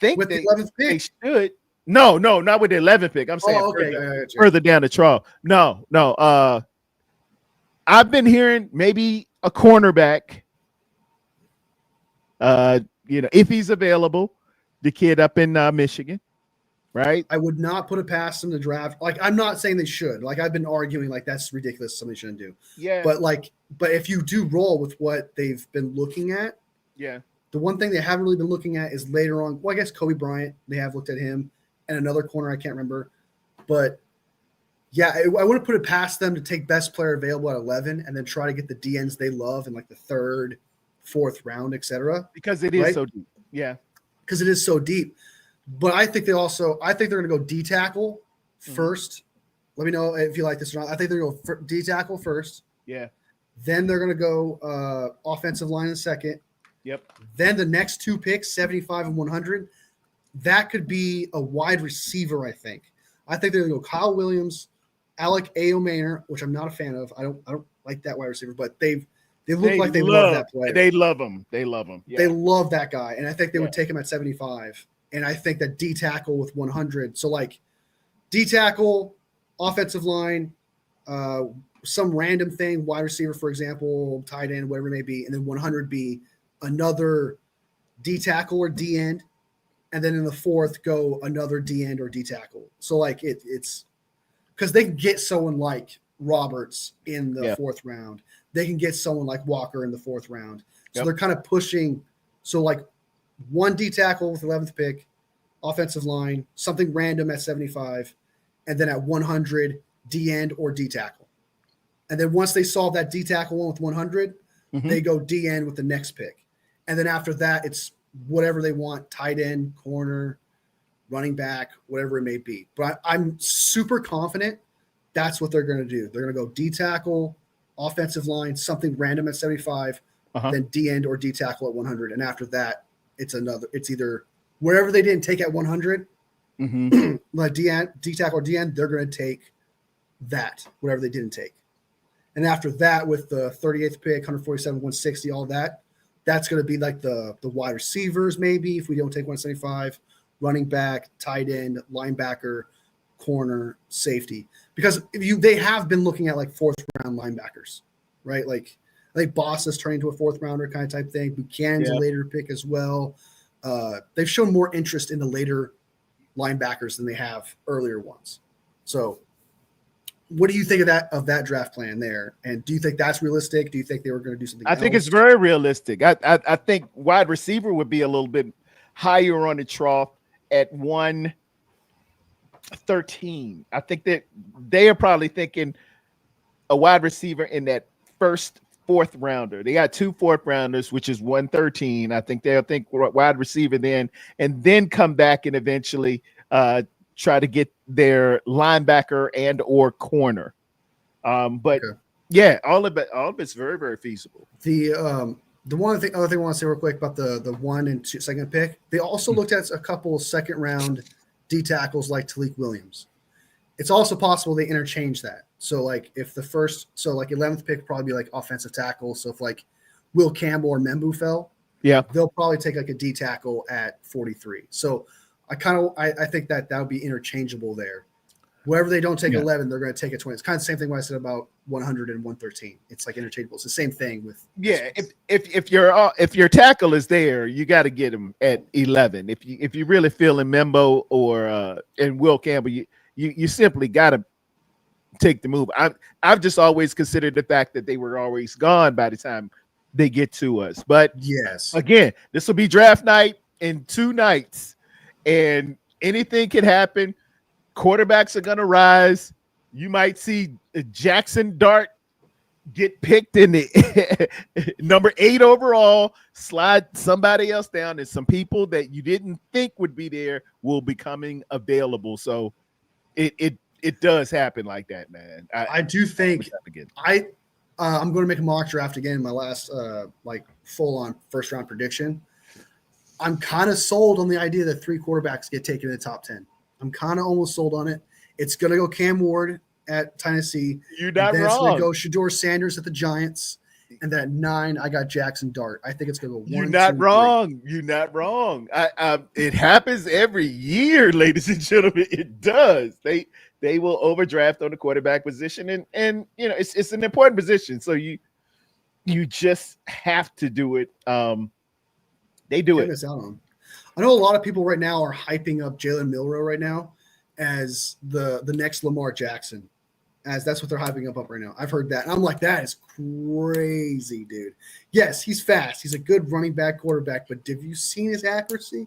think with the 11th pick they should. No, not with the 11th pick. I'm saying further down the trail. No. I've been hearing maybe a cornerback. If he's available, the kid up in Michigan, right? I would not put it past them to draft. Like, I'm not saying they should. Like, I've been arguing like that's ridiculous. Somebody shouldn't do. Yeah. But if you do roll with what they've been looking at, the one thing they haven't really been looking at is later on. Well, I guess Kobe Bryant. They have looked at him and another corner I can't remember, but. Yeah, I wouldn't put it past them to take best player available at 11 and then try to get the DNs they love in like the 3rd, 4th round, etc. Because it is so deep. Yeah. Because it is so deep. But I think they're going to go D tackle first. Let me know if you like this or not. I think they're going to go D tackle first. Yeah. Then they're going to go offensive line in second. Yep. Then the next 2 picks, 75 and 100, that could be a wide receiver, I think. I think they're going to go Kyle Williams, Alec Aomaner, which I'm not a fan of. I don't like that wide receiver, but they look like they love that player. They love him. Yeah. They love that guy, and I think they would take him at 75. And I think that D tackle with 100. So like D tackle, offensive line, some random thing, wide receiver, for example, tight end, whatever it may be, and then 100 be another D tackle or D end, and then in the 4th go another D end or D tackle. So like it's. Because they can get someone like Roberts in the 4th round. They can get someone like Walker in the 4th round. So they're kind of pushing. So like 1 D tackle with 11th pick, offensive line, something random at 75, and then at 100, D end or D tackle. And then once they solve that D tackle one with 100, they go D end with the next pick. And then after that, it's whatever they want, tight end, corner, running back, whatever it may be. But I'm super confident that's what they're going to do. They're going to go D tackle, offensive line, something random at 75, then D end or D tackle at 100. And after that, it's either wherever they didn't take at 100, like D tackle or D end, they're going to take that, whatever they didn't take. And after that, with the 38th pick, 147, 160, all that, that's going to be like the wide receivers, maybe, if we don't take 175. Running back, tight end, linebacker, corner, safety. Because they have been looking at like 4th round linebackers, right? Like Boss is turning into a 4th rounder kind of type thing. Buchanan's a later pick as well. They've shown more interest in the later linebackers than they have earlier ones. So what do you think of that draft plan there? And do you think that's realistic? Do you think they were going to do something else? I think it's very realistic. I think wide receiver would be a little bit higher on the trough at 113. I think that they are probably thinking a wide receiver in that 1st, 4th rounder. They got 2 4th rounders, which is 113. I think they'll think wide receiver then, and then come back and eventually try to get their linebacker and or corner. Yeah, all of it's very, very feasible. The other thing I want to say real quick about the 1 and 2 second pick, they also looked at a couple 2nd round D tackles like Talik Williams. It's also possible they interchange that. So like if the first, so like 11th pick probably be like offensive tackle. So if like Will Campbell or Membu fell, Yeah. they'll probably take like a D tackle at 43. So I think that would be interchangeable there. Wherever they don't take 11, they're going to take a 20. It's kind of the same thing when I said about 100 and 113. It's like interchangeable. It's the same thing with if your tackle is there, you got to get him at 11. If you really feeling Membo or and Will Campbell, you simply got to take the move. I've just always considered the fact that they were always gone by the time they get to us. But yes, again, this will be draft night in 2 nights, and anything can happen. Quarterbacks are going to rise. You might see Jackson Dart get picked in the number 8 overall, slide somebody else down, and some people that you didn't think would be there will be coming available. So it does happen like that, man. I do think I'm going to make a mock draft again in my last like full on first round prediction. I'm kind of sold on the idea that 3 quarterbacks get taken in the top 10. I'm kind of almost sold on it. It's going to go Cam Ward at Tennessee. You're not wrong. It's going to go Shedeur Sanders at the Giants. And then at 9, I got Jackson Dart. I think it's going to go 1, You're not 2, wrong. 3. You're not wrong. It happens every year, ladies and gentlemen. It does. They will overdraft on the quarterback position, and you know it's an important position. So you just have to do it. They do it. Miss out on. I know a lot of people right now are hyping up Jalen Milroe right now as the next Lamar Jackson, as that's what they're hyping up right now. I've heard that. And I'm like, that is crazy, dude. Yes, he's fast. He's a good running back quarterback, but have you seen his accuracy?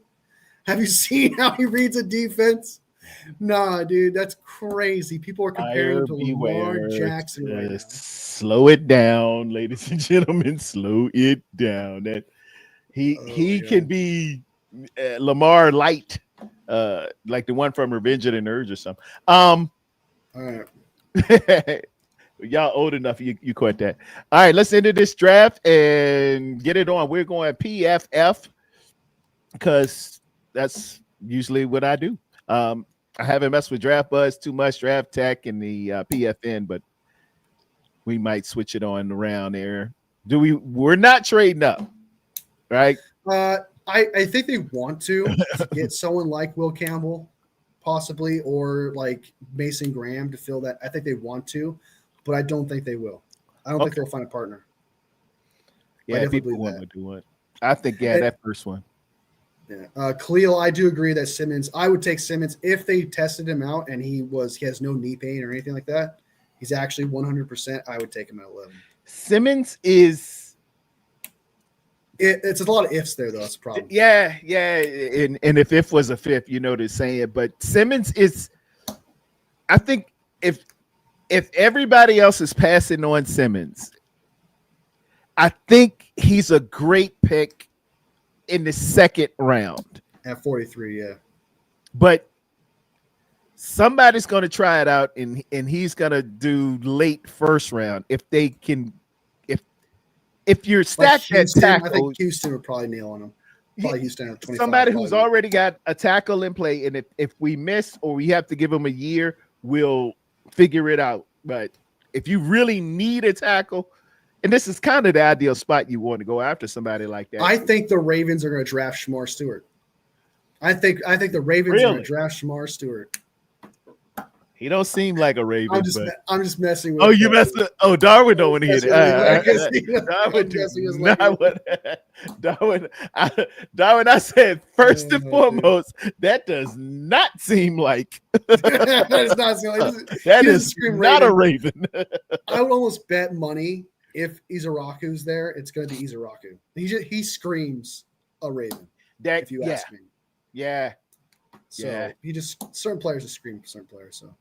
Have you seen how he reads a defense? Nah, dude, that's crazy. People are comparing him to Lamar Jackson right now. Slow it down, ladies and gentlemen. Slow it down. That he can be Lamar light, like the one from Revenge of the Nerds or something. All right. Y'all old enough, you caught that. All right, let's end this draft and get it on. We're going PFF because that's usually what I do. I haven't messed with Draft Buzz too much, Draft Tech and the PFN, but we might switch it on around there. We're not trading up, right? I think they want to get someone like Will Campbell, possibly, or like Mason Graham to fill that. I think they want to, but I don't think they will. I don't think they'll find a partner. Yeah, people want to do it. I think that first one. Yeah, Khalil, I do agree that Simmons. I would take Simmons if they tested him out and he has no knee pain or anything like that. He's actually 100%. I would take him at 11. Simmons is. It's a lot of ifs there, though. That's the problem. Yeah. And if was a fifth, you know they're saying. But Simmons is, I think, if everybody else is passing on Simmons, I think he's a great pick in the 2nd round. At 43, yeah. But somebody's going to try it out, and he's going to do late 1st round if they can. If you're stacked at tackle, I think Houston would probably nail on him. Probably Houston at 25. Somebody who's already got a tackle in play, and if we miss or we have to give him a year, we'll figure it out. But if you really need a tackle, and this is kind of the ideal spot you want to go after somebody like that. I think the Ravens are going to draft Shamar Stewart. I think the Ravens are going to draft Shamar Stewart. He don't seem like a Raven. I'm just messing with. Oh, you messed with. Oh, Darwin don't want to hear it. Darwin, I said first and foremost, that does not seem like. That is not a Raven. I would almost bet money if Izaraku's there, it's going to be Izaraku. He screams a Raven. If you ask me. Yeah. So he just certain players just scream for certain players. So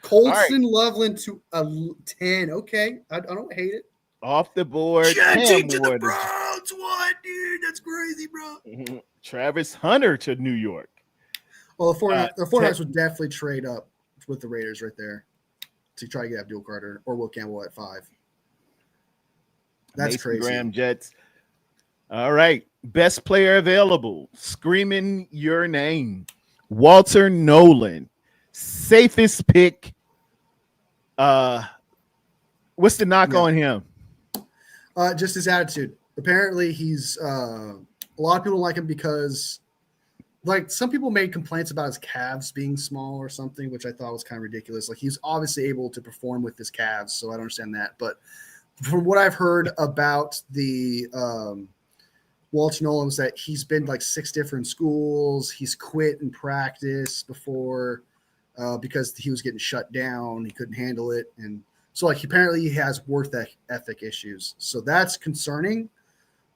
Colston Loveland to a 10. Okay, I don't hate it. Off the board. Judging to the Browns. What, dude? That's crazy, bro. Mm-hmm. Travis Hunter to New York. Well, the 49ers would definitely trade up with the Raiders right there to try to get Abdul Carter or Will Campbell at 5. That's crazy. Graham Jets. All right. Best player available. Screaming your name. Walter Nolan. safest pick. What's the knock on him? Just his attitude. Apparently, he's a lot of people like him because, like, some people made complaints about his calves being small or something, which I thought was kind of ridiculous. Like, he's obviously able to perform with his calves, so I don't understand that. But from what I've heard about the Walter Nolan was that he's been like 6 different schools. He's quit in practice before because he was getting shut down. He couldn't handle it, and so like apparently he has work ethic issues. So that's concerning.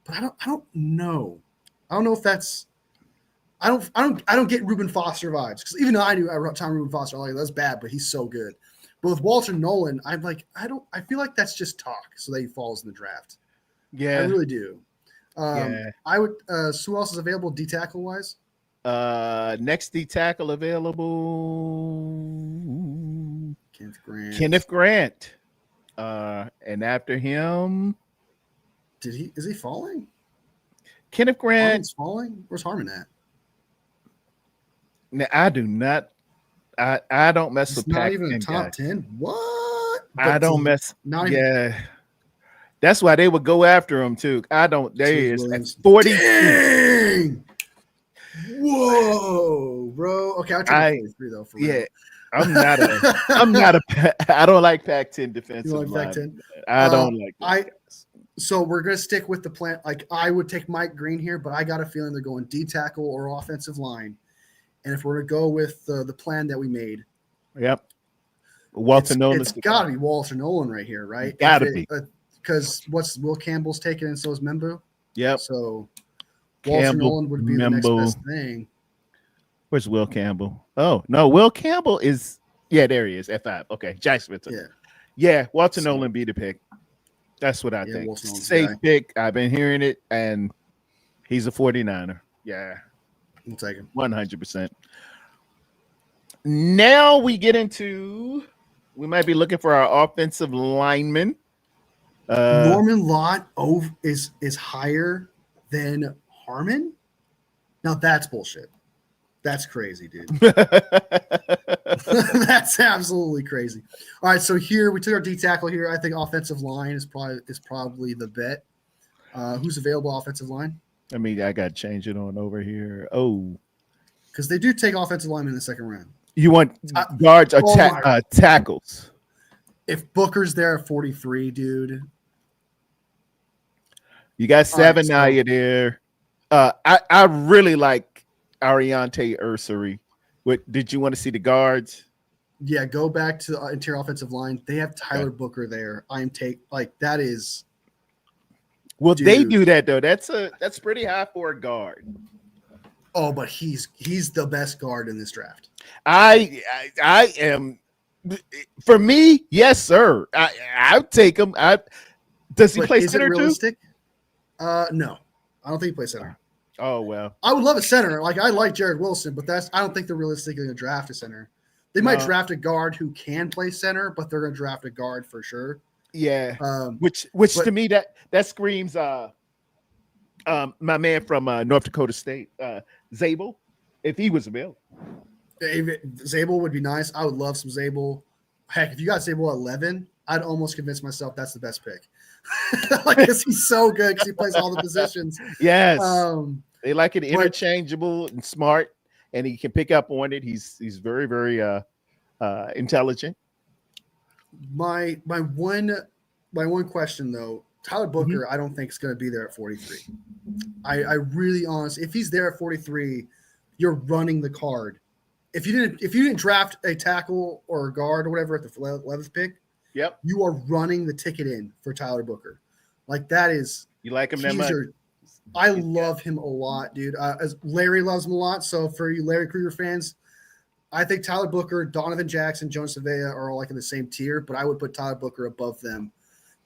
But I don't know. I don't know if that's. I don't get Reuben Foster vibes because even though I knew I wrote Tom Reuben Foster, I'm like that's bad, but he's so good. But with Walter Nolan, I'm like I feel like that's just talk so that he falls in the draft. Yeah, I really do. Yeah. I would. So who else is available D tackle wise? Next D tackle available. Kenneth Grant. And after him, Is he falling? Kenneth Grant. Harmon's falling. Where's Harmon at? Now, I do not. I don't mess He's with not Pac even a top guys. 10. What? I don't mess. Not even. Yeah. That's why they would go after him too. I don't. There he is. Williams. 40. Dang! Whoa, bro. Okay, I'll take 43 though. For Yeah. real. I'm not a. I don't like Pac-10 defensive You like line. Pac-10? I don't like. So we're gonna stick with the plan. Like I would take Mike Green here, but I got a feeling they're going D tackle or offensive line. And if we're gonna go with the plan that we made, Yep. Walter Nolan. It's got to be Walter Nolan right here, right? Got to be. Because Will Campbell's taken, and so is Membo. Yep. So Walter Nolan would be the next best thing. Where's Will Campbell? Oh no, Will Campbell is. Yeah, there he is. F5. Okay, Jack Smith. Yeah. Walter Nolan be the pick. That's what I think. Safe pick. I've been hearing it, and he's a 49er. Yeah. We'll take him. 100%. Now we get into, we might be looking for our offensive lineman. Norman Lott is higher than Harmon? Now that's bullshit. That's crazy, dude. That's absolutely crazy. All right, so here we took our D tackle here. I think offensive line is probably the bet. Who's available offensive line? I mean, I got to change it on over here. Oh, because they do take offensive linemen in the second round. You want guards or tackles? If Booker's there at 43, dude. You got 7 now. You're there. I really like Ariante Ursary. Did you want to see the guards? Yeah, go back to the interior offensive line. They have Tyler Booker there. That is. Well, they do that though. That's pretty high for a guard. Oh, but he's the best guard in this draft. I am. For me, yes, sir. I'll take him. Does he play center too? No, I don't think he plays center. Oh well, I would love a center. Like I like Jared Wilson, but I don't think they're realistically going to draft a center. They might draft a guard who can play center, but they're going to draft a guard for sure. Yeah, which to me that screams my man from North Dakota State, Zabel, if he was available. Zabel would be nice. I would love some Zabel. Heck, if you got Zabel at 11, I'd almost convince myself that's the best pick. Because he's so good because he plays all the positions. Yes, they like it interchangeable and smart, and he can pick up on it. He's very very intelligent. My one question though, Tyler Booker, I don't think is going to be there at 43. I really honestly, if he's there at 43, you're running the card. If you didn't draft a tackle or a guard or whatever at the 11th pick, yep, you are running the ticket in for Tyler Booker. Like that is, you like him that much? I love him a lot, dude. As Larry loves him a lot. So for you Larry Krueger fans, I think Tyler Booker, Donovan Jackson, Jonas Savea are all like in the same tier, but I would put Tyler Booker above them.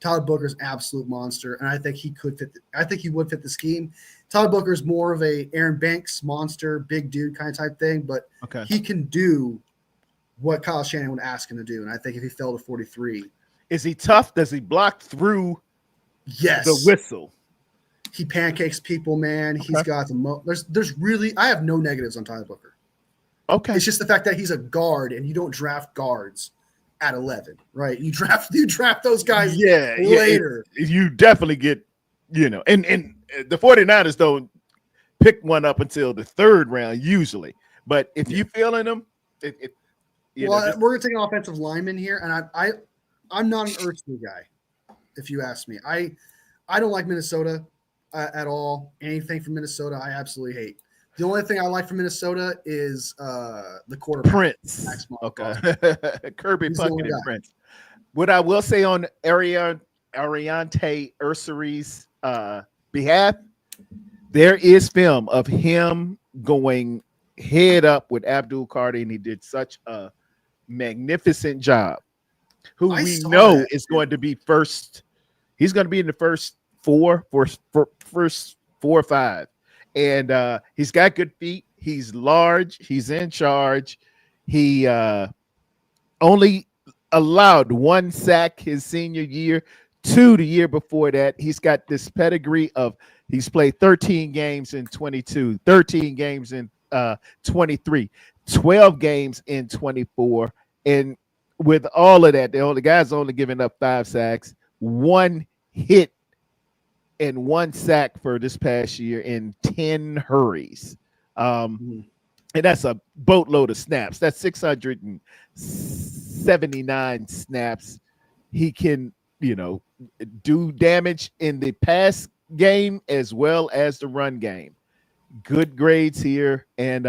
Tyler Booker's an absolute monster, and I think he could fit. I think he would fit the scheme. Tyler Booker's more of a Aaron Banks monster, big dude kind of type thing, but he can do what Kyle Shanahan would ask him to do. And I think if he fell to 43, is he tough? Does he block through? Yes, the whistle. He pancakes people, man. He's got the there's really I have no negatives on Tyler Booker. Okay. It's just the fact that he's a guard and you don't draft guards at 11, right? You draft those guys later. You definitely get, and the 49ers don't pick one up until the third round usually. But if you feeling them, we're gonna take an offensive lineman here, and I'm not an Ertzler guy, if you ask me. I don't like Minnesota at all. Anything from Minnesota, I absolutely hate. The only thing I like from Minnesota is the quarterback, Prince. Okay, Kirby Puckett and Prince. What I will say on Ariante Ursari's behalf, there is film of him going head up with Abdul Carter, and he did such a magnificent job. Who we know is going to be first. He's going to be in the first four or five. And he's got good feet. He's large. He's in charge. He only allowed 1 sack his senior year, 2 the year before that. He's got this pedigree of he's played 13 games in 22, 13 games in 23, 12 games in 24. And with all of that, the guy's only giving up 5 sacks, 1 hit and 1 sack for this past year in 10 hurries. And that's a boatload of snaps. That's 679 snaps. He can, do damage in the pass game as well as the run game. Good grades here. And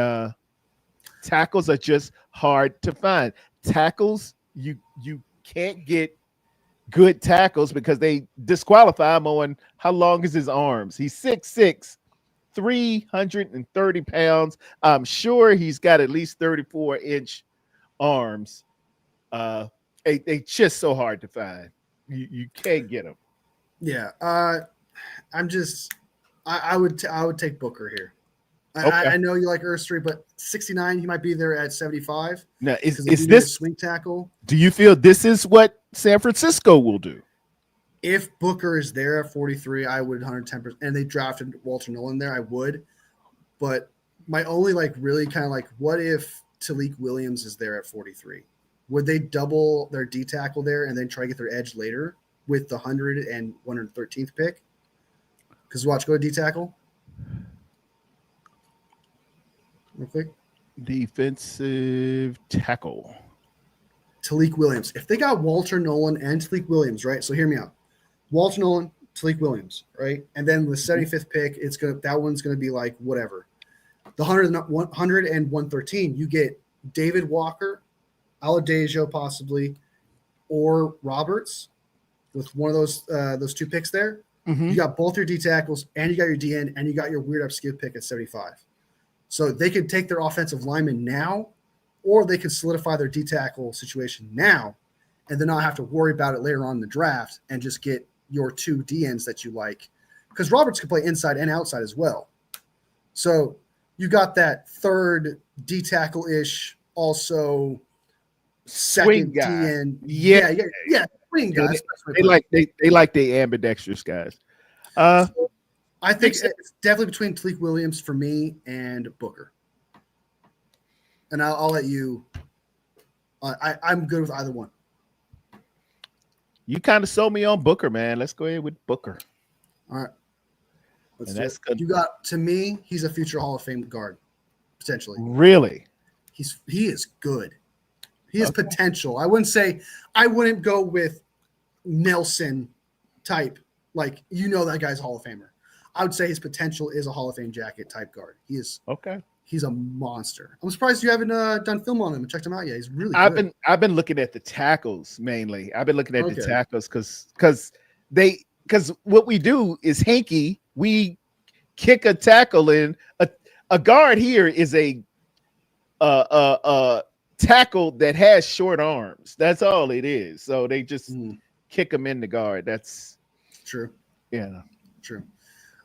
tackles are just hard to find. Tackles, you can't get good tackles because they disqualify him on how long is his arms. He's 6'6", 330 pounds. I'm sure he's got at least 34-inch arms. They just so hard to find. You can't get them. Yeah. I would take Booker here. Okay. I know you like Erstry, but 69, he might be there at 75. Now, is this swing tackle? Do you feel this is what San Francisco will do? If Booker is there at 43, I would 110%. And they drafted Walter Nolan there, I would. But my only really kind of what if Talik Williams is there at 43? Would they double their D tackle there and then try to get their edge later with the 100 and 113th pick? Because go to D tackle. Real quick. Defensive tackle. Talik Williams. If they got Walter Nolan and Talik Williams, right? So hear me out. Walter Nolan, Talik Williams, right? And then the 75th pick, that one's gonna be whatever. The 100 and 113, you get David Walker, Aladejo possibly, or Roberts with one of those 2 picks there. Mm-hmm. You got both your D tackles and you got your DN and you got your weird up skip pick at 75. So they could take their offensive lineman now, or they could solidify their D tackle situation now and then not have to worry about it later on in the draft and just get your 2 DNs that you like. Because Roberts can play inside and outside as well. So you got that third D tackle-ish, also second DN. Yeah. Swing guys. They like the ambidextrous guys. So I think it's definitely between Talik Williams for me and Booker. And I'll let you. I'm good with either one. You kind of sold me on Booker, man. Let's go ahead with Booker. All right. That's good. To me, he's a future Hall of Fame guard, potentially. Really? He is good. He has potential. I wouldn't go with Nelson type. That guy's Hall of Famer. I would say his potential is a Hall of Fame jacket type guard. He is okay. He's a monster. I'm surprised you haven't done film on him and checked him out yet. He's really good. I've been looking at the tackles mainly. I've been looking at the tackles because what we do is hanky. We kick a tackle in. A guard here is a tackle that has short arms. That's all it is. So they just kick them in the guard. That's true. Yeah, true.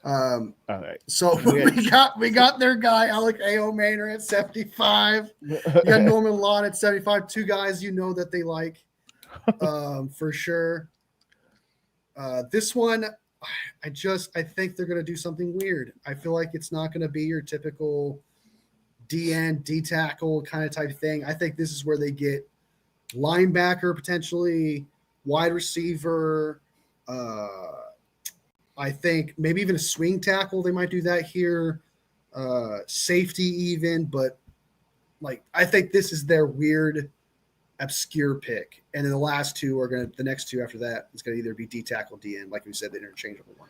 All right. So we got their guy Alec Aomaner at 75. You got Norman Lott at 75. 2 guys that they like for sure. This one, I think they're gonna do something weird. I feel like it's not gonna be your typical DN, D tackle kind of type thing. I think this is where they get linebacker potentially, wide receiver. I think maybe even a swing tackle. They might do that here. Safety even, but like I think this is their weird, obscure pick. And then the last two are the next two after that is gonna either be D tackle, DN, like we said, the interchangeable one.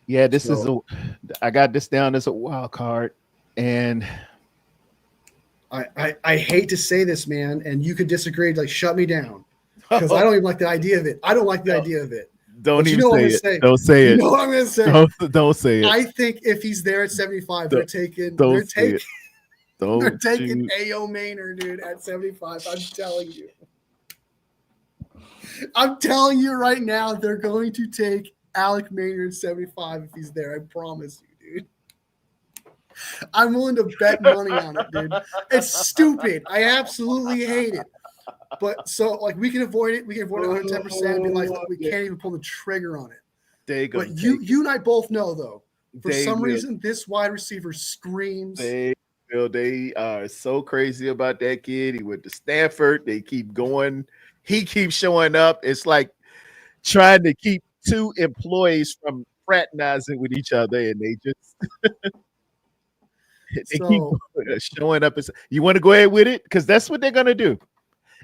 Yeah, I got this down as a wild card, and I hate to say this, man, and you could disagree, like shut me down. Because I don't even like the idea of it. I don't like the idea of it. Don't but even say it. Don't say it. You know what I'm going to say? Don't say it. I think if he's there at 75, they're taking A.O. Maynard, dude, at 75. I'm telling you. I'm telling you right now, they're going to take Alec Maynard at 75 if he's there. I promise you, dude. I'm willing to bet money on it, dude. It's stupid. I absolutely hate it. But so, like, we can avoid it. We can avoid it 110% and be like, look, we can't even pull the trigger on it. But you and I both know, though, for some reason, this wide receiver screams. They are so crazy about that kid. He went to Stanford. They keep going. He keeps showing up. It's like trying to keep two employees from fraternizing with each other, and they just keep showing up. You want to go ahead with it? Because that's what they're going to do.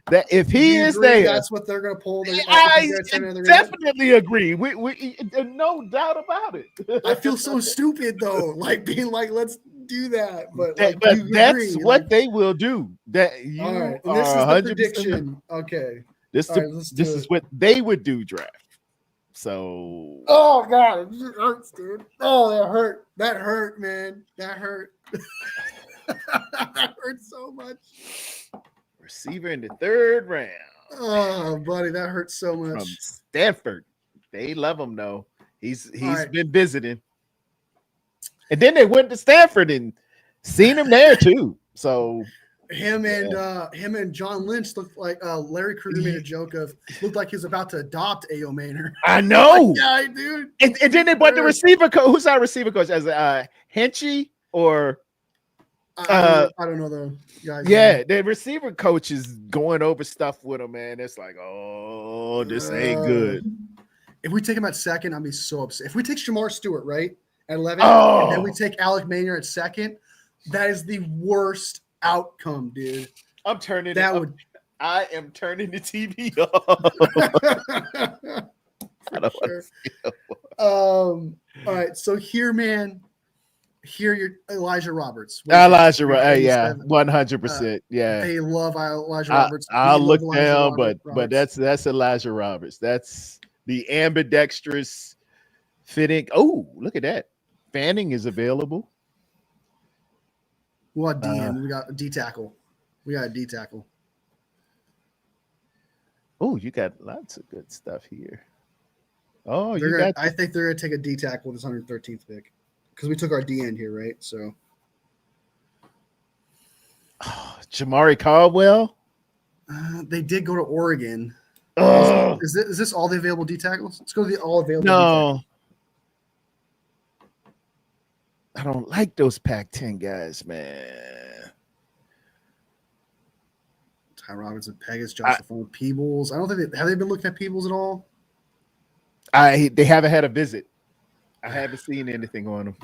That if he is there, that's what they're going to pull. I definitely agree. We no doubt about it. I feel so stupid though, like being like, let's do that, but that's what they will do. That you all right. are this is the prediction. Okay, this is what they would do. Draft. So. Oh god, it hurts, dude. Oh, that hurt, man. That hurt. That hurt so much. Receiver in the third round. Oh, buddy, that hurts so much. From Stanford. They love him though. He's been visiting. And then they went to Stanford and seen him there too. So him and John Lynch looked like Larry Kruger made a joke of looked like he was about to adopt A.O. Maynard. I know. Yeah, dude. And then they brought the receiver coach. Who's our receiver coach? As Henchy or I don't know the guys. Yeah, the receiver coach is going over stuff with him, man. It's like, oh, this ain't good. If we take him at second, I'd be so upset. If we take Shamar Stewart, right, at 11, and then we take Alec Maynard at second, that is the worst outcome, dude. I am turning the TV off. Sure. All right, so here, man. Here, you're Elijah Roberts. Yeah, 100%. Yeah, they love Elijah Roberts. I'll look down, but that's Elijah Roberts. That's the ambidextrous fitting. Oh, look at that. Fanning is available. What DM? We got a D tackle. Oh, you got lots of good stuff here. Oh, I think they're gonna take a D tackle with this 113th pick. Because we took our D end here, right? So, Jamari Caldwell. They did go to Oregon. Oh. Is this all the available D tackles? Let's go to the all available. No, I don't like those Pac-10 guys, man. Ty Robinson, Pegas, Josh LaFond, Peebles. I don't think have they been looking at Peebles at all? They haven't had a visit. I haven't seen anything on him.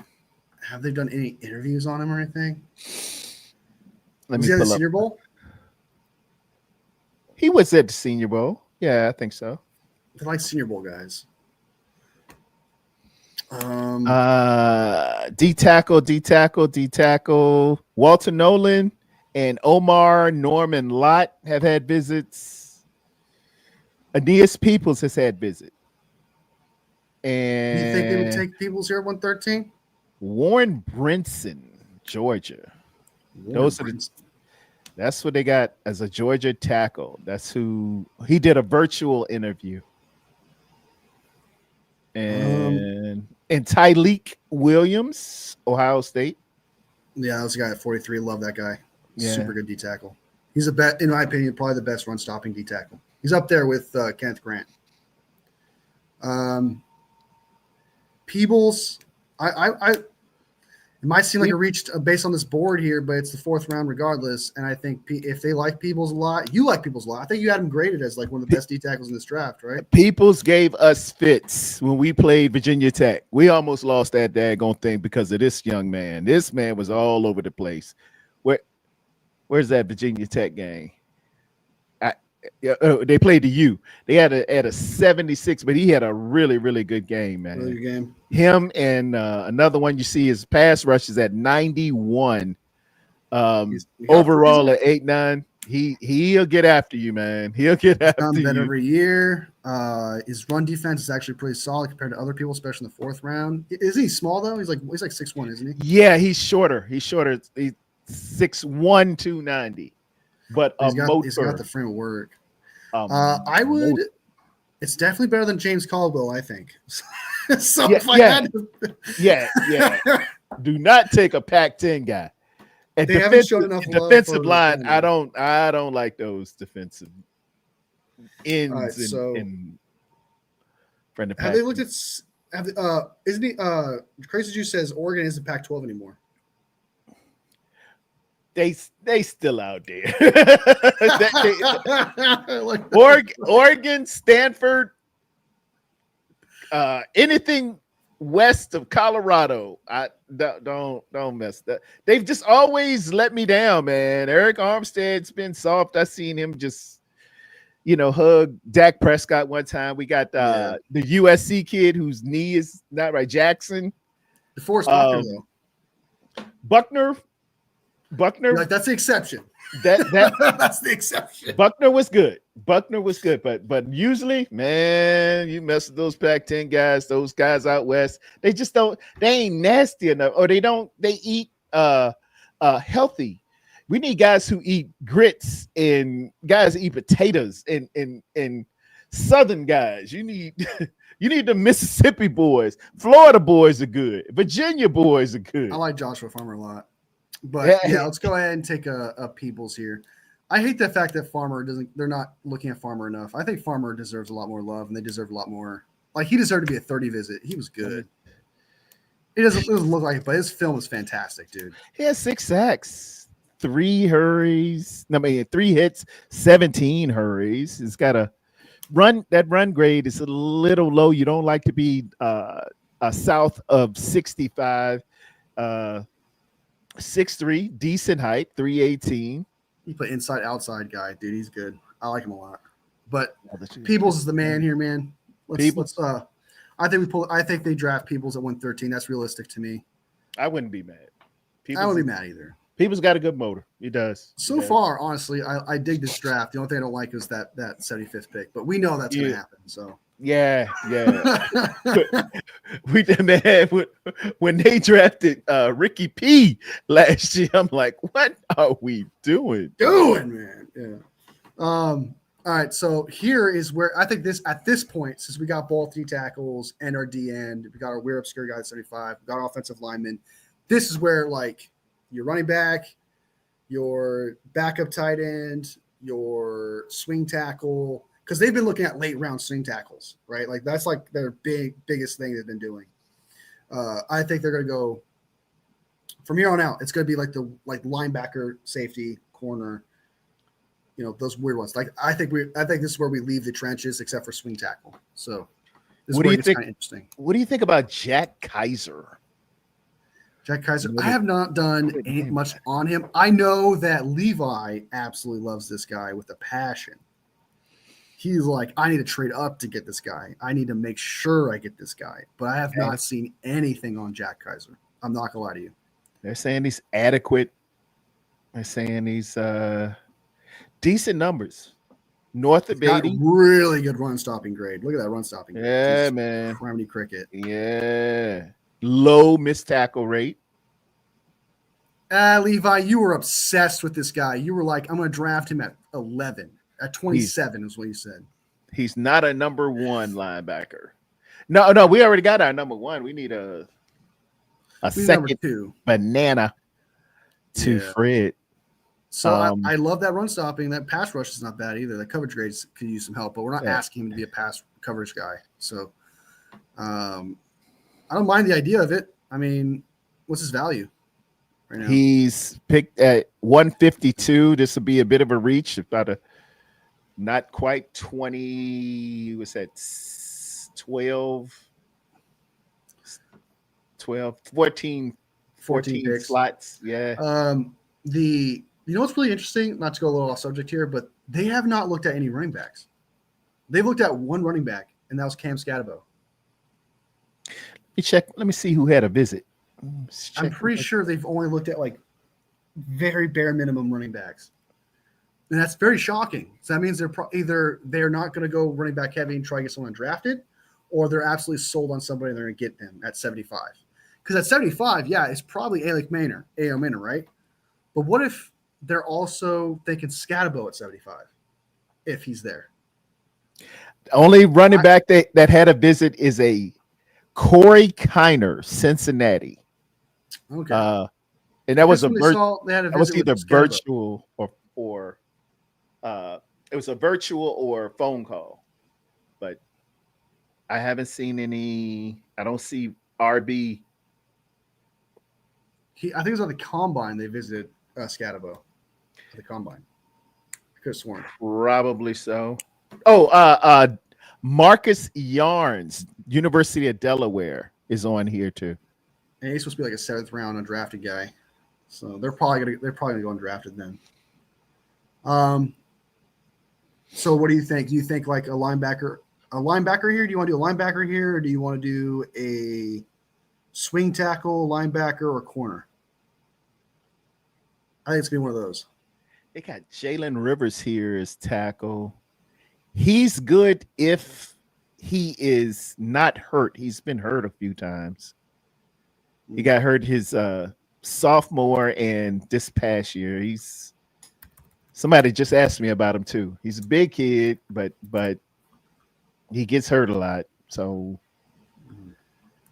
Have they done any interviews on him or anything? Was he at the Senior Bowl? He was at the Senior Bowl. Yeah, I think so. They like Senior Bowl guys. D tackle. Walter Nolan and Omar Norman Lott have had visits. Aeneas Peoples has had visits. And you think they would take Peoples here at 113? Warren Brinson, Georgia. That's what they got as a Georgia tackle. That's who he did a virtual interview. And Tyleek Williams, Ohio State. Yeah, that's a guy at 43. Love that guy. Yeah. Super good D tackle. He's in my opinion, probably the best run stopping D tackle. He's up there with Kenneth Grant. Peebles, It might seem like a reach based on this board here, but it's the 4th round regardless. And I think if they like Peoples a lot, you like Peoples a lot. I think you had him graded as like one of the best D tackles in this draft, right? Peoples gave us fits when we played Virginia Tech. We almost lost that daggone thing because of this young man. This man was all over the place. Where's that Virginia Tech game? They played the U. They had a 76, but he had a really, really good game, man. Really good game. Him and another one you see his pass rush is at 91. Overall at 8-9. He'll get after you, man. He'll get after you. Better every year. His run defense is actually pretty solid compared to other people, especially in the 4th round. Isn't he small though? He's like 6'1", isn't he? Yeah, he's shorter. He's 6'1", 290. But he's got the frame of work. I would. It's definitely better than James Caldwell, I think. So yeah. Do not take a Pac-10 guy. And they haven't shown enough defensive line. I don't like those defensive ends. Right, so in front of have they looked at? Isn't he? Crazy Juice says Oregon isn't Pac-12 anymore. They still out there. Oregon, Stanford, anything west of Colorado, I don't mess that. They've just always let me down, man. Eric Armstead's been soft. I seen him just, hug Dak Prescott one time. We got the USC kid whose knee is not right, Jackson. DeForest Buckner, though. Buckner, like that's the exception. That's the exception. Buckner was good, but usually, man, you mess with those Pac-10 guys, those guys out west. They just don't. They ain't nasty enough, or they don't. They eat healthy. We need guys who eat grits and guys that eat potatoes and Southern guys. You need the Mississippi boys. Florida boys are good. Virginia boys are good. I like Joshua Farmer a lot. But yeah, let's go ahead and take a Peoples here. I hate the fact that Farmer they're not looking at Farmer enough. I think Farmer deserves a lot more love, and they deserve a lot more. Like, he deserved to be a 30 visit. He was good. It doesn't look like it, but his film is fantastic, dude. He has 6 sacks, 3 hurries. 3 hits, 17 hurries. It's got a run. That run grade is a little low. You don't like to be south of 65. 6'3", decent height, 318. He play inside outside guy, dude. He's good. I like him a lot. But Peoples is the man here, man. I think they draft Peoples at 113. That's realistic to me. I wouldn't be mad. I wouldn't be mad either. Peoples got a good motor. He does. So far, honestly, I dig this draft. The only thing I don't like is that 75th pick, but we know that's going to happen. So yeah. When they drafted Ricky P last year, I'm like, what are we doing, man? Yeah. All right. So here is where I think at this point, since we got both D tackles and our D end, we got our weird obscure guy at 75, we got our offensive lineman. This is where like your running back, your backup tight end, your swing tackle, because they've been looking at late round swing tackles, right? Like that's like their biggest thing they've been doing. I think they're going to go from here on out. It's going to be like the linebacker, safety, corner, those weird ones. Like I think this is where we leave the trenches, except for swing tackle. So this what do you think? Interesting. What do you think about Jack Kaiser? Jack Kaiser, I have not done much on him. I know that Levi absolutely loves this guy with a passion. He's like, I need to trade up to get this guy. I need to make sure I get this guy. But I have not seen anything on Jack Kaiser. I'm not going to lie to you. They're saying he's adequate. They're saying he's decent numbers. North of 80. Really good run stopping grade. Look at that run stopping grade. Yeah, man. Criminy cricket. Yeah. Low missed tackle rate. Levi, you were obsessed with this guy. You were like, I'm going to draft him at 11. At 27 is what you said. He's not a number 1 linebacker. No, we already got our number 1. We need a second 2 banana to Fred. So I love that run stopping. That pass rush is not bad either. The coverage grades could use some help, but we're not asking him to be a pass coverage guy. So I don't mind the idea of it. I mean, What's his value right now? He's picked at 152. This would be a bit of a reach, about a not quite 20. Was that 12, 14 14 picks. slots? Yeah. You know what's really interesting? Not to go a little off subject here, but they have not looked at any running backs. They've looked at one running back, and that was Cam Scatabo. Let me see who had a visit. I'm pretty sure they've only looked at like very bare minimum running backs, and that's very shocking. So that means either they're not going to go running back heavy and try to get someone drafted, or they're absolutely sold on somebody and they're going to get them at 75. Because at 75, yeah, it's probably Alec Maynor, right? But what if they're also thinking Scatabo at 75 if he's there? The only running back that had a visit is a Corey Kiner, Cincinnati. Okay. And that was that was either virtual or it was a virtual or phone call. But I haven't seen any. I don't see RB. I think it was on the combine they visited Scatabo at the combine. I could have sworn. Probably so. Oh, Marcus Yarns, University of Delaware, is on here too. And he's supposed to be like a 7th round undrafted guy, so they're probably gonna go undrafted then. So what do you think? Do you think like a linebacker here? Do you want to do a linebacker here, or do you want to do a swing tackle, linebacker, or corner? I think it's gonna be one of those. They got Jalen Rivers here as tackle. He's good if he is not hurt. He's been hurt a few times. He got hurt his sophomore and this past year. Somebody just asked me about him too. He's a big kid, but he gets hurt a lot. So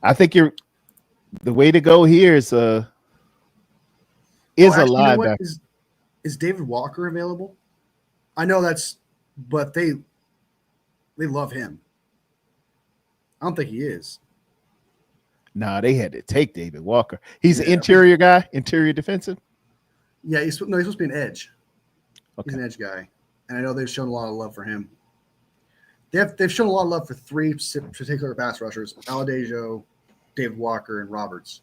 I think the way to go here is a linebacker. Is David Walker available? I know but they love him. I don't think he is. Nah, they had to take David Walker. He's an interior guy, interior defensive. Yeah, he's supposed to be an edge. Okay. He's an edge guy, and I know they've shown a lot of love for him. They've shown a lot of love for 3 particular pass rushers: Aladejo, David Walker, and Roberts.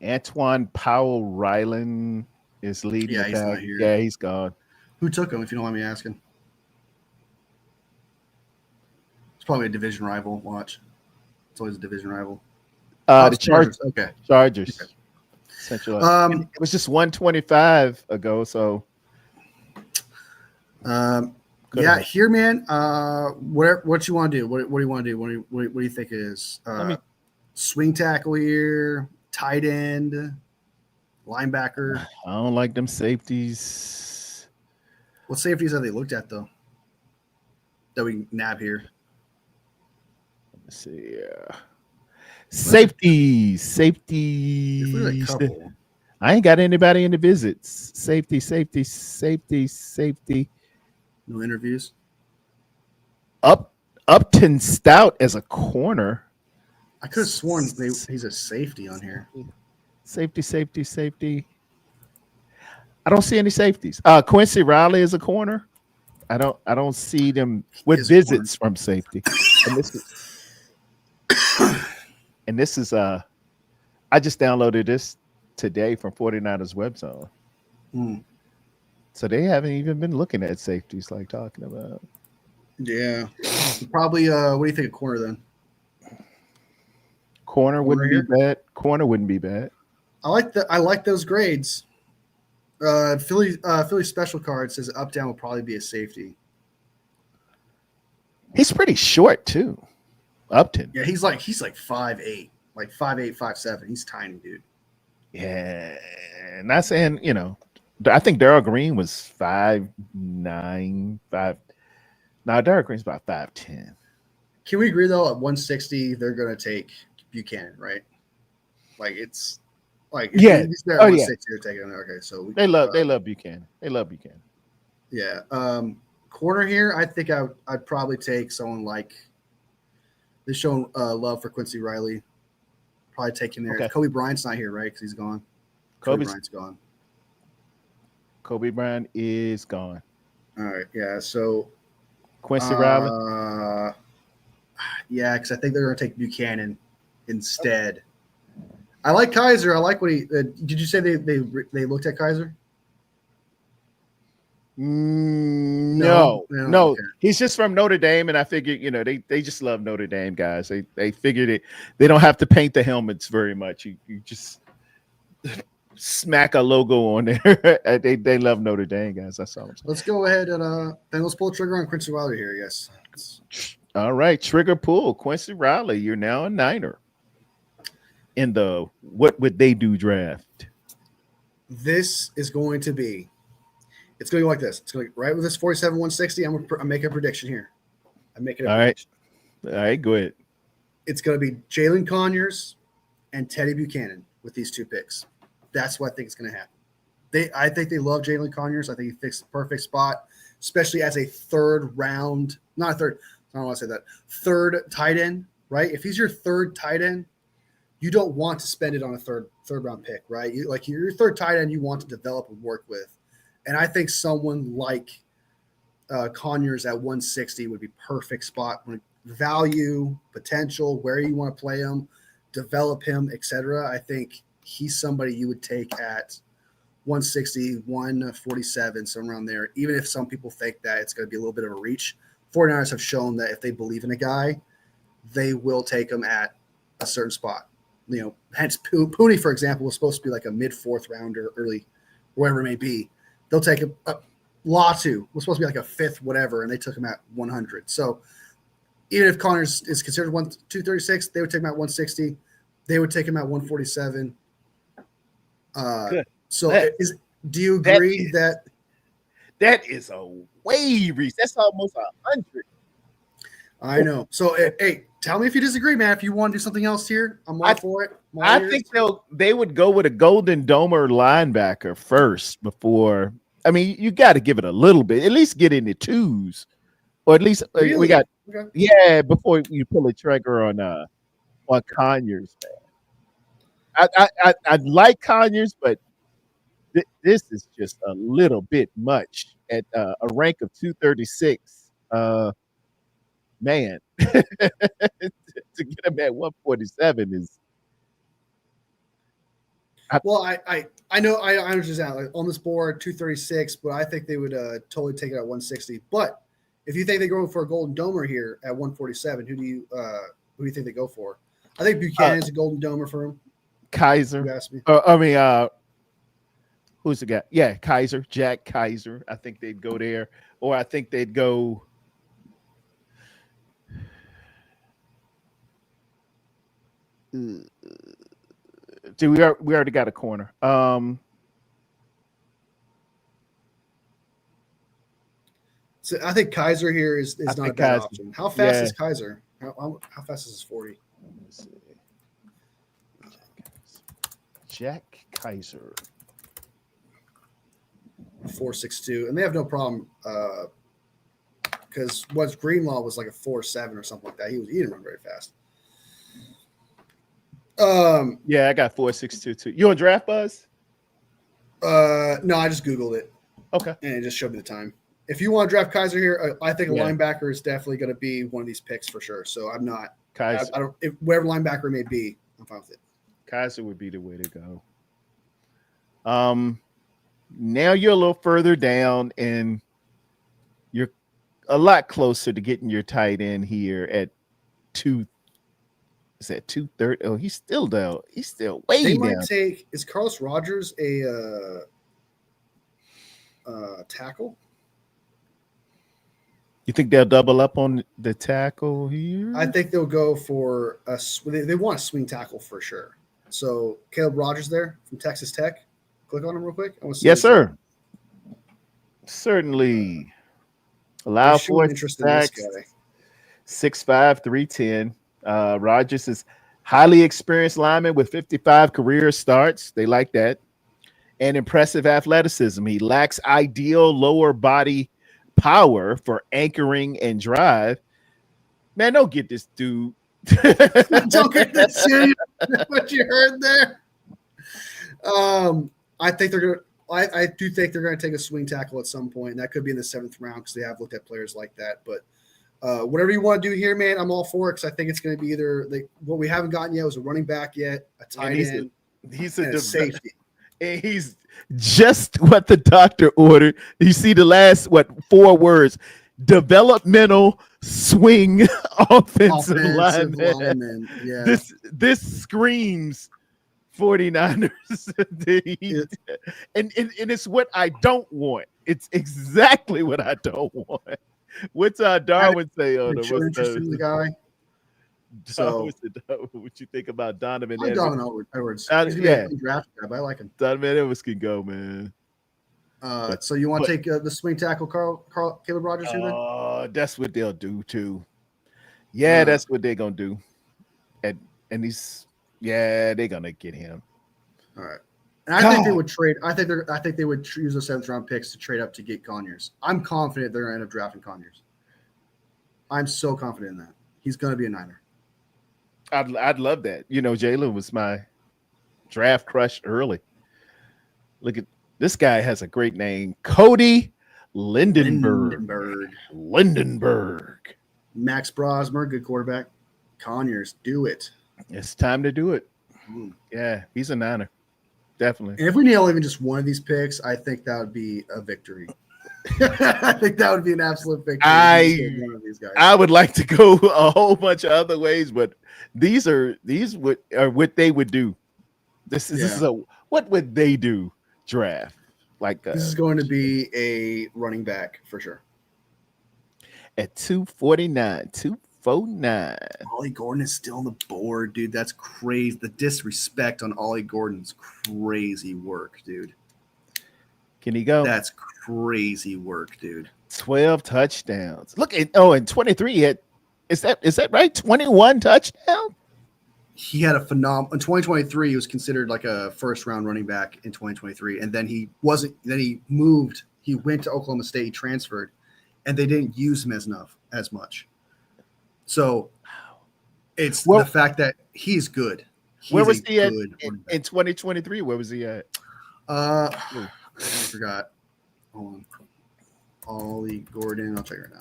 Antoine Powell Ryland is leading. Yeah, he's not here. Yeah, he's gone. Who took him, if you don't mind me asking? It's probably a division rival. Watch. It's always a division rival. The Chargers. Okay. Chargers. Okay. Central. It was just 125 ago, so. Yeah, here, man. What you want to do? What do you want to do? What do you think it is? Swing tackle here, tight end, linebacker. I don't like them safeties. What safeties have they looked at though? That we can nab here. Let's see. Safeties. There's a couple. I ain't got anybody in the visits. Safety. No interviews. Upton Stout as a corner. I could have sworn he's a safety on here. Safety. I don't see any safeties. Quincy Riley is a corner. I don't see them with visits from safety. And this is I just downloaded this today from 49ers web zone. So they haven't even been looking at safeties like talking about. Yeah. Probably what do you think of corner then? Corner wouldn't be bad. Corner wouldn't be bad. I like those grades. Philly special card says up down will probably be a safety. He's pretty short too. Upton. Yeah, he's like 5'8", like 5'8", 5'7". He's tiny, dude. Yeah, not saying I think Darryl Green was 5'9", 5. Now Darryl Green's about 5'10". Can we agree though? At 160, they're gonna take Buchanan, right? Like it's like he's there at 160, they're taking him. Okay, so they love Buchanan. They love Buchanan. Yeah. Corner here, I think I'd probably take someone like they've shown love for Quincy Riley. Probably take him there. Okay. Kobe Bryant's not here, right? Because he's gone. Kobe Bryant's gone. Kobe Bryant is gone. All right, yeah. So Quincy Riley. Yeah, because I think they're going to take Buchanan instead. I like Kaiser. I like what he. Did you say they looked at Kaiser? No. Okay. He's just from Notre Dame, and I figured, they just love Notre Dame guys. They figured it. They don't have to paint the helmets very much. You just smack a logo on there. they love Notre Dame guys. That's all I'm saying. Let's go ahead and then let's pull the trigger on Quincy Wilder here. Yes. All right, trigger pull. Quincy Riley, you're now a Niner in the what would they do draft. This is going to be. It's going to go like this. It's going to right with this 47-160. I'm making a prediction here. I'm making a prediction. All right, go ahead. It's going to be Jalen Conyers and Teddy Buchanan with these two picks. That's what I think is going to happen. I think they love Jalen Conyers. I think he fits the perfect spot, especially as a third round, not a third. I don't want to say that. Third tight end, right? If he's your third tight end, you don't want to spend it on a third round pick, right? Your third tight end, you want to develop and work with. And I think someone like Conyers at 160 would be perfect spot. Value, potential, where you want to play him, develop him, etc. I think he's somebody you would take at 160, 147, somewhere around there. Even if some people think that it's going to be a little bit of a reach, 49ers have shown that if they believe in a guy, they will take him at a certain spot. Hence Pooney, for example, was supposed to be like a mid-4th rounder, early, wherever it may be. They'll take him. Latu was supposed to be like a 5th, whatever, and they took him at 100. So even if Connors is considered 236, they would take him at 160. They would take him at 147. Good. So do you agree that is a way reach? That's almost 100. I know. So hey, tell me if you disagree, man. If you want to do something else here, I'm all for it. I think they would go with a Golden Domer linebacker first before. I mean, you got to give it a little bit, at least get in the 2s, or at least really? we got okay. before you pull a trigger on Conyers. Man. I like Conyers, but this is just a little bit much at a rank of 236. Man, to get him at 147 is. Well, I know I understand like on this board 236, but I think they would totally take it at 160. But if you think they go for a Golden Domer here at 147, who do you think they go for? I think Buchanan's a Golden Domer for him. Kaiser. You asked me. Who's the guy? Yeah, Kaiser, Jack Kaiser. I think they'd go there, or I think they'd go. Dude, we already got a corner. So I think Kaiser here is not a bad option. How fast is Kaiser? How fast is his 40? Let's see. Jack Kaiser. 4.62, and they have no problem because what's Greenlaw was like a 4.7 or something like that. He didn't run very fast. Yeah, I got 4.62 too. You on Draft Buzz? No, I just Googled it. Okay, and it just showed me the time. If you want to draft Kaiser here, I think a linebacker is definitely going to be one of these picks for sure. So I'm not Kaiser. I don't. Whatever linebacker it may be, I'm fine with it. Kaiser would be the way to go. Now you're a little further down, and you're a lot closer to getting your tight end here at 2. Is that 230? Oh, he's still down. He's still way they down. Might take. Is Carlos Rogers a tackle? You think they'll double up on the tackle here? I think they'll go for they want a swing tackle for sure. So Caleb Rogers there from Texas Tech. Click on him real quick. Yes, sir. Certainly. Allow for interest in this guy. 6'5", 310. Rogers is highly experienced lineman with 55 career starts. They like that. And impressive athleticism. He lacks ideal lower body power for anchoring and drive. Man, don't get this dude Don't get the shit. What you heard there? I think they're gonna. I do think they're going to take a swing tackle at some point, and that could be in the 7th round because they have looked at players like that. But whatever you want to do here, man, I'm all for it because I think it's going to be either what we haven't gotten yet was a running back yet, a tight end, he's and a safety. And he's just what the doctor ordered. You see the last 4 words: developmental swing offensive lineman. Yeah. This screams 49ers. and it's what I don't want. It's exactly what I don't want. What's Darwin say on him? You're interested in the guy. So what you think about Donovan? I don't know Edwards. Yeah, draft guy, but I like him. Donovan Edwards can go, man. So you want to take the swing tackle, Caleb Rogers? That's what they'll do too. Yeah, that's what they're gonna do. And he's they're gonna get him. All right. And I think they would trade. I think they would use the 7th round picks to trade up to get Conyers. I'm confident they're gonna end up drafting Conyers. I'm so confident in that. He's gonna be a Niner. I'd love that. You know, Jalen was my draft crush early. Look at this guy has a great name. Cody Lindenberg. Max Brosmer, good quarterback. Conyers, do it. It's time to do it. Yeah, he's a Niner. Definitely. And if we nail even just one of these picks, I think that would be a victory. I think that would be an absolute victory. I would like to go a whole bunch of other ways, but these are what they would do. This is what would they do? Draft like this is going to be a running back for sure. At 249, 249. Ollie Gordon is still on the board, dude. That's crazy. The disrespect on Ollie Gordon's crazy work, dude. Can he go? That's crazy work, dude. 12 touchdowns. Look at and 23 hit. Is that right? 21 touchdowns? He had a phenomenal in 2023. He was considered like a first-round running back in 2023, and then he wasn't. Then he moved. He went to Oklahoma State. He transferred, and they didn't use him as much. So it's the fact that he's good. Where was he at in 2023? Where was he at? I forgot. Hold on. Ollie Gordon. I'll check right now.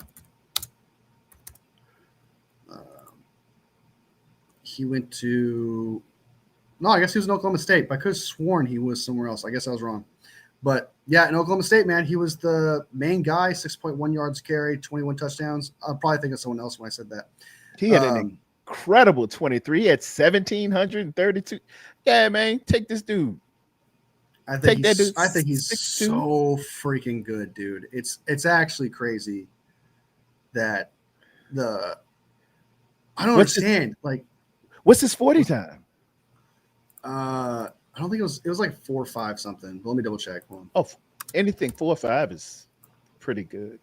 He went to I guess he was in Oklahoma State, but I could have sworn he was somewhere else. I guess I was wrong. But yeah, in Oklahoma State, man, he was the main guy, 6.1 yards carried, 21 touchdowns. I'll probably think of someone else when I said that. He had an incredible 23. He had 1,732. Yeah, man, take this dude. I think he's so freaking good, dude. It's actually crazy that I don't understand. What's his 40 time? I don't think it was like 4 or 5 something. Let me double check. Oh, anything 4 or 5 is pretty good.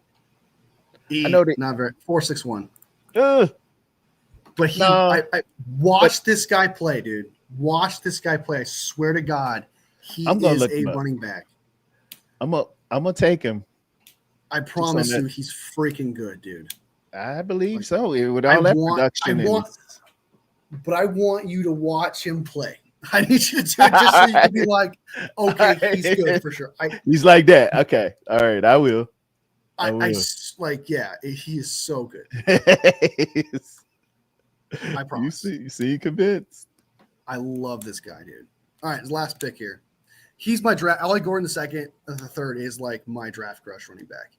I know that not very 4.61. But I watched this guy play, dude. Watch this guy play. I swear to God, he is a running back. I'm gonna take him. I promise you, he's freaking good, dude. I believe so. With all that production, but I want you to watch him play. I need you to just so you can be like, okay, he's good for sure. He's like that. Okay, all right, I will. I he is so good. I promise. You see, convinced. I love this guy, dude. All right, his last pick here. He's my draft. Ollie Gordon, the third is like my draft crush running back.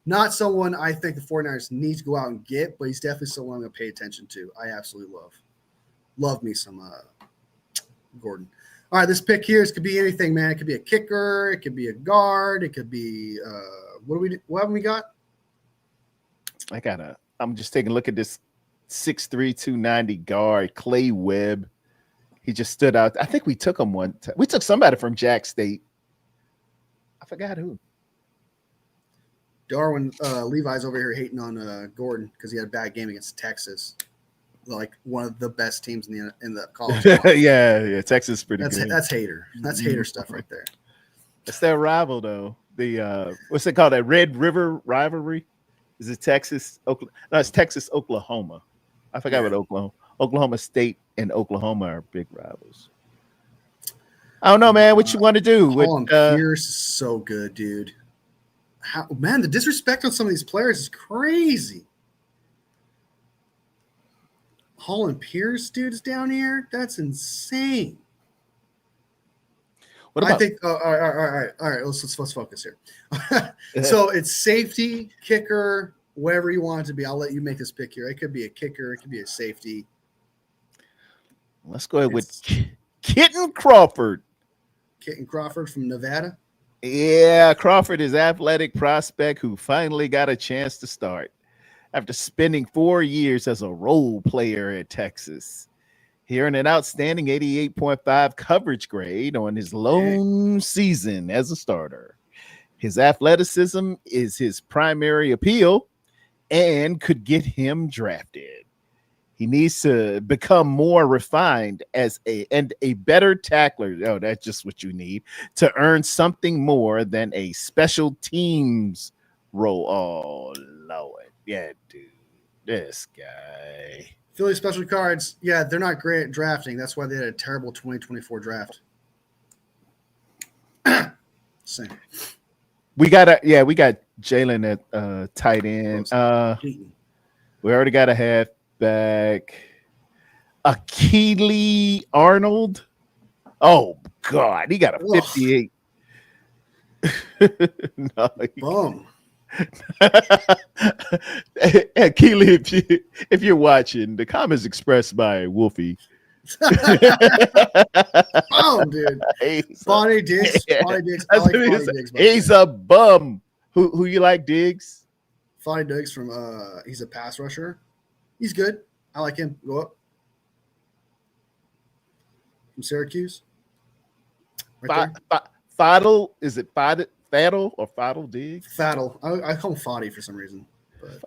Not someone I think the 49ers need to go out and get, but he's definitely someone I'm going to pay attention to. I absolutely love. Love me some Gordon. All right, this pick here could be anything, man. It could be a kicker. It could be a guard. It could be what haven't we got? I'm just taking a look at this 6'3", 290 guard, Clay Webb. He just stood out. I think we took him one time. We took somebody from Jack State. I forgot who. Darwin Levi's over here hating on Gordon because he had a bad game against Texas, like one of the best teams in the college. yeah, Texas is pretty good. That's hater. That's hater stuff right there. It's their rival though. The what's it called? That Red River rivalry? Is it Texas? Oklahoma? No, it's Texas Oklahoma. I forgot what Oklahoma State and Oklahoma are big rivals. I don't know, man. What you want to do? Colin Pierce is so good, dude. Man, the disrespect on some of these players is crazy. Holland Pierce, dude, is down here. That's insane. What about? I think. All right. Let's focus here. So it's safety, kicker, whatever you want it to be. I'll let you make this pick here. It could be a kicker. It could be a safety. Let's go ahead with Kitten Crawford. Kitten Crawford from Nevada. Yeah, Crawford is athletic prospect who finally got a chance to start after spending 4 years as a role player at Texas. He earned an outstanding 88.5 coverage grade on his lone season as a starter. His athleticism is his primary appeal and could get him drafted. He needs to become more refined as a better tackler. Oh, that's just what you need to earn something more than a special teams role. Oh, Lord. Yeah, dude. This guy. Philly special cards, yeah, they're not great at drafting. That's why they had a terrible 2024 draft. Same. We got Jalen at tight end. We already got a halfback. Akili Arnold. Oh God, he got a 58. No, Boom. Keely, if you're watching, the comments expressed by Wolfie. Oh, dude. Bonnie Diggs. Bonnie Diggs. I like Bonnie Diggs. He's a bum. Who you like, Diggs? Bonnie Diggs from he's a pass rusher. He's good. I like him. Go up. From Syracuse. Right Fadl, is it Fadl or Fadl Diggs? Fadl. I call him Foddy for some reason.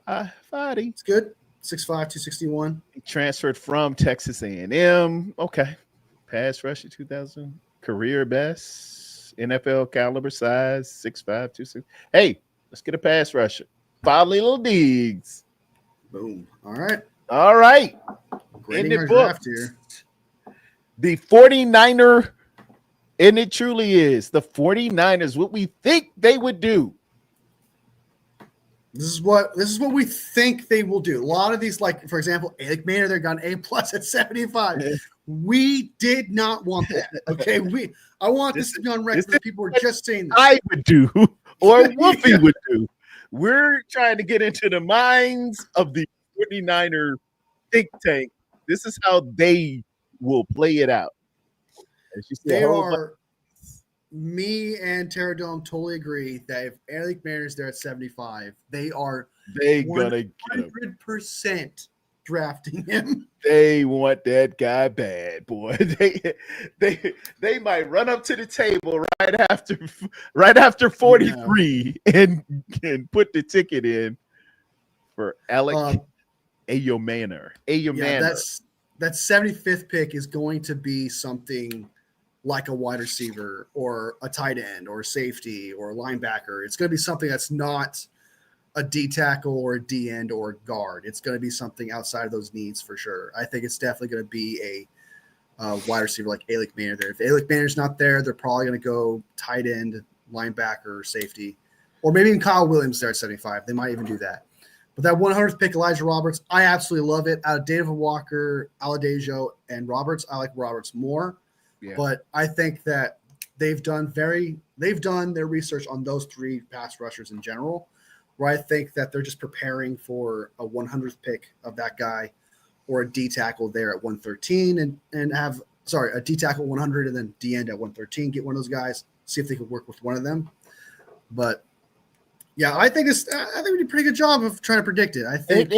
Foddy. It's good. 6'5", 261. He transferred from Texas A&M. Okay. Pass rusher 2000. Career best. NFL caliber size. 6'5", 260. Hey, let's get a pass rusher. 5 little Diggs. Boom. All right. All right. Grading our draft here. The 49er, and it truly is, the 49ers, what we think they would do. This is what we think they will do. A lot of these, like, for example, Alec Maynard, they're got an A+ at 75. We did not want that. Okay. I want this to be on record that people are just saying this. I would do, or Wolfie would do. We're trying to get into the minds of the 49er think tank. This is how they will play it out. They are. Me and Tarrerdome totally agree that if Alec Maynard's there at 75, they are gonna get 100% drafting him. They want that guy bad, boy. They might run up to the table right after 43 and put the ticket in for Alec Ayomanor. That 75th pick is going to be something like a wide receiver or a tight end or safety or linebacker. It's going to be something that's not a D tackle or a D end or guard. It's going to be something outside of those needs for sure. I think it's definitely going to be a wide receiver like Alec Maynard there. If Alec Maynard's not there, they're probably going to go tight end, linebacker, safety, or maybe even Kyle Williams there at 75. They might even do that. But that 100th pick, Elijah Roberts, I absolutely love it. Out of David Walker, Aladejo, and Roberts, I like Roberts more. Yeah. But I think that they've done their research on those 3 pass rushers in general, where I think that they're just preparing for a 100th pick of that guy or a D tackle there at 113 and have a D tackle 100 and then D end at 113. Get one of those guys, see if they could work with one of them. But yeah, I think we did a pretty good job of trying to predict it. I think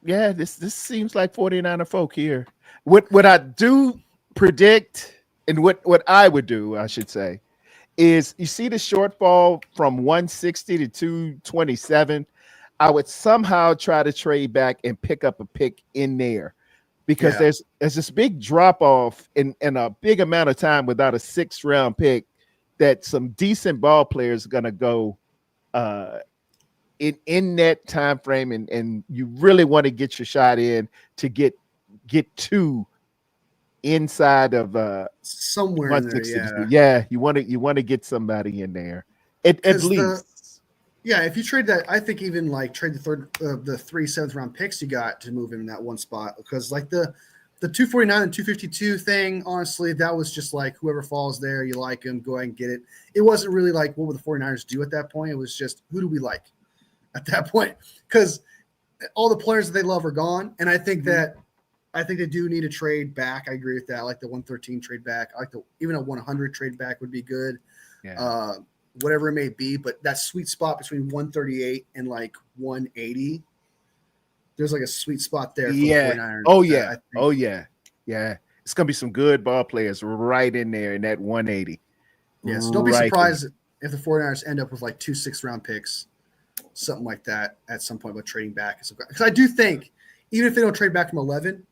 this seems like 49er folk here. What I do predict, and what I would do, I should say, is you see the shortfall from 160 to 227. I would somehow try to trade back and pick up a pick in there, because there's this big drop off in a big amount of time without a 6th round pick that some decent ball players are gonna go in that time frame, and you really want to get your shot in to get get 2 inside of somewhere in there. 162. Yeah, Yeah, you want to get somebody in there at least. If you trade that, I think even like trade the 3 7th round picks you got to move him in that one spot, because like the 249 and 252 thing, honestly, that was just like whoever falls there, you like him, go ahead and get it. It wasn't really like what would the 49ers do at that point. It was just who do we like at that point, because all the players that they love are gone, and I think they do need to trade back. I agree with that. I like the 113 trade back. I like even a 100 trade back would be good. Yeah. Whatever it may be, but that sweet spot between 138 and like 180, there's like a sweet spot there for the 49ers. Oh yeah. It's gonna be some good ball players right in there in that 180. Yeah, so don't be surprised if the 49ers end up with like 2 6th-round picks, something like that at some point, with trading back. Because I do think, even if they don't trade back from 11,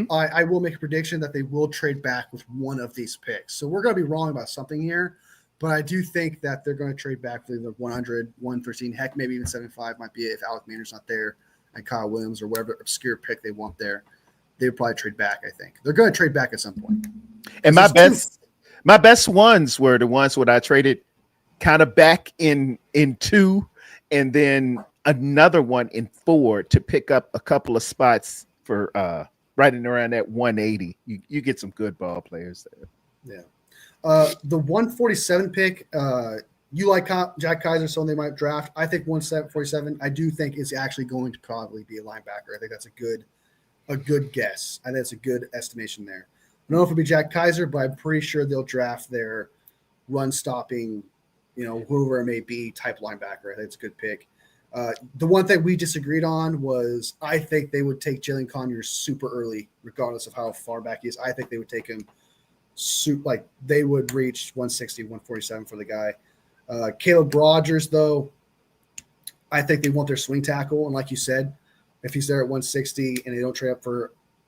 I will make a prediction that they will trade back with one of these picks. So we're going to be wrong about something here, but I do think that they're going to trade back with either 100, 113, heck, maybe even 75 might be it if Alec Maynard's not there, and Kyle Williams or whatever obscure pick they want there. They would probably trade back, I think. They're going to trade back at some point. And my best ones were the ones where I traded kind of back in 2, and then another one in 4 to pick up a couple of spots for right in around that 180. You get some good ball players there. Yeah. The 147 pick, you like Jack Kaiser, someone they might draft. I think 147, I do think is actually going to probably be a linebacker. I think that's a good guess. I think that's a good estimation there. I don't know if it'll be Jack Kaiser, but I'm pretty sure they'll draft their run stopping, whoever it may be, type linebacker. I think it's a good pick. The one thing we disagreed on was I think they would take Jalen Conyers super early, regardless of how far back he is. I think they would take him they would reach 160, 147 for the guy. Caleb Rogers, though, I think they want their swing tackle. And like you said, if he's there at 160 and they don't trade up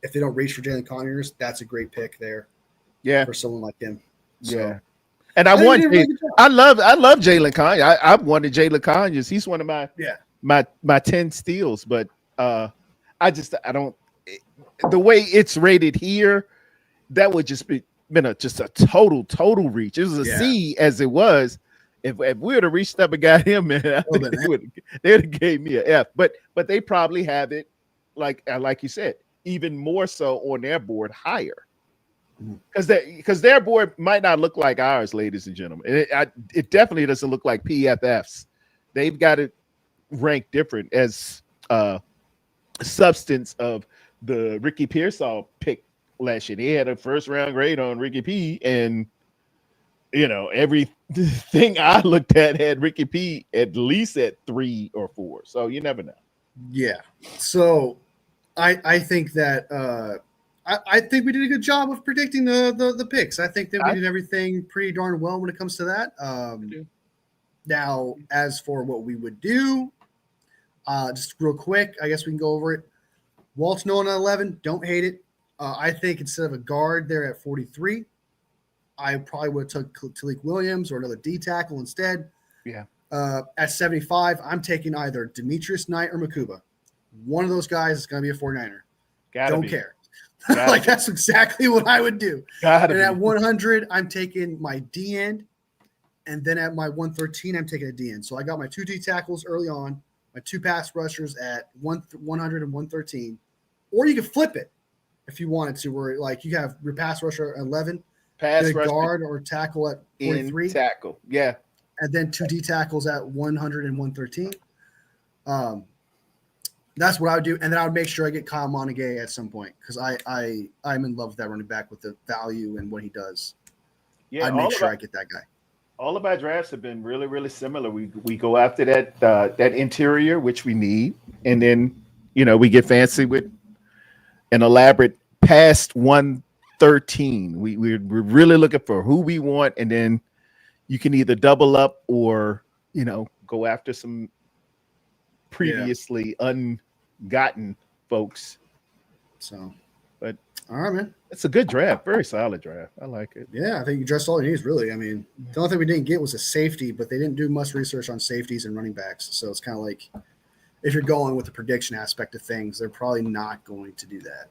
if they don't reach for Jalen Conyers, that's a great pick there. Yeah. For someone like him. So, and I love Jalen Conyers. I wanted Jalen Conyers. He's one of my 10 steals, but I don't, the way it's rated here, that would just been a total reach. It was a C as it was. If we would have reached up and got him, man, I think they would have gave me an F. But they probably have it, like you said, even more so on their board higher, because their board might not look like ours, ladies and gentlemen. It definitely doesn't look like PFF's. They've got it ranked different as substance of the Ricky Pearsall pick last year. He had a first round grade on Ricky P, and everything I looked at had Ricky P at least at 3 or 4. So you never know. Yeah. So I think that I think we did a good job of predicting the picks. I think that we did everything pretty darn well when it comes to that. Now, as for what we would do, just real quick, I guess we can go over it. Walt's Nolan at 11. Don't hate it. I think instead of a guard there at 43, I probably would have took Talik Williams or another D tackle instead. Yeah. At 75, I'm taking either Demetrius Knight or Makuba. One of those guys is going to be a 49er. Don't care. That's exactly what I would do. At 100, I'm taking my D end. And then at my 113, I'm taking a D end. So I got my 2 D tackles early on, my 2 pass rushers at 100 and 113. Or you could flip it if you wanted to, where like you have your pass rusher at 11, pass rush guard or tackle at 43. Tackle, yeah. And then 2 D tackles at 100 and 113. That's what I would do. And then I would make sure I get Kyle Montague at some point, because I'm in love with that running back with the value and what he does. Yeah, I'd make sure I get that guy. All of our drafts have been really, really similar. We go after that interior, which we need, and then we get fancy with an elaborate past 113. We're really looking for who we want, and then you can either double up or go after some previously ungotten folks. So, but all right, man, it's a good draft, very solid draft. I like it. Yeah, I think you addressed all your needs, really. I mean, the only thing we didn't get was a safety, but they didn't do much research on safeties and running backs. So it's kind of like, if you're going with the prediction aspect of things, they're probably not going to do that.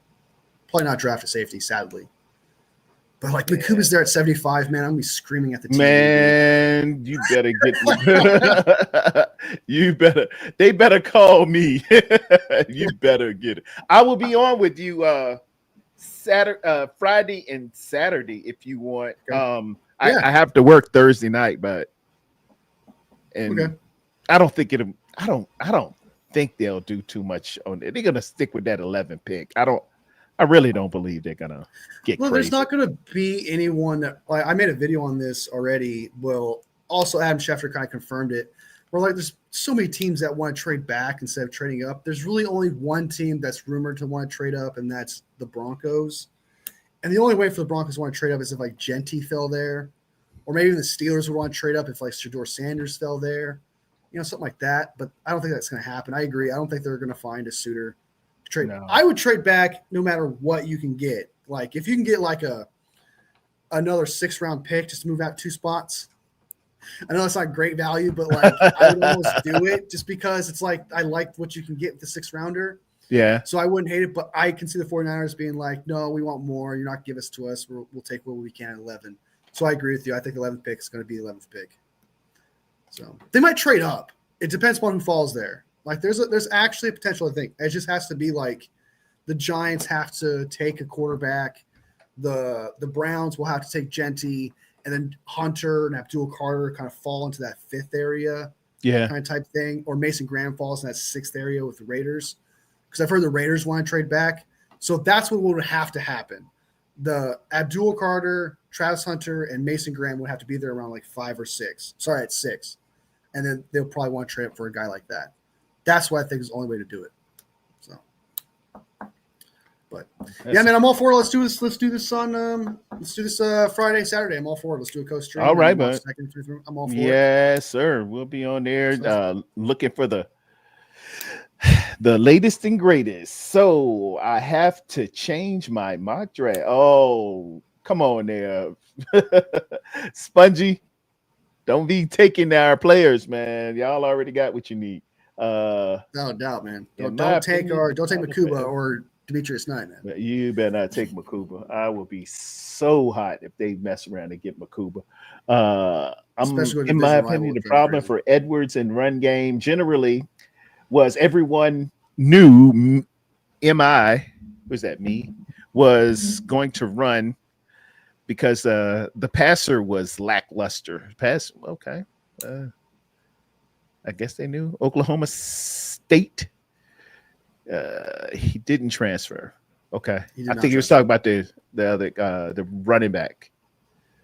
Probably not draft a safety, sadly. But like Makuba's there at 75, man. I'm gonna be screaming at the TV. Man, you better get they better call me. You better get it. I will be on with you Friday and Saturday if you want. Okay. I have to work Thursday night, but Okay. I don't think I don't think they'll do too much on it. They're gonna stick with that 11 pick. I really don't believe they're gonna get crazy. There's not gonna be anyone that like I made a video on this already. Well, also Adam Schefter kind of confirmed it. Where like there's so many teams that want to trade back instead of trading up. There's really only one team that's rumored to want to trade up, and that's the Broncos. And the only way for the Broncos to want to trade up is if like Genty fell there, or maybe even the Steelers would want to trade up if like Shedeur Sanders fell there, something like that. But I don't think that's going to happen. I agree. I don't think they're going to find a suitor to trade. No. I would trade back no matter what you can get. Like if you can get like another 6th-round pick just to move out 2 spots. I know it's not great value, but like I would almost do it just because it's like I like what you can get with the 6th-rounder. Yeah. So I wouldn't hate it, but I can see the 49ers being like, no, we want more. You're not give us to us. We'll take what we can at 11. So I agree with you. I think 11th pick is going to be 11th pick. So they might trade up. It depends upon who falls there. Like there's actually a potential, I think. It just has to be like the Giants have to take a quarterback. The Browns will have to take Genty, and then Hunter and Abdul Carter kind of fall into that 5th area. Yeah. Kind of type thing. Or Mason Graham falls in that 6th area with the Raiders. Because I've heard the Raiders want to trade back. So that's what would have to happen. The Abdul Carter, Travis Hunter, and Mason Graham would have to be there around like 5 or 6. Sorry, at 6. And then they'll probably want to trade up for a guy like that. That's what I think is the only way to do it. So, but yeah, man, I'm all for it. Let's do this. Let's do this on Friday, Saturday. I'm all for it. Let's do a coast stream. All right, man. I'm all for it. Yes, sir. We'll be on there looking for the latest and greatest. So I have to change my mock draft. Oh, come on there. Spongy. Don't be taking our players, man. Y'all already got what you need. No doubt, man. Don't take Makuba or Demetrius Knight, man. You better not take Makuba. I will be so hot if they mess around and get Makuba. In my opinion, the problem for Edwards and run game generally was everyone knew was going to run because the passer was lackluster. Okay. I guess they knew. Oklahoma State. He didn't transfer. Okay. I think he was talking about the other the running back.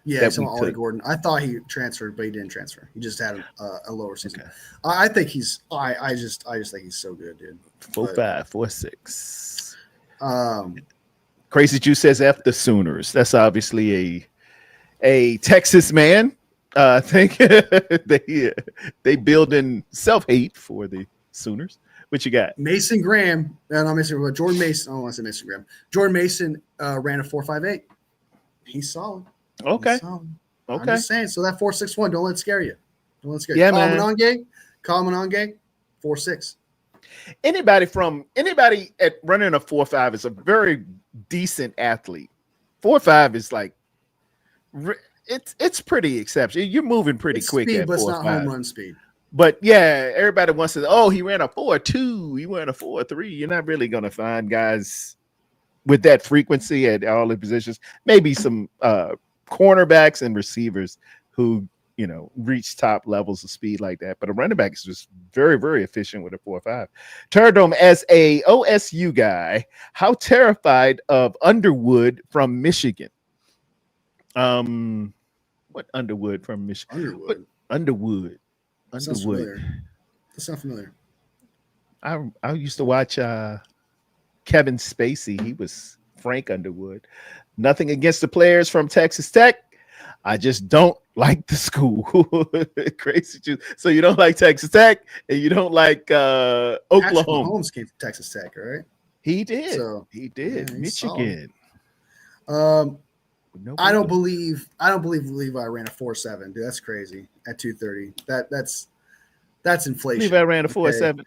Yeah, Ollie Gordon. I thought he transferred, but he didn't transfer. He just had a lower season. Okay. I think he's. I just think he's so good, dude. 4.5, 4.6. Crazy Juice says F the Sooners. That's obviously a Texas man. I think they build in self-hate for the Sooners. What you got? Mason Graham. Not Mason Graham, Jordan Mason. I don't want to say Mason Graham. Jordan Mason ran a 4.58. He's solid. Okay. I'm just saying. So that 4.61, don't let it scare you. Don't let it scare you. Yeah, man. Kyle Monange, 4.6. Anybody at running a 4.5 is a very decent athlete. 4.5 is like it's pretty exceptional. You're moving pretty quick speed, at 4.5. But it's not home run speed. But yeah, everybody wants to. He ran a 4.2. He ran a 4.3. You're not really going to find guys with that frequency at all the positions. Maybe some cornerbacks and receivers who reach top levels of speed like that. But a running back is just very, very efficient with a 4.5. Tarrerdome, as a OSU guy, how terrified of Underwood from Michigan? What Underwood from Michigan? Underwood. That's not familiar. I used to watch Kevin Spacey. He was Frank Underwood. Nothing against the players from Texas Tech. I just don't like the school. Crazy Juice. So you don't like Texas Tech, and you don't like Oklahoma. Mahomes came from Texas Tech, right? He did. Yeah, Michigan. I don't believe Levi ran a 4.7, dude. That's crazy at 230. That's inflation. Levi ran a 4.7.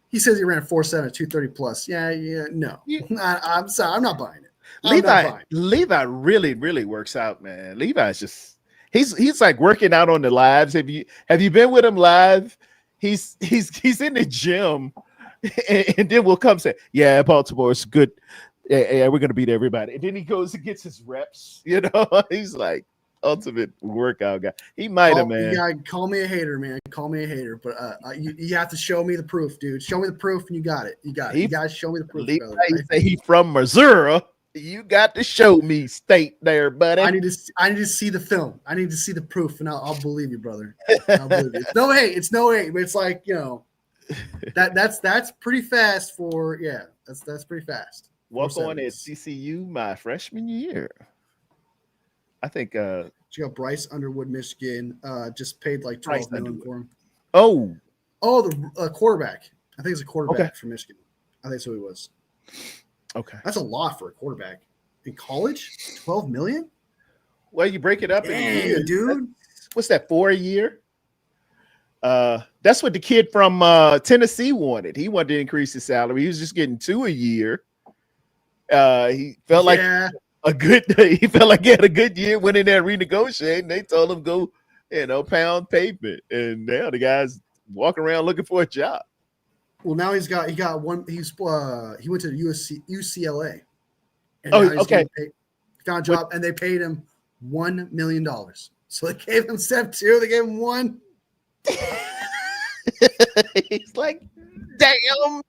He says he ran a 4.7 at 230 plus. Yeah, no. I'm sorry, I'm not buying it. Levi really, really works out, man. Levi's just he's like working out on the lives. Have you been with him live? He's in the gym, and then we'll come say, yeah, Baltimore's good. Yeah, we're gonna beat everybody. And then he goes and gets his reps. You know, he's like ultimate workout guy. He might have, man. Yeah, call me a hater, man. Call me a hater, but you have to show me the proof, dude. Show me the proof, and you got it. You guys show me the proof. Levi say he from Missouri. You got to show me state there, buddy. I need to see the film. I need to see the proof, and I'll believe you, brother. I'll believe you. It's no hate, but it's like, you know, that's pretty fast for that's pretty fast. Walk on at CCU my freshman year. I think you got Bryce Underwood, Michigan. Just paid like $12 million for him. Oh, the quarterback. I think it's a quarterback from Michigan. I think that's who he was. Okay, that's a lot for a quarterback in college. $12 million. Well, you break it up, dude. What's that, 4 a year? That's what the kid from Tennessee wanted. He wanted to increase his salary. He was just getting 2 a year. He felt like he felt like he had a good year. Went in there renegotiating. They told him go, pound pavement, and now the guy's walking around looking for a job. Well, now he got one. He went to UCLA. And okay. Found a job, and they paid him $1 million. So they gave him step 2. They gave him 1. He's like, damn.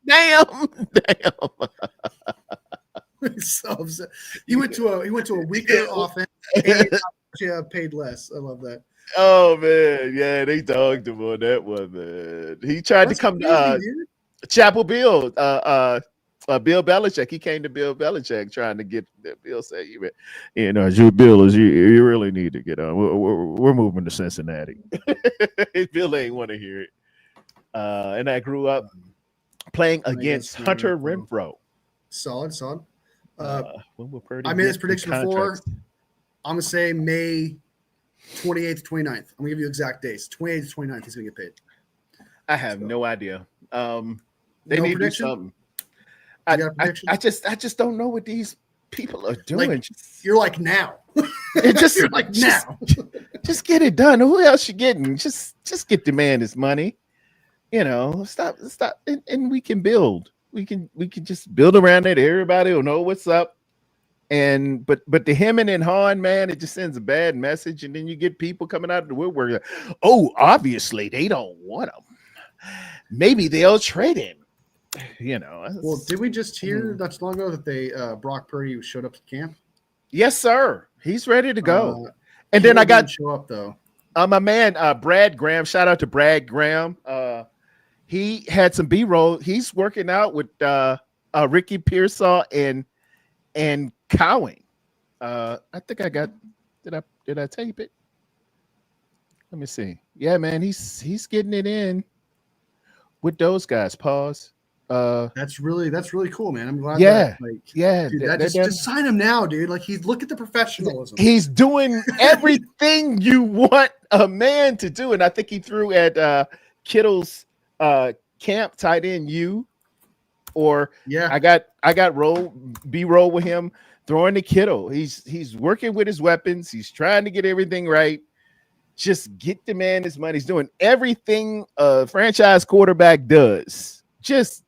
He's so upset. He went to a weaker offense. Paid less. I love that. Oh man, yeah, they dogged him on that one, man. He tried to come to Chapel Bill, Bill Belichick. He came to Bill Belichick trying to get that. Bill said, Bill, you really need to get on. We're moving to Cincinnati. Bill ain't want to hear it. And I grew up playing against Hunter Renfrow. Solid. I made this prediction before. I'm going to say May 28th to 29th. I'm going to give you exact dates. 28th to 29th, he's going to get paid. I have no idea. They need to do something. I just don't know what these people are doing. Like, you're like now. You're like now. Just get it done. Who else you getting? Just get the man his money. Stop, and we can build. We can just build around it. Everybody will know what's up. But the hemming and hawing, man, it just sends a bad message. And then you get people coming out of the woodwork. Like, oh, obviously they don't want him. Maybe they'll trade him. Well, did we just hear not too long ago that Brock Purdy showed up to camp? Yes, sir. He's ready to go. And then I got show up though. My man, Brad Graham. Shout out to Brad Graham. He had some B-roll. He's working out with Ricky Pearsall and Cowing. I think I got. Did I tape it? Let me see. Yeah, man, he's getting it in with those guys. Pause. That's really cool, man. I'm glad. Dude, just sign him now, dude. Like, look at the professionalism. He's doing everything you want a man to do, and I think he threw at Kittle's camp tight end U. Or I got B-roll with him throwing to Kittle. He's working with his weapons. He's trying to get everything right. Just get the man his money. He's doing everything a franchise quarterback does. Just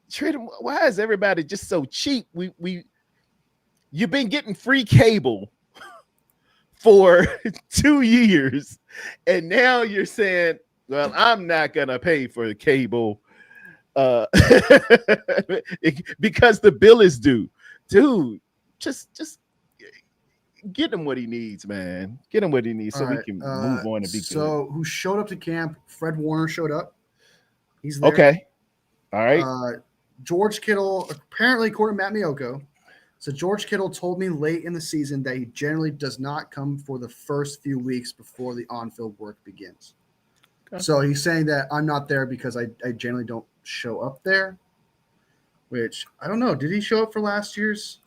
treat him. Why is everybody just so cheap? You've been getting free cable for 2 years, and now you're saying, well, I'm not gonna pay for the cable because the bill is due. Dude, just get him what he needs, man. Get him what he needs so we can move on and be good. So who showed up to camp? Fred Warner showed up. He's there. Okay. All right. George Kittle, apparently, according to Matt Miyoko, so George Kittle told me late in the season that he generally does not come for the first few weeks before the on-field work begins. Okay. So he's saying that I'm not there because I generally don't show up there, which I don't know. Did he show up for last year's?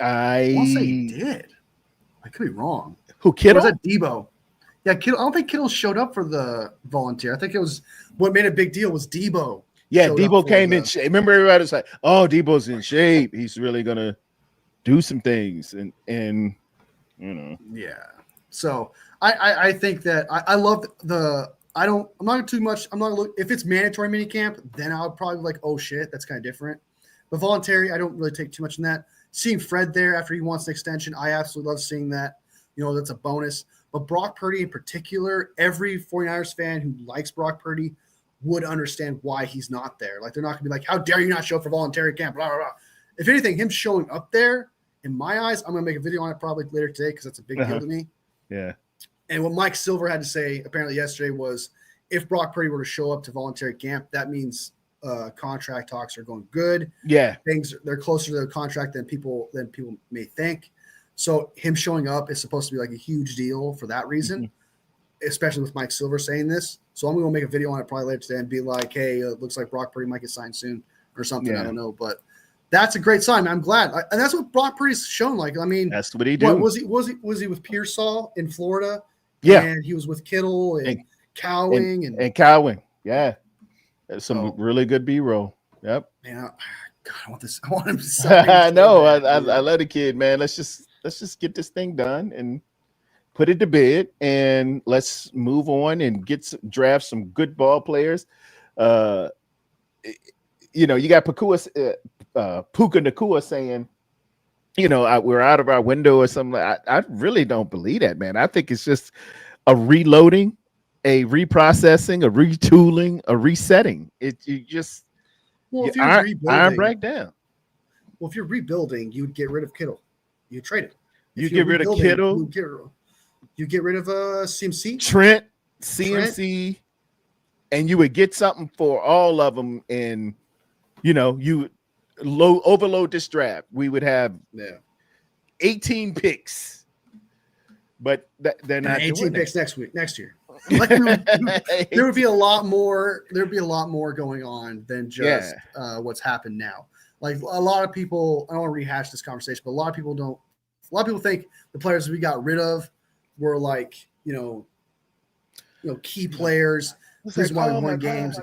I want to say he did. I could be wrong. Who, Kittle? Or was that Debo? Yeah, Kittle. I don't think Kittle showed up for the volunteer. I think it was what made a big deal was Debo. Yeah, showed up Debo for came in shape. Remember, everybody was like, "Oh, Debo's in shape. He's really gonna do some things." And you know, Yeah. So I think that I love the. I'm not too much. I'm not look if it's mandatory mini camp, then I would probably be like, oh shit, that's kind of different. But voluntary, I don't really take too much in that. Seeing Fred there after he wants an extension, I absolutely love seeing that. You know, that's a bonus. But Brock Purdy in particular, every 49ers fan who likes Brock Purdy would understand why he's not there. Like, they're not going to be like, how dare you not show up for voluntary camp, blah, blah, blah. If anything, him showing up there, in my eyes, I'm going to make a video on it probably later today because that's a big deal to me. Yeah. And what Mike Silver had to say apparently yesterday was if Brock Purdy were to show up to voluntary camp, that means contract talks are going good. Yeah. They're closer to the contract than people may think. So him showing up is supposed to be like a huge deal for that reason, especially with Mike Silver saying this. So I'm going to make a video on it probably later today and be like, hey, it looks like Brock Purdy might get signed soon or something. I don't know, but that's a great sign. I'm glad. And that's what Brock Purdy's shown. Like, I mean, that's what he did. Was he with Pearsall in Florida? Yeah. And he was with Kittle and Cowing and Cowing. Yeah. That's some really good B-roll. Yep. Man, God, I want this. I want him to sign. I know. I love the kid, man. Let's just get this thing done and put it to bed, and let's move on and draft some good ball players. You know, you got Puka Nacua saying, you know, we're out of our window or something. I really don't believe that, man. I think it's just a reloading, a reprocessing, a retooling, a resetting. If you're iron break down. Well, if you're rebuilding, you'd get rid of Kittle. You trade it. You get rid of Kittle. You get rid of CMC. Trent, CMC, and you would get something for all of them. And, you know, you overload this draft. We would have 18 picks. But they're not 18 picks next year. Like, there would be a lot more. There'd be a lot more going on than just what's happened now. Like, a lot of people, I don't want to rehash this conversation, but a lot of people think the players we got rid of were like, you know, key players. This is why we won games.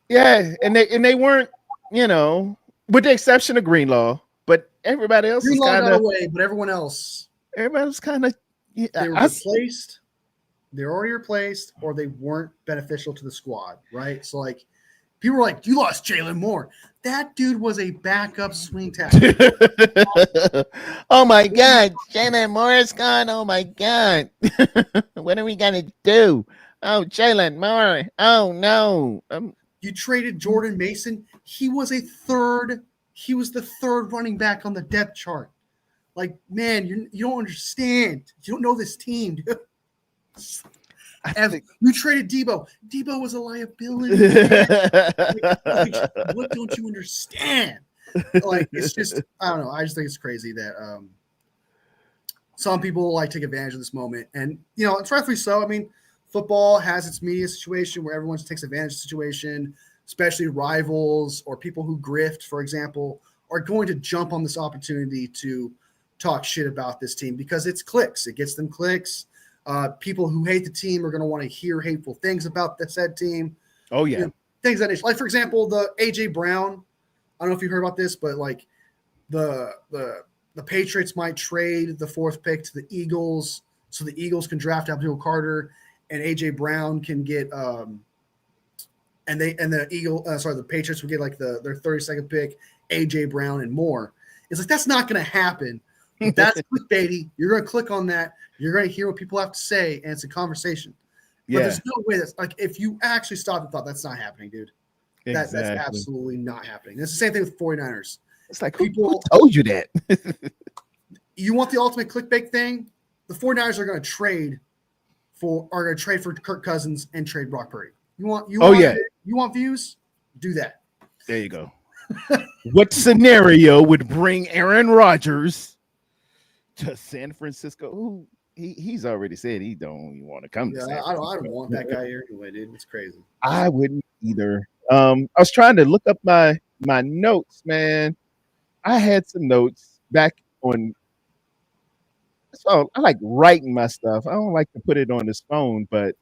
Yeah, and they weren't, you know, with the exception of Greenlaw, but everybody else Greenlaw got away, but everyone else. Everybody was kind of they were replaced. They're already replaced, or they weren't beneficial to the squad, right? So, like, people were like, you lost Jalen Moore. That dude was a backup swing tackle. Oh, my God. Jalen Moore is gone. Oh, my God. What are we going to do? Oh, Jalen Moore. Oh, no. You traded Jordan Mason. He was the third running back on the depth chart. Like, man, you don't understand. You don't know this team, dude. You traded Debo. Debo was a liability. Like, what don't you understand? Like, it's just, I don't know. I just think it's crazy that some people like take advantage of this moment, and you know, it's rightfully so. I mean, football has its media situation where everyone takes advantage of the situation, especially rivals or people who grift, for example, are going to jump on this opportunity to talk shit about this team because it's clicks. It gets them clicks. People who hate the team are going to want to hear hateful things about the said team. Oh, yeah. You know, things that is like, for example, the AJ Brown. I don't know if you heard about this, but like the Patriots might trade the 4th pick to the Eagles so the Eagles can draft Abdul Carter and AJ Brown can get the Patriots would get like their 32nd pick, AJ Brown and more. It's like, that's not going to happen. That's clickbaity. You're going to click on that. You're going to hear what people have to say, and it's a conversation. But there's no way that's like, if you actually stopped and thought, that's not happening, dude. That's absolutely not happening. It's the same thing with 49ers. It's like, who told you that? You want the ultimate clickbait thing? The 49ers are going to trade for Kirk Cousins and trade Brock Purdy. You want views? Do that. There you go. What scenario would bring Aaron Rodgers to San Francisco? Ooh, he's already said he don't even want to come. Yeah, I don't want that guy here anyway, dude. It's crazy. I wouldn't either. I was trying to look up my notes, man. I had some notes back on. So I like writing my stuff. I don't like to put it on this phone, but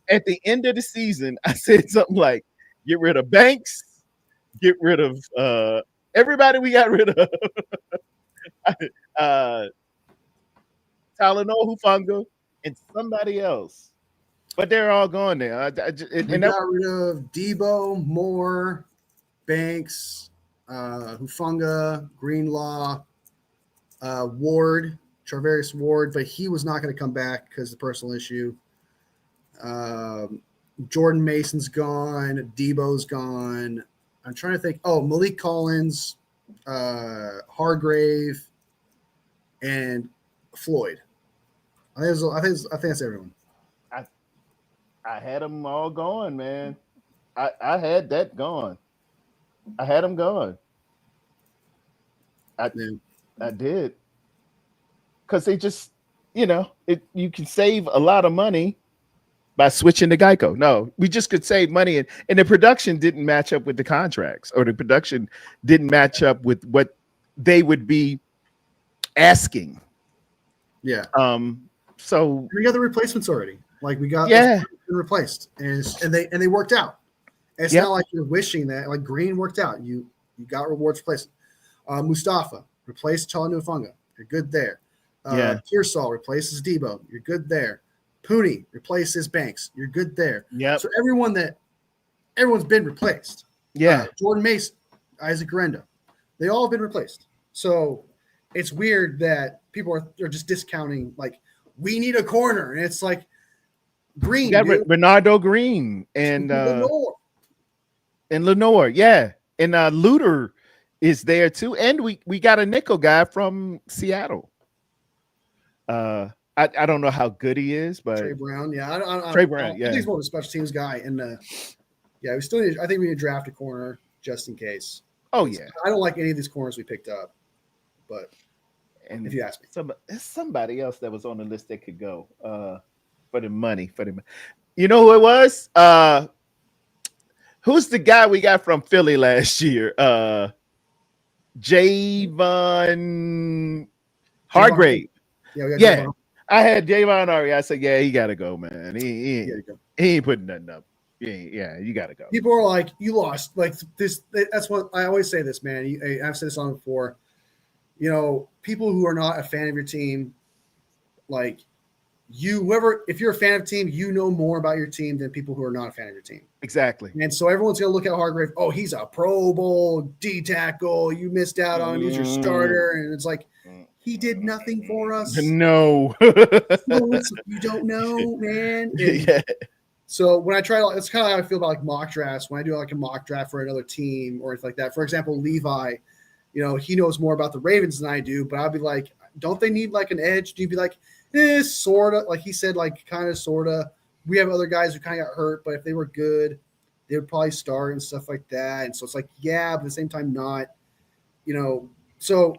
at the end of the season, I said something like, get rid of Banks, get rid of everybody we got rid of. uh Talanoa Hufanga and somebody else. But they're all gone now. We got rid of Debo, Moore, Banks, Hufanga, Greenlaw, Ward, Charvarius Ward, but he was not going to come back because of the personal issue. Jordan Mason's gone. Debo's gone. I'm trying to think. Oh, Malik Collins, Hargrave, and Floyd. I think that's everyone. I had them all gone, man. I had that gone. I had them gone. I did. Because they just, you can save a lot of money by switching to Geico. No, we just could save money. And the production didn't match up with the contracts, or the production didn't match up with what they would be asking. Yeah. So we got the replacements already. Like we got replaced, and they worked out. It's not like you're wishing that. Like Green worked out. You got rewards for placing. Mustafa replaced Talanoa Hufanga. You're good there. Pearsall replaces Debo. You're good there. Pooney replaces Banks. You're good there. Yeah. So everyone's been replaced. Yeah. Jordan Mason, Isaac Garenda, they all have been replaced. So it's weird that people are just discounting. Like we need a corner, and it's like Green. Yeah, Bernardo Green and Lenore. Yeah, and Luter is there too, and we got a nickel guy from Seattle. I don't know how good he is, but Trey Brown, Trey Brown, I think he's more of a special teams guy, and we still need. I think we need to draft a corner just in case. Oh yeah, I don't like any of these corners we picked up, but if you ask me, somebody else that was on the list that could go for the money. You know who it was? Who's the guy we got from Philly last year? Javon Hargrave. Yeah. I had Javon Hargrave. I said, yeah, he got to go, man. He ain't putting nothing up. You got to go. People are like, you lost. Like this. That's what I always say. This man. I've said this on before. People who are not a fan of your team, like if you're a fan of a team, you know more about your team than people who are not a fan of your team. Exactly. And so everyone's going to look at Hargrave. Oh, he's a Pro Bowl D tackle. You missed out on him. He's your starter. And it's like, he did nothing for us. No. You don't know, man. So when I it's kind of how I feel about like mock drafts. When I do like a mock draft for another team or anything like that. For example, Levi, he knows more about the Ravens than I do, but I'll be like, don't they need like an edge? Do you be like, sort of, like he said, like kind of, sort of. We have other guys who kind of got hurt, but if they were good, they would probably start and stuff like that. And so it's like, yeah, but at the same time, not, so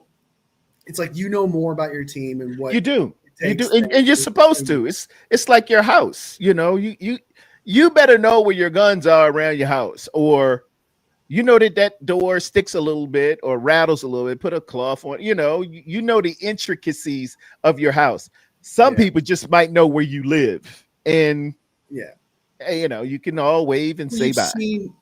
it's like, more about your team and what you do. And you're supposed to. It's like your house. You better know where your guns are around your house, or that door sticks a little bit or rattles a little bit. Put a cloth on. You know the intricacies of your house. Some people just might know where you live, and you can all wave and say bye.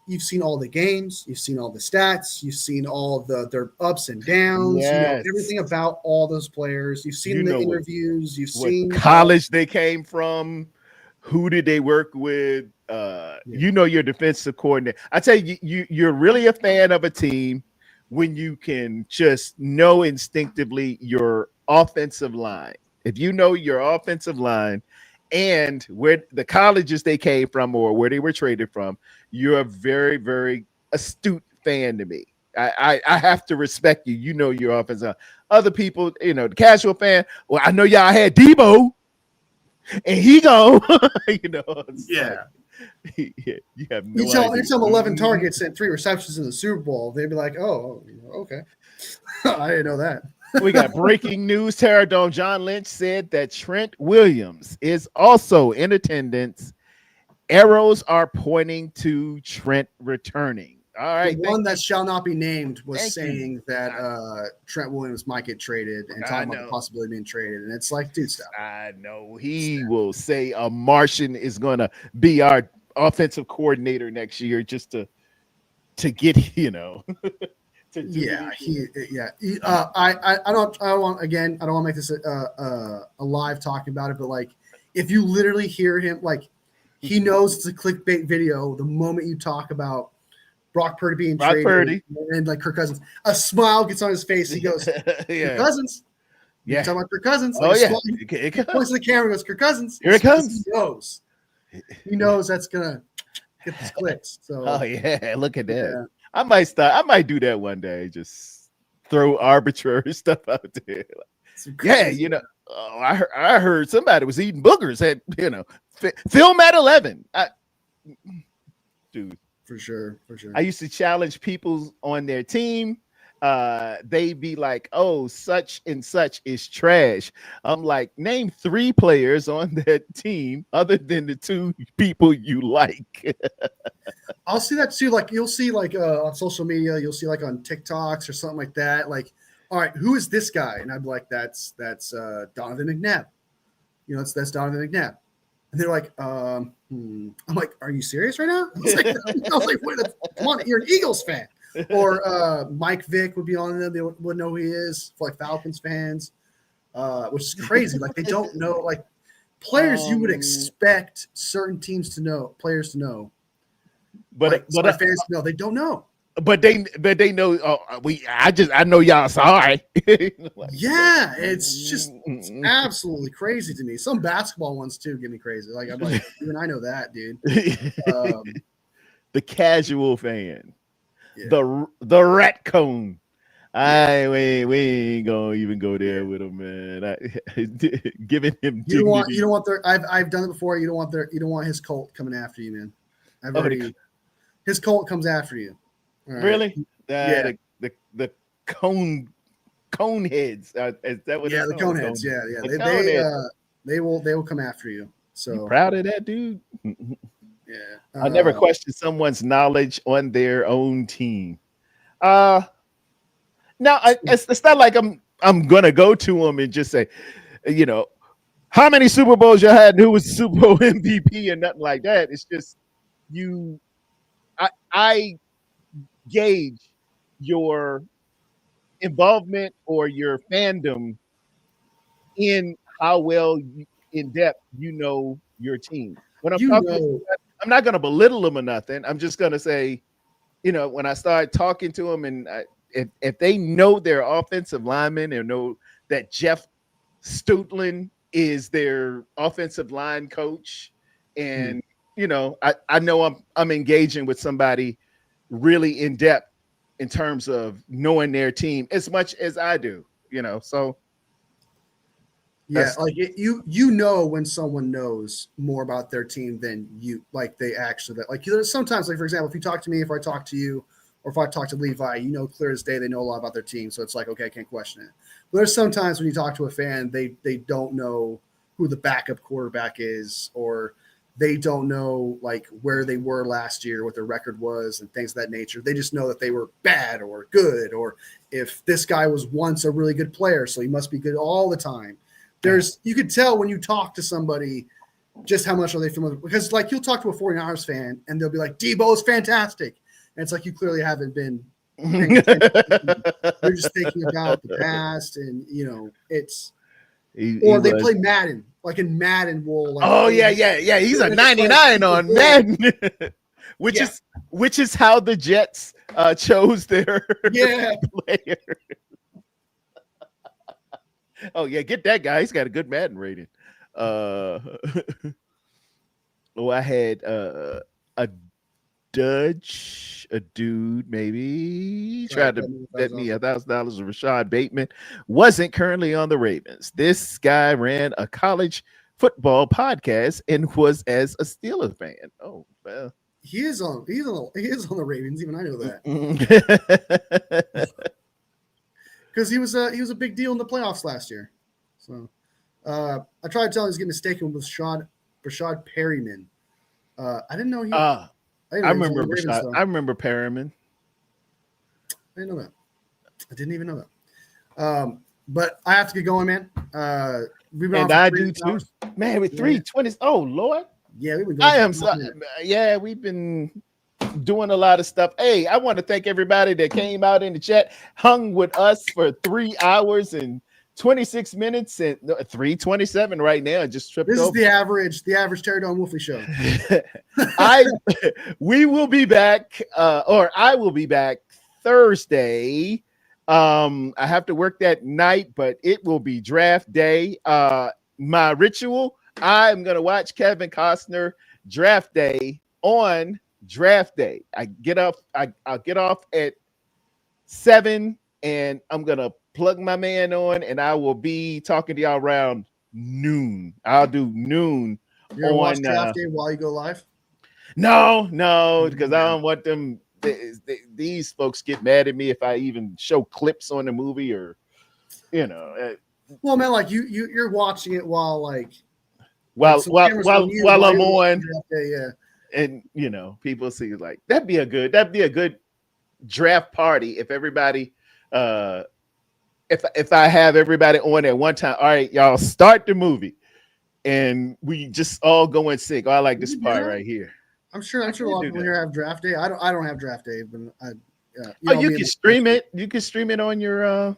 You've seen all the games. You've seen all the stats. You've seen all their ups and downs. Yes. Everything about all those players. You've seen the interviews. You've seen college they came from. Who did they work with? Your defensive coordinator. I tell you, you're really a fan of a team when you can just know instinctively your offensive line. If you know your offensive line and where the colleges they came from or where they were traded from, you're a very, very astute fan to me. I have to respect you. You know your offensive line. Other people, the casual fan, well, I know y'all had Debo. And he go, you have no idea. You tell 11 targets and 3 receptions in the Super Bowl. They'd be like, oh, okay. I didn't know that. We got breaking news. Tarrerdome. John Lynch said that Trent Williams is also in attendance. Arrows are pointing to Trent returning. All right. The one that shall not be named was saying that Trent Williams might get traded and talking about the possibility of being traded. And it's like, dude, stop. I know he will say a Martian is going to be our offensive coordinator next year just to get to do Yeah, what he did. I don't want to make this a live talking about it, but like if you literally hear him, like he knows it's a clickbait video the moment you talk about Brock Purdy being Brock traded Purdy. and like Kirk Cousins, a smile gets on his face. He goes, Kirk Cousins. Yeah. You're talking about Kirk Cousins. Oh, Like yeah. He points to the camera and goes, Kirk Cousins. Here it comes. He knows that's gonna get the clicks. So Oh yeah, look at that. Yeah. I might do that one day. Just throw arbitrary stuff out there. Yeah, I heard somebody was eating boogers at film at 11. Dude, for sure. I used to challenge people on their team. They'd be like, "Oh, such and such is trash." I'm like, "Name 3 players on that team other than the 2 people you like." I'll see that too. Like you'll see like on social media, you'll see like on TikToks or something like that. Like, all right, who is this guy? And I'd be like, that's Donovan McNabb. That's Donovan McNabb. And they're like, I'm like, are you serious right now? I was like, wait, come on, you're an Eagles fan. Or Mike Vick would be on them. They would know who he is for like Falcons fans, which is crazy. Like they don't know like players you would expect certain teams to know, players to know. But fans to know, they don't know. But they know. I know y'all sorry. Yeah, it's absolutely crazy to me. Some basketball ones too get me crazy. Like I'm like, even I know that, dude. The casual fan, the rat cone. We ain't gonna even go there with him, man. Giving him you don't want their. I've done it before. You don't want his cult coming after you, man. His cult comes after you. Right. Really? The cone heads. Is that what? Yeah, the cone heads. Yeah. They will come after you. So you proud of that, dude? Yeah. I never questioned someone's knowledge on their own team. Now it's not like I'm gonna go to them and just say, how many Super Bowls you had and who was the Super Bowl MVP and nothing like that. It's just I gauge your involvement or your fandom in how well in depth you know your team. When I'm talking, I'm not going to belittle them or nothing. I'm just going to say, when I start talking to them, and if they know their offensive lineman or know that Jeff Stutland is their offensive line coach, and I know I'm engaging with somebody really in depth in terms of knowing their team as much as I do, so. Yeah, like you know when someone knows more about their team than you, like they actually like sometimes, like for example, if you talk to me, if I talk to you, or if I talk to Levi, clear as day they know a lot about their team, so it's like, okay, I can't question it. But there's sometimes when you talk to a fan, they don't know who the backup quarterback is, or they don't know like where they were last year, what their record was, and things of that nature. They just know that they were bad or good, or if this guy was once a really good player, so he must be good all the time. You could tell when you talk to somebody just how much are they familiar, because like you'll talk to a 49ers fan and they'll be like, Debo is fantastic. And it's like, you clearly haven't been paying attention. You're just thinking about the past, and they play Madden. Like in Madden, he's a 99 on Madden. which is how the Jets chose their player. Oh yeah, get that guy. He's got a good Madden rating. I had a dude maybe tried to bet me $1,000 of Rashad Bateman. Wasn't currently on the Ravens. This guy ran a college football podcast and was as a Steelers fan. Oh well, he is on the Ravens. Even I know that. Because he was a big deal in the playoffs last year. So I tried to tell him he's getting mistaken with Rashad Perryman. I didn't know he. I remember Rashad. I remember Perryman. I didn't know that. I didn't even know that. But I have to get going, man. And I do too, man. With 320s. Oh Lord, Yeah, we've been going. I am. Yeah, we've been doing a lot of stuff. Hey, I want to thank everybody that came out in the chat, hung with us for 3 hours and 26 minutes and 3:27 right now. Just tripped This is over. the average Tarrerdome Wolfie show. We will be back, or I will be back Thursday. I have to work that night, but it will be draft day. My ritual, I'm gonna watch Kevin Costner draft day on draft day. I'll get off at 7 and I'm gonna plug my man on and I will be talking to y'all around noon. I'll do noon. You're gonna watch draft day while you go live? No, because I don't want them. These folks get mad at me if I even show clips on the movie or, you know. Well, man, like you're watching it while while I'm on. Day, yeah. And you know, people see like that'd be a good draft party if everybody if I have everybody on at one time. All right, y'all start the movie and we just all go in sync. Oh, I like this part right here. I'm sure a lot of people here have draft day. I don't have draft day, but you can stream it. You can stream it on your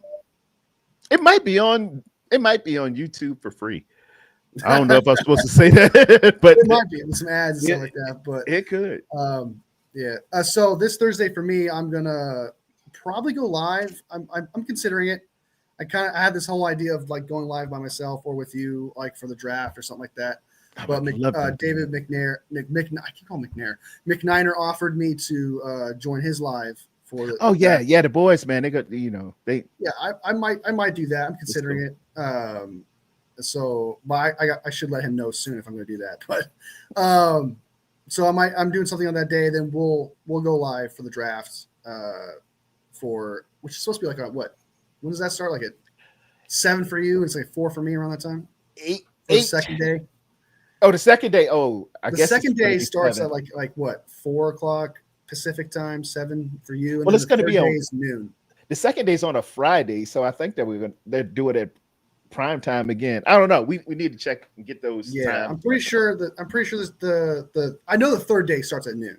it might be on YouTube for free. I don't know if I'm supposed to say that, but it might be with some ads and stuff like that. But it could. Yeah. So this Thursday for me, I'm gonna probably go live. I'm considering it. I have this whole idea of like going live by myself or with you, like for the draft or something like that. But David McNair, I keep calling McNair. McNiner offered me to join his live for the. Oh yeah, the boys, man. They got Yeah, I might do that. I'm considering it. So, but I should let him know soon if I'm going to do that. But so I'm doing something on that day. Then we'll go live for the draft. Which is supposed to be like what? When does that start? Like at 7 for you? It's like 4 for me around that time. 8. The second day. Oh, the second day. Oh, I guess the second day starts at like what 4:00 Pacific time, 7 for you. And well, it's going to be on noon. The second day's on a Friday, so I think that they'll do it at prime time again. I don't know. We need to check and get those. Yeah, times. I'm pretty sure this I know the third day starts at noon.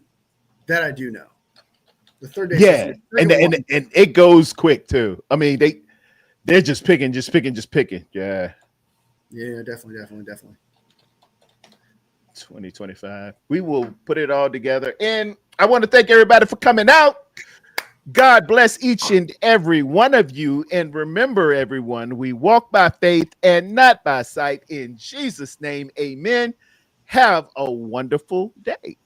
That I do know. The third day. Yeah, and it goes quick too. I mean they're just picking. Yeah. Yeah, definitely. 2025. We will put it all together. And I want to thank everybody for coming out. God bless each and every one of you. And remember, everyone, we walk by faith and not by sight. In Jesus' name, amen. Have a wonderful day.